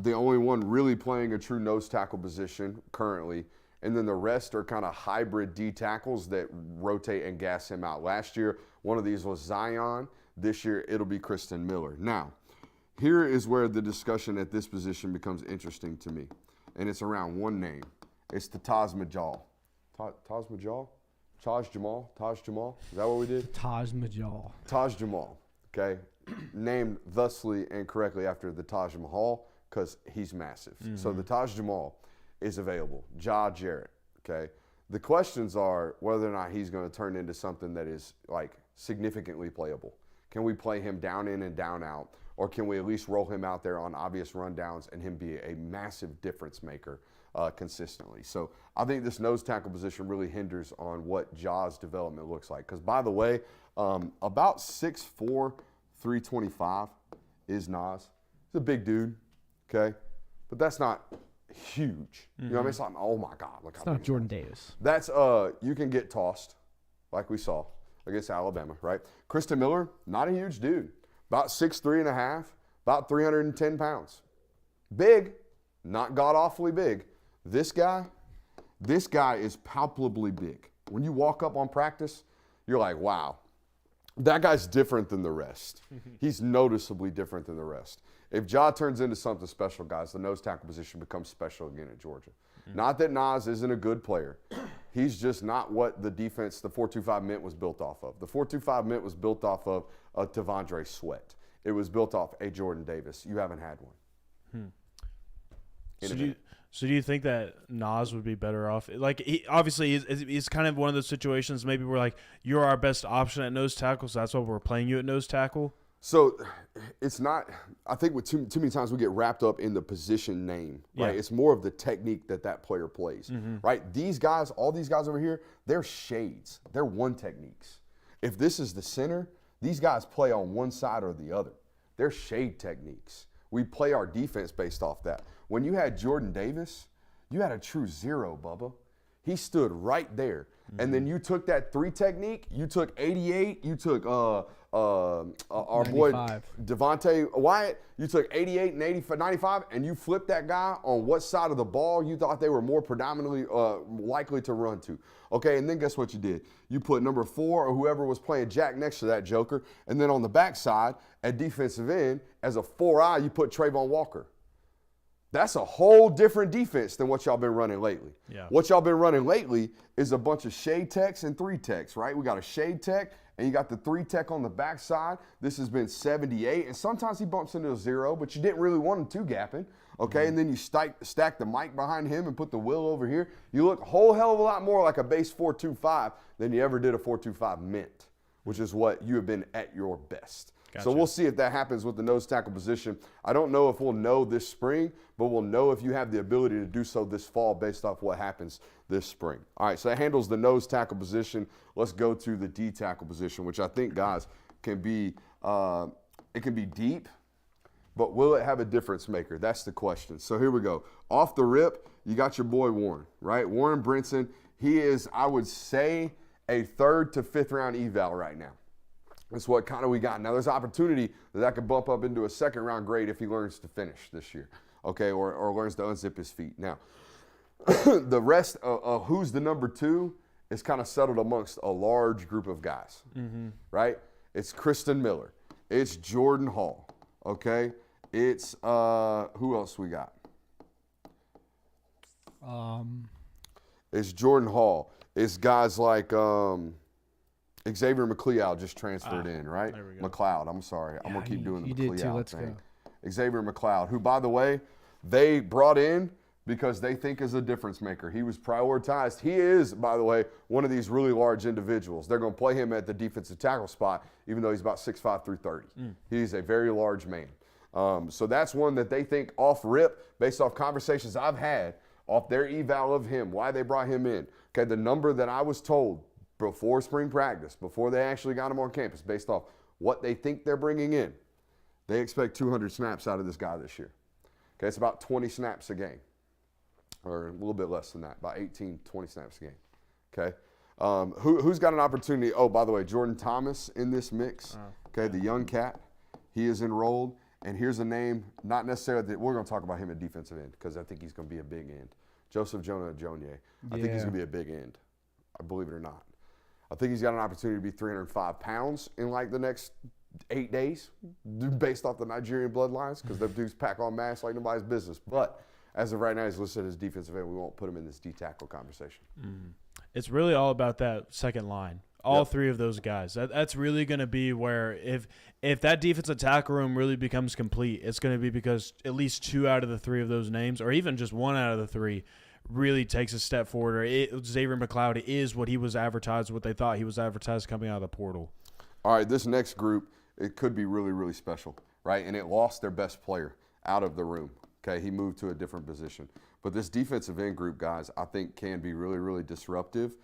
the only one really playing a true nose tackle position currently, and then the rest are kind of hybrid D tackles that rotate and gas him out. Last year, one of these was Zion. This year, it'll be Kristen Miller. Now, here is where the discussion at this position becomes interesting to me, and it's around one name. It's the Taj Mahal. Taj Mahal? Taj Jamal? Is that what we did? Taj Mahal. Taj Jamal, okay? Named thusly and correctly after the Taj Mahal because he's massive. So the Taj Jamal is available. Ja Jarrett, okay? The questions are whether or not he's going to turn into something that is, like, significantly playable. Can we play him down in and down out? Or can we at least roll him out there on obvious rundowns and him be a massive difference maker consistently? So I think this nose tackle position really hinders on what Ja's development looks like. Because, by the way, about 6'4", 325 is Nas. He's a big dude, okay? But that's not huge. You know what I mean? It's like, oh, my God. Look It's not Jordan Davis. That's, you can get tossed, like we saw against Alabama, right? Kristen Miller, not a huge dude. About 6'3" and a half, about 310 pounds. Big, not god-awfully big. This guy is palpably big. When you walk up on practice, you're like, wow, that guy's different than the rest. He's noticeably different than the rest. If Ja turns into something special, guys, the nose tackle position becomes special again at Georgia. Not that Nas isn't a good player. He's just not what the defense, the 4-2-5 mint was built off of. The 4-2-5 mint was built off of a Devondre Sweat. It was built off a Jordan Davis. You haven't had one. So do you think that Nas would be better off? Like, obviously, he's kind of one of those situations maybe where, like, you're our best option at nose tackle, so that's why we're playing you at nose tackle. So it's not – I think with too many times we get wrapped up in the position name, right? Yeah. It's more of the technique that player plays, right? These guys, all these guys over here, they're shades. They're one techniques. If this is the center, these guys play on one side or the other. They're shade techniques. We play our defense based off that. When you had Jordan Davis, you had a true zero, Bubba. He stood right there. And then you took that 3 technique, you took 88, you took our 95. boy Devontae Wyatt, you took 88 and 95, and you flipped that guy on what side of the ball you thought they were more predominantly likely to run to. Okay, and then guess what you did? You put number 4 or whoever was playing Jack next to that joker, and then on the backside at defensive end, as a 4-eye, you put Trayvon Walker. That's a whole different defense than what y'all been running lately. Yeah. What y'all been running lately is a bunch of shade techs and 3 techs, right? We got a shade tech, and you got the 3 tech on the backside. This has been 78, and sometimes he bumps into a 0, but you didn't really want him two-gapping, okay? And then you stack the mic behind him and put the will over here. You look a whole hell of a lot more like a base 4-2-5 than you ever did a 4-2-5 mint, which is what you have been at your best. Gotcha. So we'll see if that happens with the nose tackle position. I don't know if we'll know this spring, but we'll know if you have the ability to do so this fall based off what happens this spring. All right, so that handles the nose tackle position. Let's go to the D tackle position, which I think, guys, can be it can be deep, but will it have a difference maker? That's the question. So here we go. Off the rip, you got your boy Warren, right? Warren Brinson. He is, I would say, a 3rd to 5th round eval right now. That's what kind of we got. Now, there's opportunity that could bump up into a 2nd round grade if he learns to finish this year, okay, or learns to unzip his feet. Now, the rest of who's the number 2 is kind of settled amongst a large group of guys, right? It's Kristen Miller. It's Jordan Hall, okay? It's, who else we got? It's Jordan Hall. It's guys like Xavier McLeod just transferred in, right? There we go. McLeod, I'm sorry. I'm going to keep doing the you did too. McLeod Let's thing. go. Xavier McLeod, who, by the way, they brought in because they think is a difference maker. He was prioritized. He is, by the way, one of these really large individuals. They're going to play him at the defensive tackle spot, even though he's about 6'5", 330. He's a very large man. So that's one that they think off rip, based off conversations I've had, off their eval of him, why they brought him in. Okay, the number that I was told before spring practice, before they actually got him on campus, based off what they think they're bringing in, they expect 200 snaps out of this guy this year. Okay, it's about 20 snaps a game. or a little bit less than that, about 18, 20 snaps a game. Okay. Who's got an opportunity? Oh, by the way, Jordan Thomas in this mix. Okay, the young cat. He is enrolled. And here's a name, not necessarily that we're going to talk about him at defensive end because I think he's going to be a big end. Joseph Jonah-Ajonye. I think he's going to be a big end, believe it or not. I think he's got an opportunity to be 305 pounds in like the next 8 days based off the Nigerian bloodlines because the dudes pack on mass like nobody's business. But as of right now, he's listed as defensive end. We won't put him in this D-tackle conversation. It's really all about that second line. All three of those guys. That's really going to be where if that defensive tackle room really becomes complete, it's going to be because at least 2 out of the 3 of those names, or even just 1 out of the 3, really takes a step forward. Or Xavier McLeod is what he was advertised, what they thought he was advertised coming out of the portal. All right, this next group, it could be really, really special, right? And it lost their best player out of the room. Okay, he moved to a different position. But this defensive end group, guys, I think can be really, really disruptive.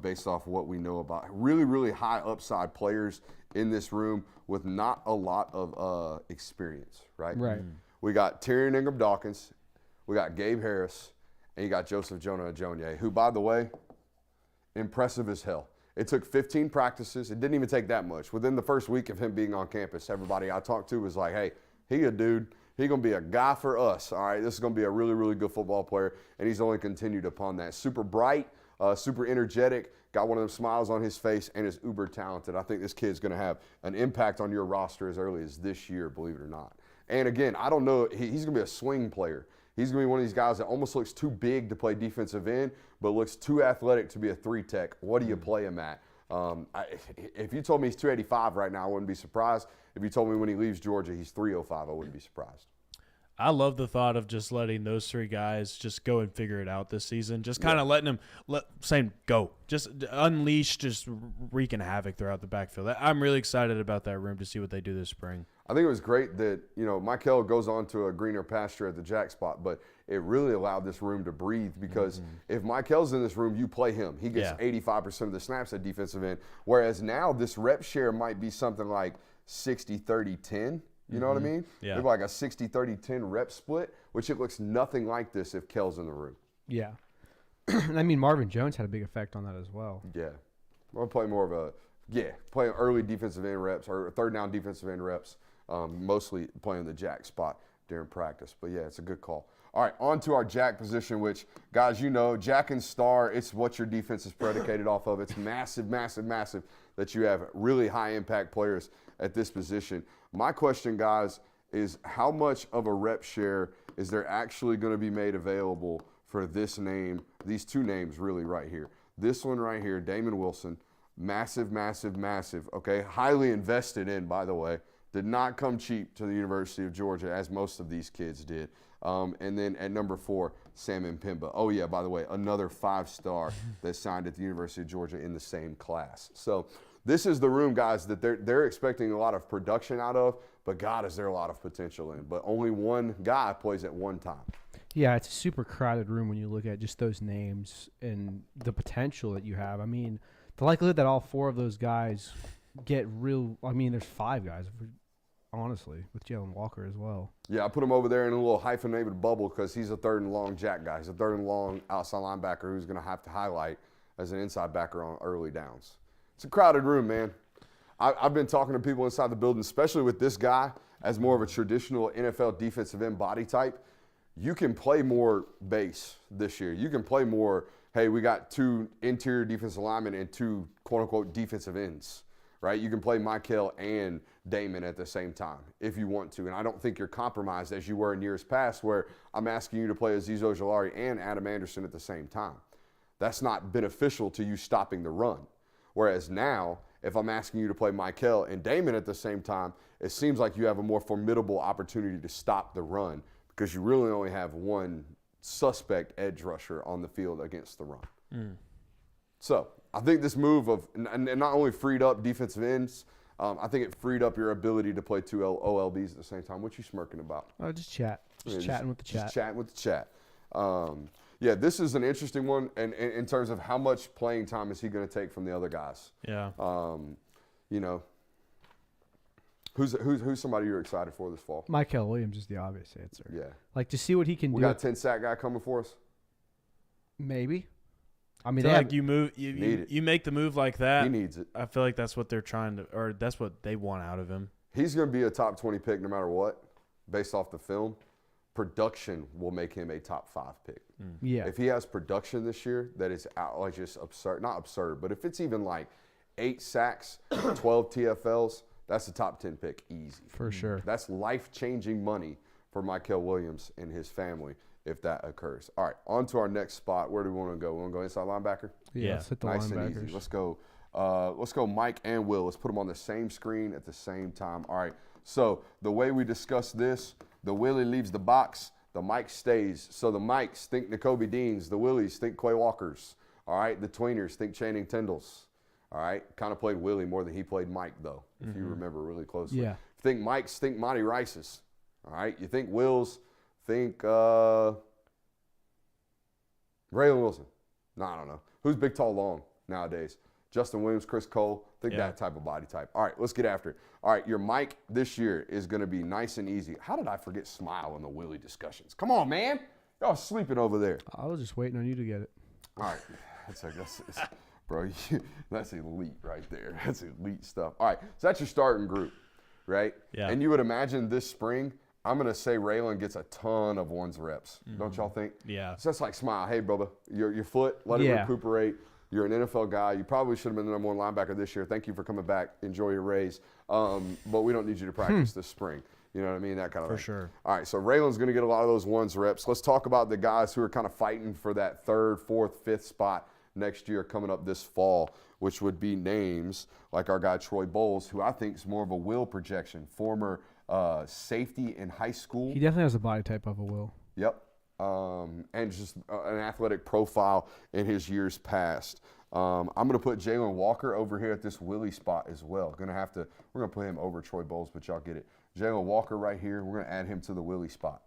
Based off what we know about really, really high upside players in this room with not a lot of experience, right? Right. We got Tyrion Ingram-Dawkins, we got Gabe Harris, and you got Joseph Jonah-Ajonye, who, by the way, impressive as hell. It took 15 practices. It didn't even take that much. Within the first week of him being on campus, everybody I talked to was like, hey, he a dude. He's going to be a guy for us, all right? This is going to be a really, really good football player, and he's only continued upon that. Super bright. Super energetic, got one of them smiles on his face, and is uber talented. I think this kid's going to have an impact on your roster as early as this year, believe it or not. And again, I don't know, he's going to be a swing player. He's going to be one of these guys that almost looks too big to play defensive end, but looks too athletic to be a 3-tech. What do you play him at? If you told me he's 285 right now, I wouldn't be surprised. If you told me when he leaves Georgia he's 305, I wouldn't be surprised. I love the thought of just letting those 3 guys just go and figure it out this season. Just kind of letting them saying go. Just unleash, just wreaking havoc throughout the backfield. I'm really excited about that room to see what they do this spring. I think it was great that, Michael goes on to a greener pasture at the jack spot, but it really allowed this room to breathe because if Michael's in this room, you play him. He gets 85% of the snaps at defensive end, whereas now this rep share might be something like 60-30-10. You know what I mean? Yeah. Maybe like a 60-30-10 rep split, which it looks nothing like this if Kel's in the room. Yeah. I mean, Marvin Jones had a big effect on that as well. Yeah. I'll play more of playing early defensive end reps or third down defensive end reps, mostly playing the jack spot during practice. But, yeah, it's a good call. All right, on to our jack position, which, guys, jack and star, it's what your defense is predicated off of. It's massive, massive, massive that you have really high-impact players at this position. My question, guys, is how much of a rep share is there actually going to be made available for this name, these 2 names really right here? This one right here, Damon Wilson, massive, massive, massive, okay, highly invested in, by the way, did not come cheap to the University of Georgia as most of these kids did. And then at number 4, Sam Mpemba. Oh, yeah, by the way, another 5-star that signed at the University of Georgia in the same class. So this is the room, guys, that they're expecting a lot of production out of, but God, is there a lot of potential in. But only one guy plays at one time. Yeah, it's a super crowded room when you look at just those names and the potential that you have. I mean, the likelihood that all 4 of those guys get there's 5 guys, honestly, with Jalen Walker as well. Yeah, I put him over there in a little hyphenated bubble because he's a 3rd and long jack guy. He's a 3rd and long outside linebacker who's going to have to highlight as an inside backer on early downs. It's a crowded room, man. I've been talking to people inside the building, especially with this guy as more of a traditional NFL defensive end body type. You can play more base this year. You can play more, hey, we got 2 interior defensive linemen and 2 quote-unquote defensive ends, right? You can play Michael and Damon at the same time if you want to. And I don't think you're compromised as you were in years past where I'm asking you to play Azeez Ojulari and Adam Anderson at the same time. That's not beneficial to you stopping the run. Whereas now, if I'm asking you to play Michael and Damon at the same time, it seems like you have a more formidable opportunity to stop the run because you really only have one suspect edge rusher on the field against the run. So I think this move of and not only freed up defensive ends, I think it freed up your ability to play 2 OLBs at the same time. What you smirking about? Oh, just chat. Chatting with the chat. Just chatting with the chat. Yeah, this is an interesting one, and in terms of how much playing time is he going to take from the other guys. Yeah. Who's somebody you're excited for this fall? Michael Williams is the obvious answer. Yeah. Like to see what he can do. We got a 10-sack guy coming for us. Maybe. I I mean, feel they like have, you move, Need it. you make the move like that. He needs it. I feel like that's what they're trying to, or that's what they want out of him. He's going to be a top 20 pick no matter what, based off the film. Production will make him a top 5 pick. yeah. If he has production this year that is like just absurd, not absurd, but if it's even like 8 sacks, 12 TFLs, that's a top 10 pick easy. For sure. That's life-changing money for Mykel Williams and his family if that occurs. All right, on to our next spot. Where do we want to go? We want to go inside linebacker? Yeah. Let's hit the Nice and linebackers. easy. Let's go Mike and Will. Let's put them on the same screen at the same time. All right, so the way we discuss this, the Willie leaves the box, the Mike stays. So the Mikes think N'Kobe Deans, the Willies think Quay Walkers. All right, the Tweeners think Channing Tindalls. All right, kind of played Willie more than he played Mike, though, if you remember really closely. Yeah. Think Mikes, think Monty Rice's. All right, you think Wills, think Raylan Wilson. No, I don't know. Who's big, tall, long nowadays? Justin Williams, Chris Cole. Think that type of body type. All right, let's get after it. All right, your Mike this year is going to be nice and easy. How did I forget Smile in the Willie discussions? Come on, man. Y'all sleeping over there. I was just waiting on you to get it. All right. Bro, that's elite right there. That's elite stuff. All right, so that's your starting group, right? Yeah. And you would imagine this spring, I'm going to say Raylan gets a ton of ones reps. Don't y'all think? Yeah. So that's like Smile. Hey, brother, your foot, let it recuperate. You're an NFL guy. You probably should have been the number 1 linebacker this year. Thank you for coming back. Enjoy your raise. But we don't need you to practice this spring. You know what I mean? That kind of thing. For sure. All right, so Raylan's going to get a lot of those ones reps. Let's talk about the guys who are kind of fighting for that 3rd, 4th, 5th spot next year coming up this fall, which would be names like our guy Troy Bowles, who I think is more of a Will projection, former safety in high school. He definitely has the body type of a Will. Yep. And just an athletic profile in his years past. I'm going to put Jalen Walker over here at this Willie spot as well. We're going to put him over Troy Bowles, but y'all get it. Jalen Walker right here. We're going to add him to the Willie spot.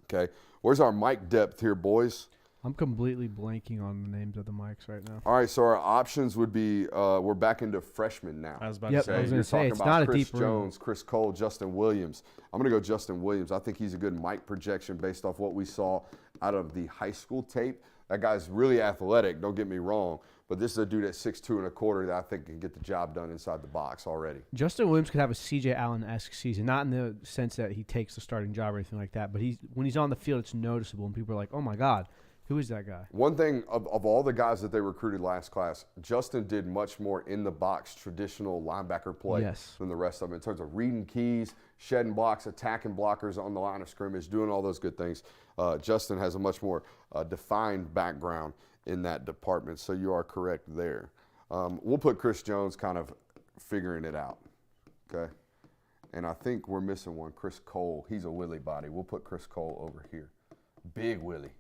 Okay. Where's our Mike depth here, boys? I'm completely blanking on the names of the mics right now. All right, so our options would be we're back into freshmen now. I was about Yep, to I say. was You're gonna say, talking it's about not a Chris deep room. Jones, Chris Cole, Justin Williams. I'm going to go Justin Williams. I think he's a good Mike projection based off what we saw out of the high school tape. That guy's really athletic, don't get me wrong, but this is a dude at 6'2" and a quarter that I think can get the job done inside the box already. Justin Williams could have a C.J. Allen-esque season, not in the sense that he takes the starting job or anything like that, but when he's on the field, it's noticeable, and people are like, oh, my God, who is that guy? One thing, of all the guys that they recruited last class, Justin did much more in-the-box traditional linebacker play than the rest of them in terms of reading keys, shedding blocks, attacking blockers on the line of scrimmage, doing all those good things. Justin has a much more defined background in that department, so you are correct there. We'll put Chris Jones kind of figuring it out, okay? And I think we're missing one, Chris Cole. He's a Willie body. We'll put Chris Cole over here. Big Willie.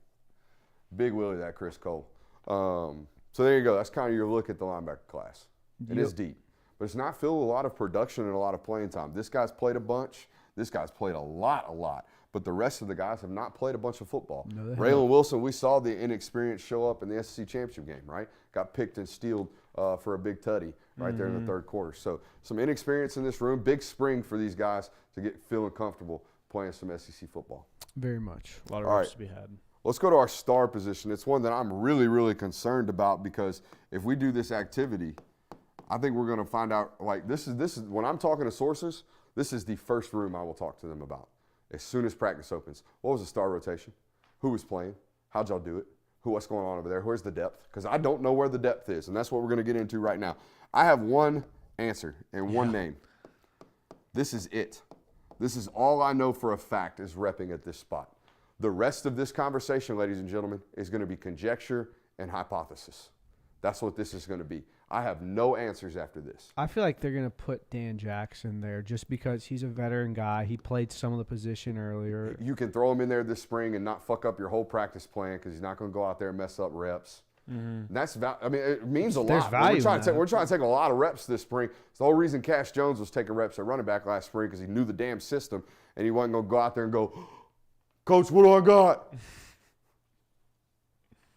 Big Willie, that Chris Cole. So there you go. That's kind of your look at the linebacker class. It is deep, but it's not filled with a lot of production and a lot of playing time. This guy's played a bunch. This guy's played a lot. But the rest of the guys have not played a bunch of football. No, they Raylan Wilson, we saw the inexperience show up in the SEC championship game, right? Got picked and stealed for a big tutty right there in the 3rd quarter. So some inexperience in this room. Big spring for these guys to get feeling comfortable playing some SEC football. Very much. A lot of All reps right. to be had. Let's go to our star position. It's one that I'm really, really concerned about because if we do this activity, I think we're going to find out, like, this is when I'm talking to sources, this is the first room I will talk to them about. As soon as practice opens, what was the star rotation? Who was playing? How'd y'all do it? What's going on over there? Where's the depth? Because I don't know where the depth is, and that's what we're going to get into right now. I have one answer and one name. This is it. This is all I know for a fact is repping at this spot. The rest of this conversation, ladies and gentlemen, is going to be conjecture and hypothesis. That's what this is going to be. I have no answers after this. I feel like they're going to put Dan Jackson there just because he's a veteran guy. He played some of the position earlier. You can throw him in there this spring and not fuck up your whole practice plan because he's not going to go out there and mess up reps. That's it means a There's lot. value We're trying to take a lot of reps this spring. It's the whole reason Cash Jones was taking reps at running back last spring because he knew the damn system and he wasn't going to go out there and go, Coach, what do I got?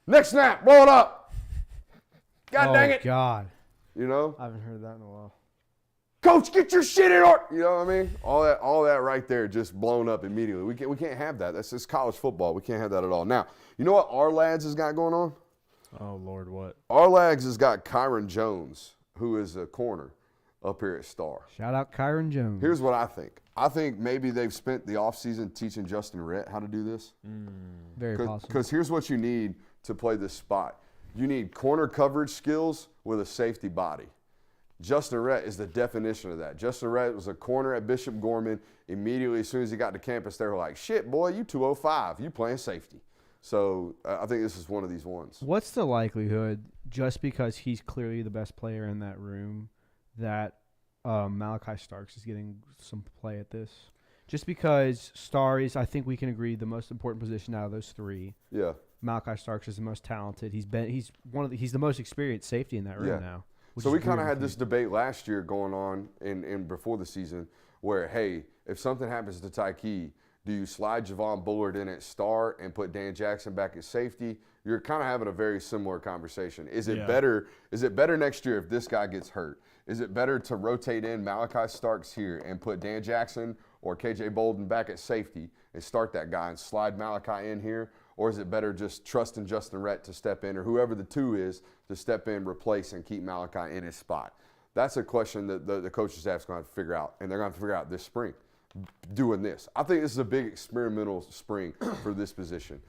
Next snap, blow it up. God dang it. God. You know? I haven't heard that in a while. Coach, get your shit in order. You know what I mean? All that right there just blown up immediately. We can't have that. That's just college football. We can't have that at all. Now, you know what our lads has got going on? Oh, Lord, what? Our lads has got Kyron Jones, who is a corner up here at Star. Shout out Kyron Jones. Here's what I think. I think maybe they've spent the offseason teaching Justin Rhett how to do this. Very possible. Because here's what you need to play this spot. You need corner coverage skills with a safety body. Justin Rhett is the definition of that. Justin Rhett was a corner at Bishop Gorman. Immediately, as soon as he got to campus, they were like, shit, boy, you 205. You playing safety. So I think this is one of these ones. What's the likelihood, just because he's clearly the best player in that room, that Malachi Starks is getting some play at this? Just because Star is, I think we can agree, the most important position out of those three. Yeah. Malachi Starks is the most talented. He's the most experienced safety in that room now. So we kind of had this debate last year going on in before the season where, hey, if something happens to Tyke, do you slide Javon Bullard in at star and put Dan Jackson back at safety? You're kind of having a very similar conversation. Is it better next year if this guy gets hurt? Is it better to rotate in Malachi Starks here and put Dan Jackson or KJ Bolden back at safety and start that guy and slide Malachi in here? Or is it better just trusting Justin Rhett to step in, or whoever the two is to step in, replace, and keep Malachi in his spot? That's a question that the coaching staff is going to have to figure out, and they're going to have to figure out this spring doing this. I think this is a big experimental spring for this position.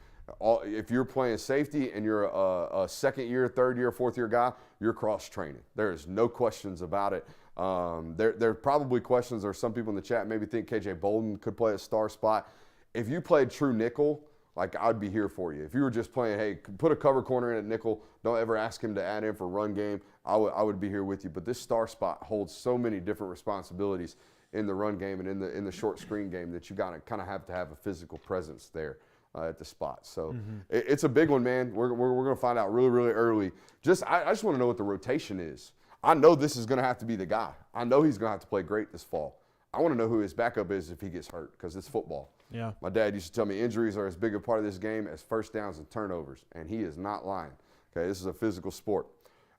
If you're playing safety and you're a second year, third year, fourth year guy, you're cross training. There is no questions about it. There are probably questions, or some people in the chat maybe think KJ Bolden could play a star spot. If you played true nickel, like, I'd be here for you. If you were just playing, hey, put a cover corner in at nickel, don't ever ask him to add in for run game, I would be here with you. But this star spot holds so many different responsibilities in the run game and in the short screen game that you got to kind of have a physical presence there at the spot. So it's a big one, man. We're going to find out really, really early. I just want to know what the rotation is. I know this is going to have to be the guy. I know he's going to have to play great this fall. I want to know who his backup is if he gets hurt, because it's football. Yeah. My dad used to tell me injuries are as big a part of this game as first downs and turnovers, and he is not lying. Okay, this is a physical sport.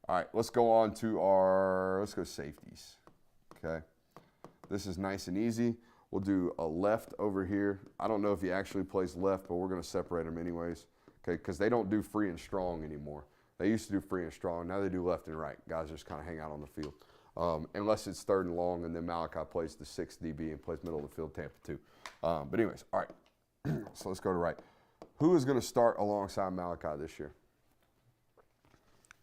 All right, let's go safeties. Okay, this is nice and easy. We'll do a left over here. I don't know if he actually plays left, but we're going to separate him anyways, okay, because they don't do free and strong anymore. They used to do free and strong. Now they do left and right. Guys just kind of hang out on the field. Unless it's third and long, and then Malachi plays the 6th DB and plays middle of the field, Tampa 2. But anyways, all right. So let's go to right. Who is going to start alongside Malachi this year?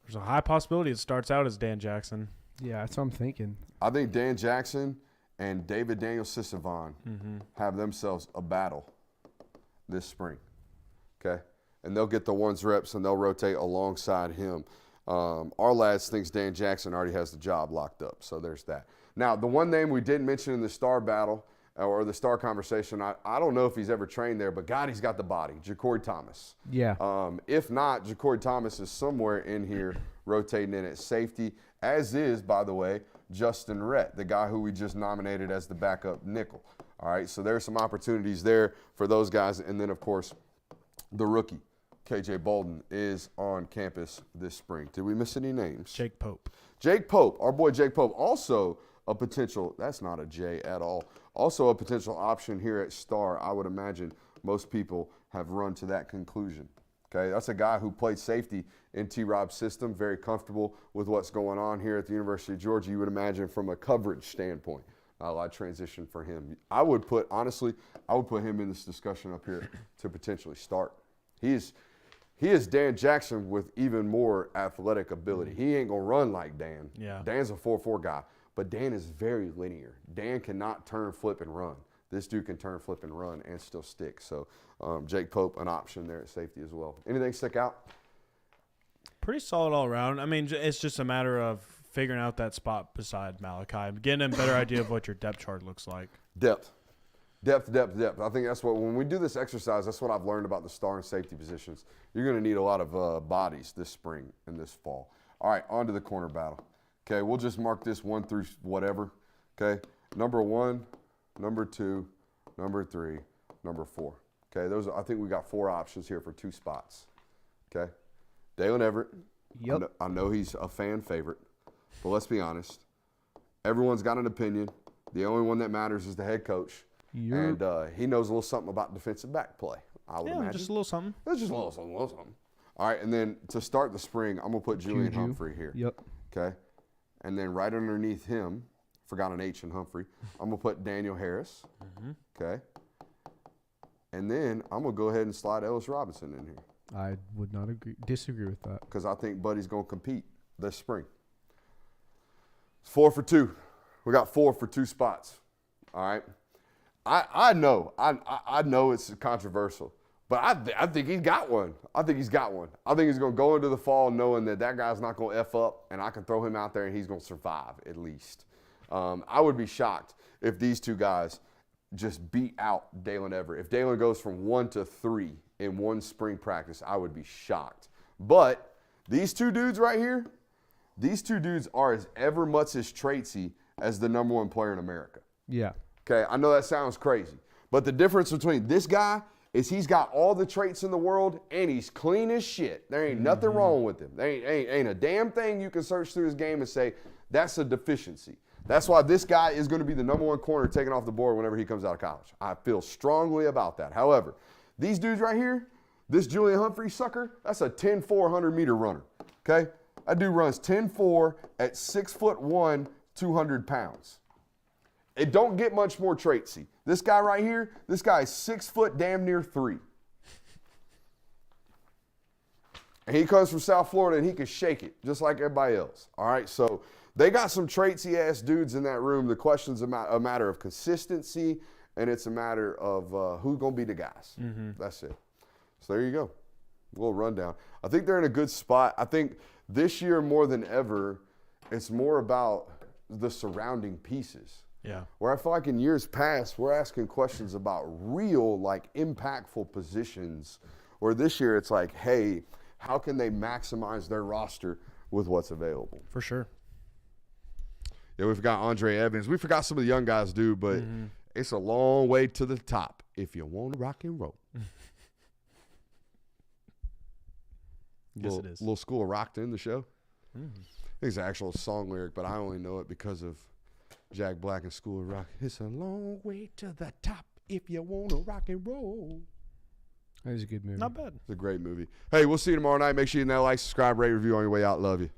There's a high possibility it starts out as Dan Jackson. Yeah, that's what I'm thinking. I think Dan Jackson and David Daniel Sisavon have themselves a battle this spring. Okay? And they'll get the ones reps and they'll rotate alongside him. Our lads thinks Dan Jackson already has the job locked up, so there's that. Now, the one name we didn't mention in the star battle or the star conversation, I don't know if he's ever trained there, but God, he's got the body, Ja'Cory Thomas. Yeah. If not, Ja'Cory Thomas is somewhere in here rotating in at safety, as is, by the way, Justin Rhett, the guy who we just nominated as the backup nickel. All right, so there's some opportunities there for those guys. And then, of course, the rookie, KJ Bolden, is on campus this spring. Did we miss any names? Jake Pope. Jake Pope, our boy Jake Pope, also a potential, that's not a J at all, also a potential option here at Star. I would imagine most people have run to that conclusion. Okay, that's a guy who played safety in T-Rob's system, very comfortable with what's going on here at the University of Georgia, you would imagine, from a coverage standpoint. Not a lot of transition for him. I would put him in this discussion up here to potentially start. He is Dan Jackson with even more athletic ability. He ain't going to run like Dan. Yeah. Dan's a 4.4 guy, but Dan is very linear. Dan cannot turn, flip, and run. This dude can turn, flip, and run and still stick. So Jake Pope, an option there at safety as well. Anything stick out? Pretty solid all around. I mean, it's just a matter of figuring out that spot beside Malachi, getting a better idea of what your depth chart looks like. Depth. I think that's what, when we do this exercise, that's what I've learned about the star and safety positions. You're going to need a lot of bodies this spring and this fall. All right, on to the corner battle. Okay, we'll just mark this 1 through whatever. Okay, number 1, number 2, number 3, number 4. Okay, I think we got 4 options here for 2 spots. Okay, Dalen Everett. Yep. I know he's a fan favorite, but let's be honest. Everyone's got an opinion. The only one that matters is the head coach. And he knows a little something about defensive back play, I would imagine. Just a little something. It's just a little something. All right, and then to start the spring, I'm going to put Julian Humphrey here. Yep. Okay? And then right underneath him, forgot an H in Humphrey, I'm going to put Daniel Harris. Okay? And then I'm going to go ahead and slide Ellis Robinson in here. I would not disagree with that. Because I think Buddy's going to compete this spring. It's 4 for 2. We got 4 for 2 spots. All right? I know it's controversial, but I think he's got one. I think he's going to go into the fall knowing that guy's not going to F up, and I can throw him out there and he's going to survive at least. I would be shocked if these two guys just beat out Dalen Everett. If Dalen goes from 1 to 3 in one spring practice, I would be shocked. But these two dudes right here, these two dudes are as ever much as traitsy as the number 1 player in America. Yeah. Okay, I know that sounds crazy, but the difference between this guy is he's got all the traits in the world and he's clean as shit. There ain't nothing wrong with him. There ain't a damn thing you can search through his game and say that's a deficiency. That's why this guy is going to be the number 1 corner taken off the board whenever he comes out of college. I feel strongly about that. However, these dudes right here, this Julian Humphrey sucker, that's a 10-4 100-meter runner. Okay, that dude runs 10-4 at 6'1", 200 pounds. It don't get much more traitsy. This guy right here, this guy is 6 foot damn near 3. And he comes from South Florida and he can shake it just like everybody else. All right, so they got some traitsy ass dudes in that room. The question's a matter of consistency, and it's a matter of who's going to be the guys. That's it. So there you go. A little rundown. I think they're in a good spot. I think this year more than ever, it's more about the surrounding pieces. Yeah. Where I feel like in years past, we're asking questions about real, like, impactful positions. Where this year it's like, hey, how can they maximize their roster with what's available? For sure. Yeah, we forgot Andre Evans. We forgot some of the young guys, do, but it's a long way to the top if you want to rock and roll. Yes, it is. Little School of Rock to end the show. I think it's an actual song lyric, but I only know it because of Jack Black and School of Rock. It's a long way to the top if you want to rock and roll. That is a good movie. Not bad. It's a great movie. Hey, we'll see you tomorrow night. Make sure you like, subscribe, rate, review on your way out. Love you.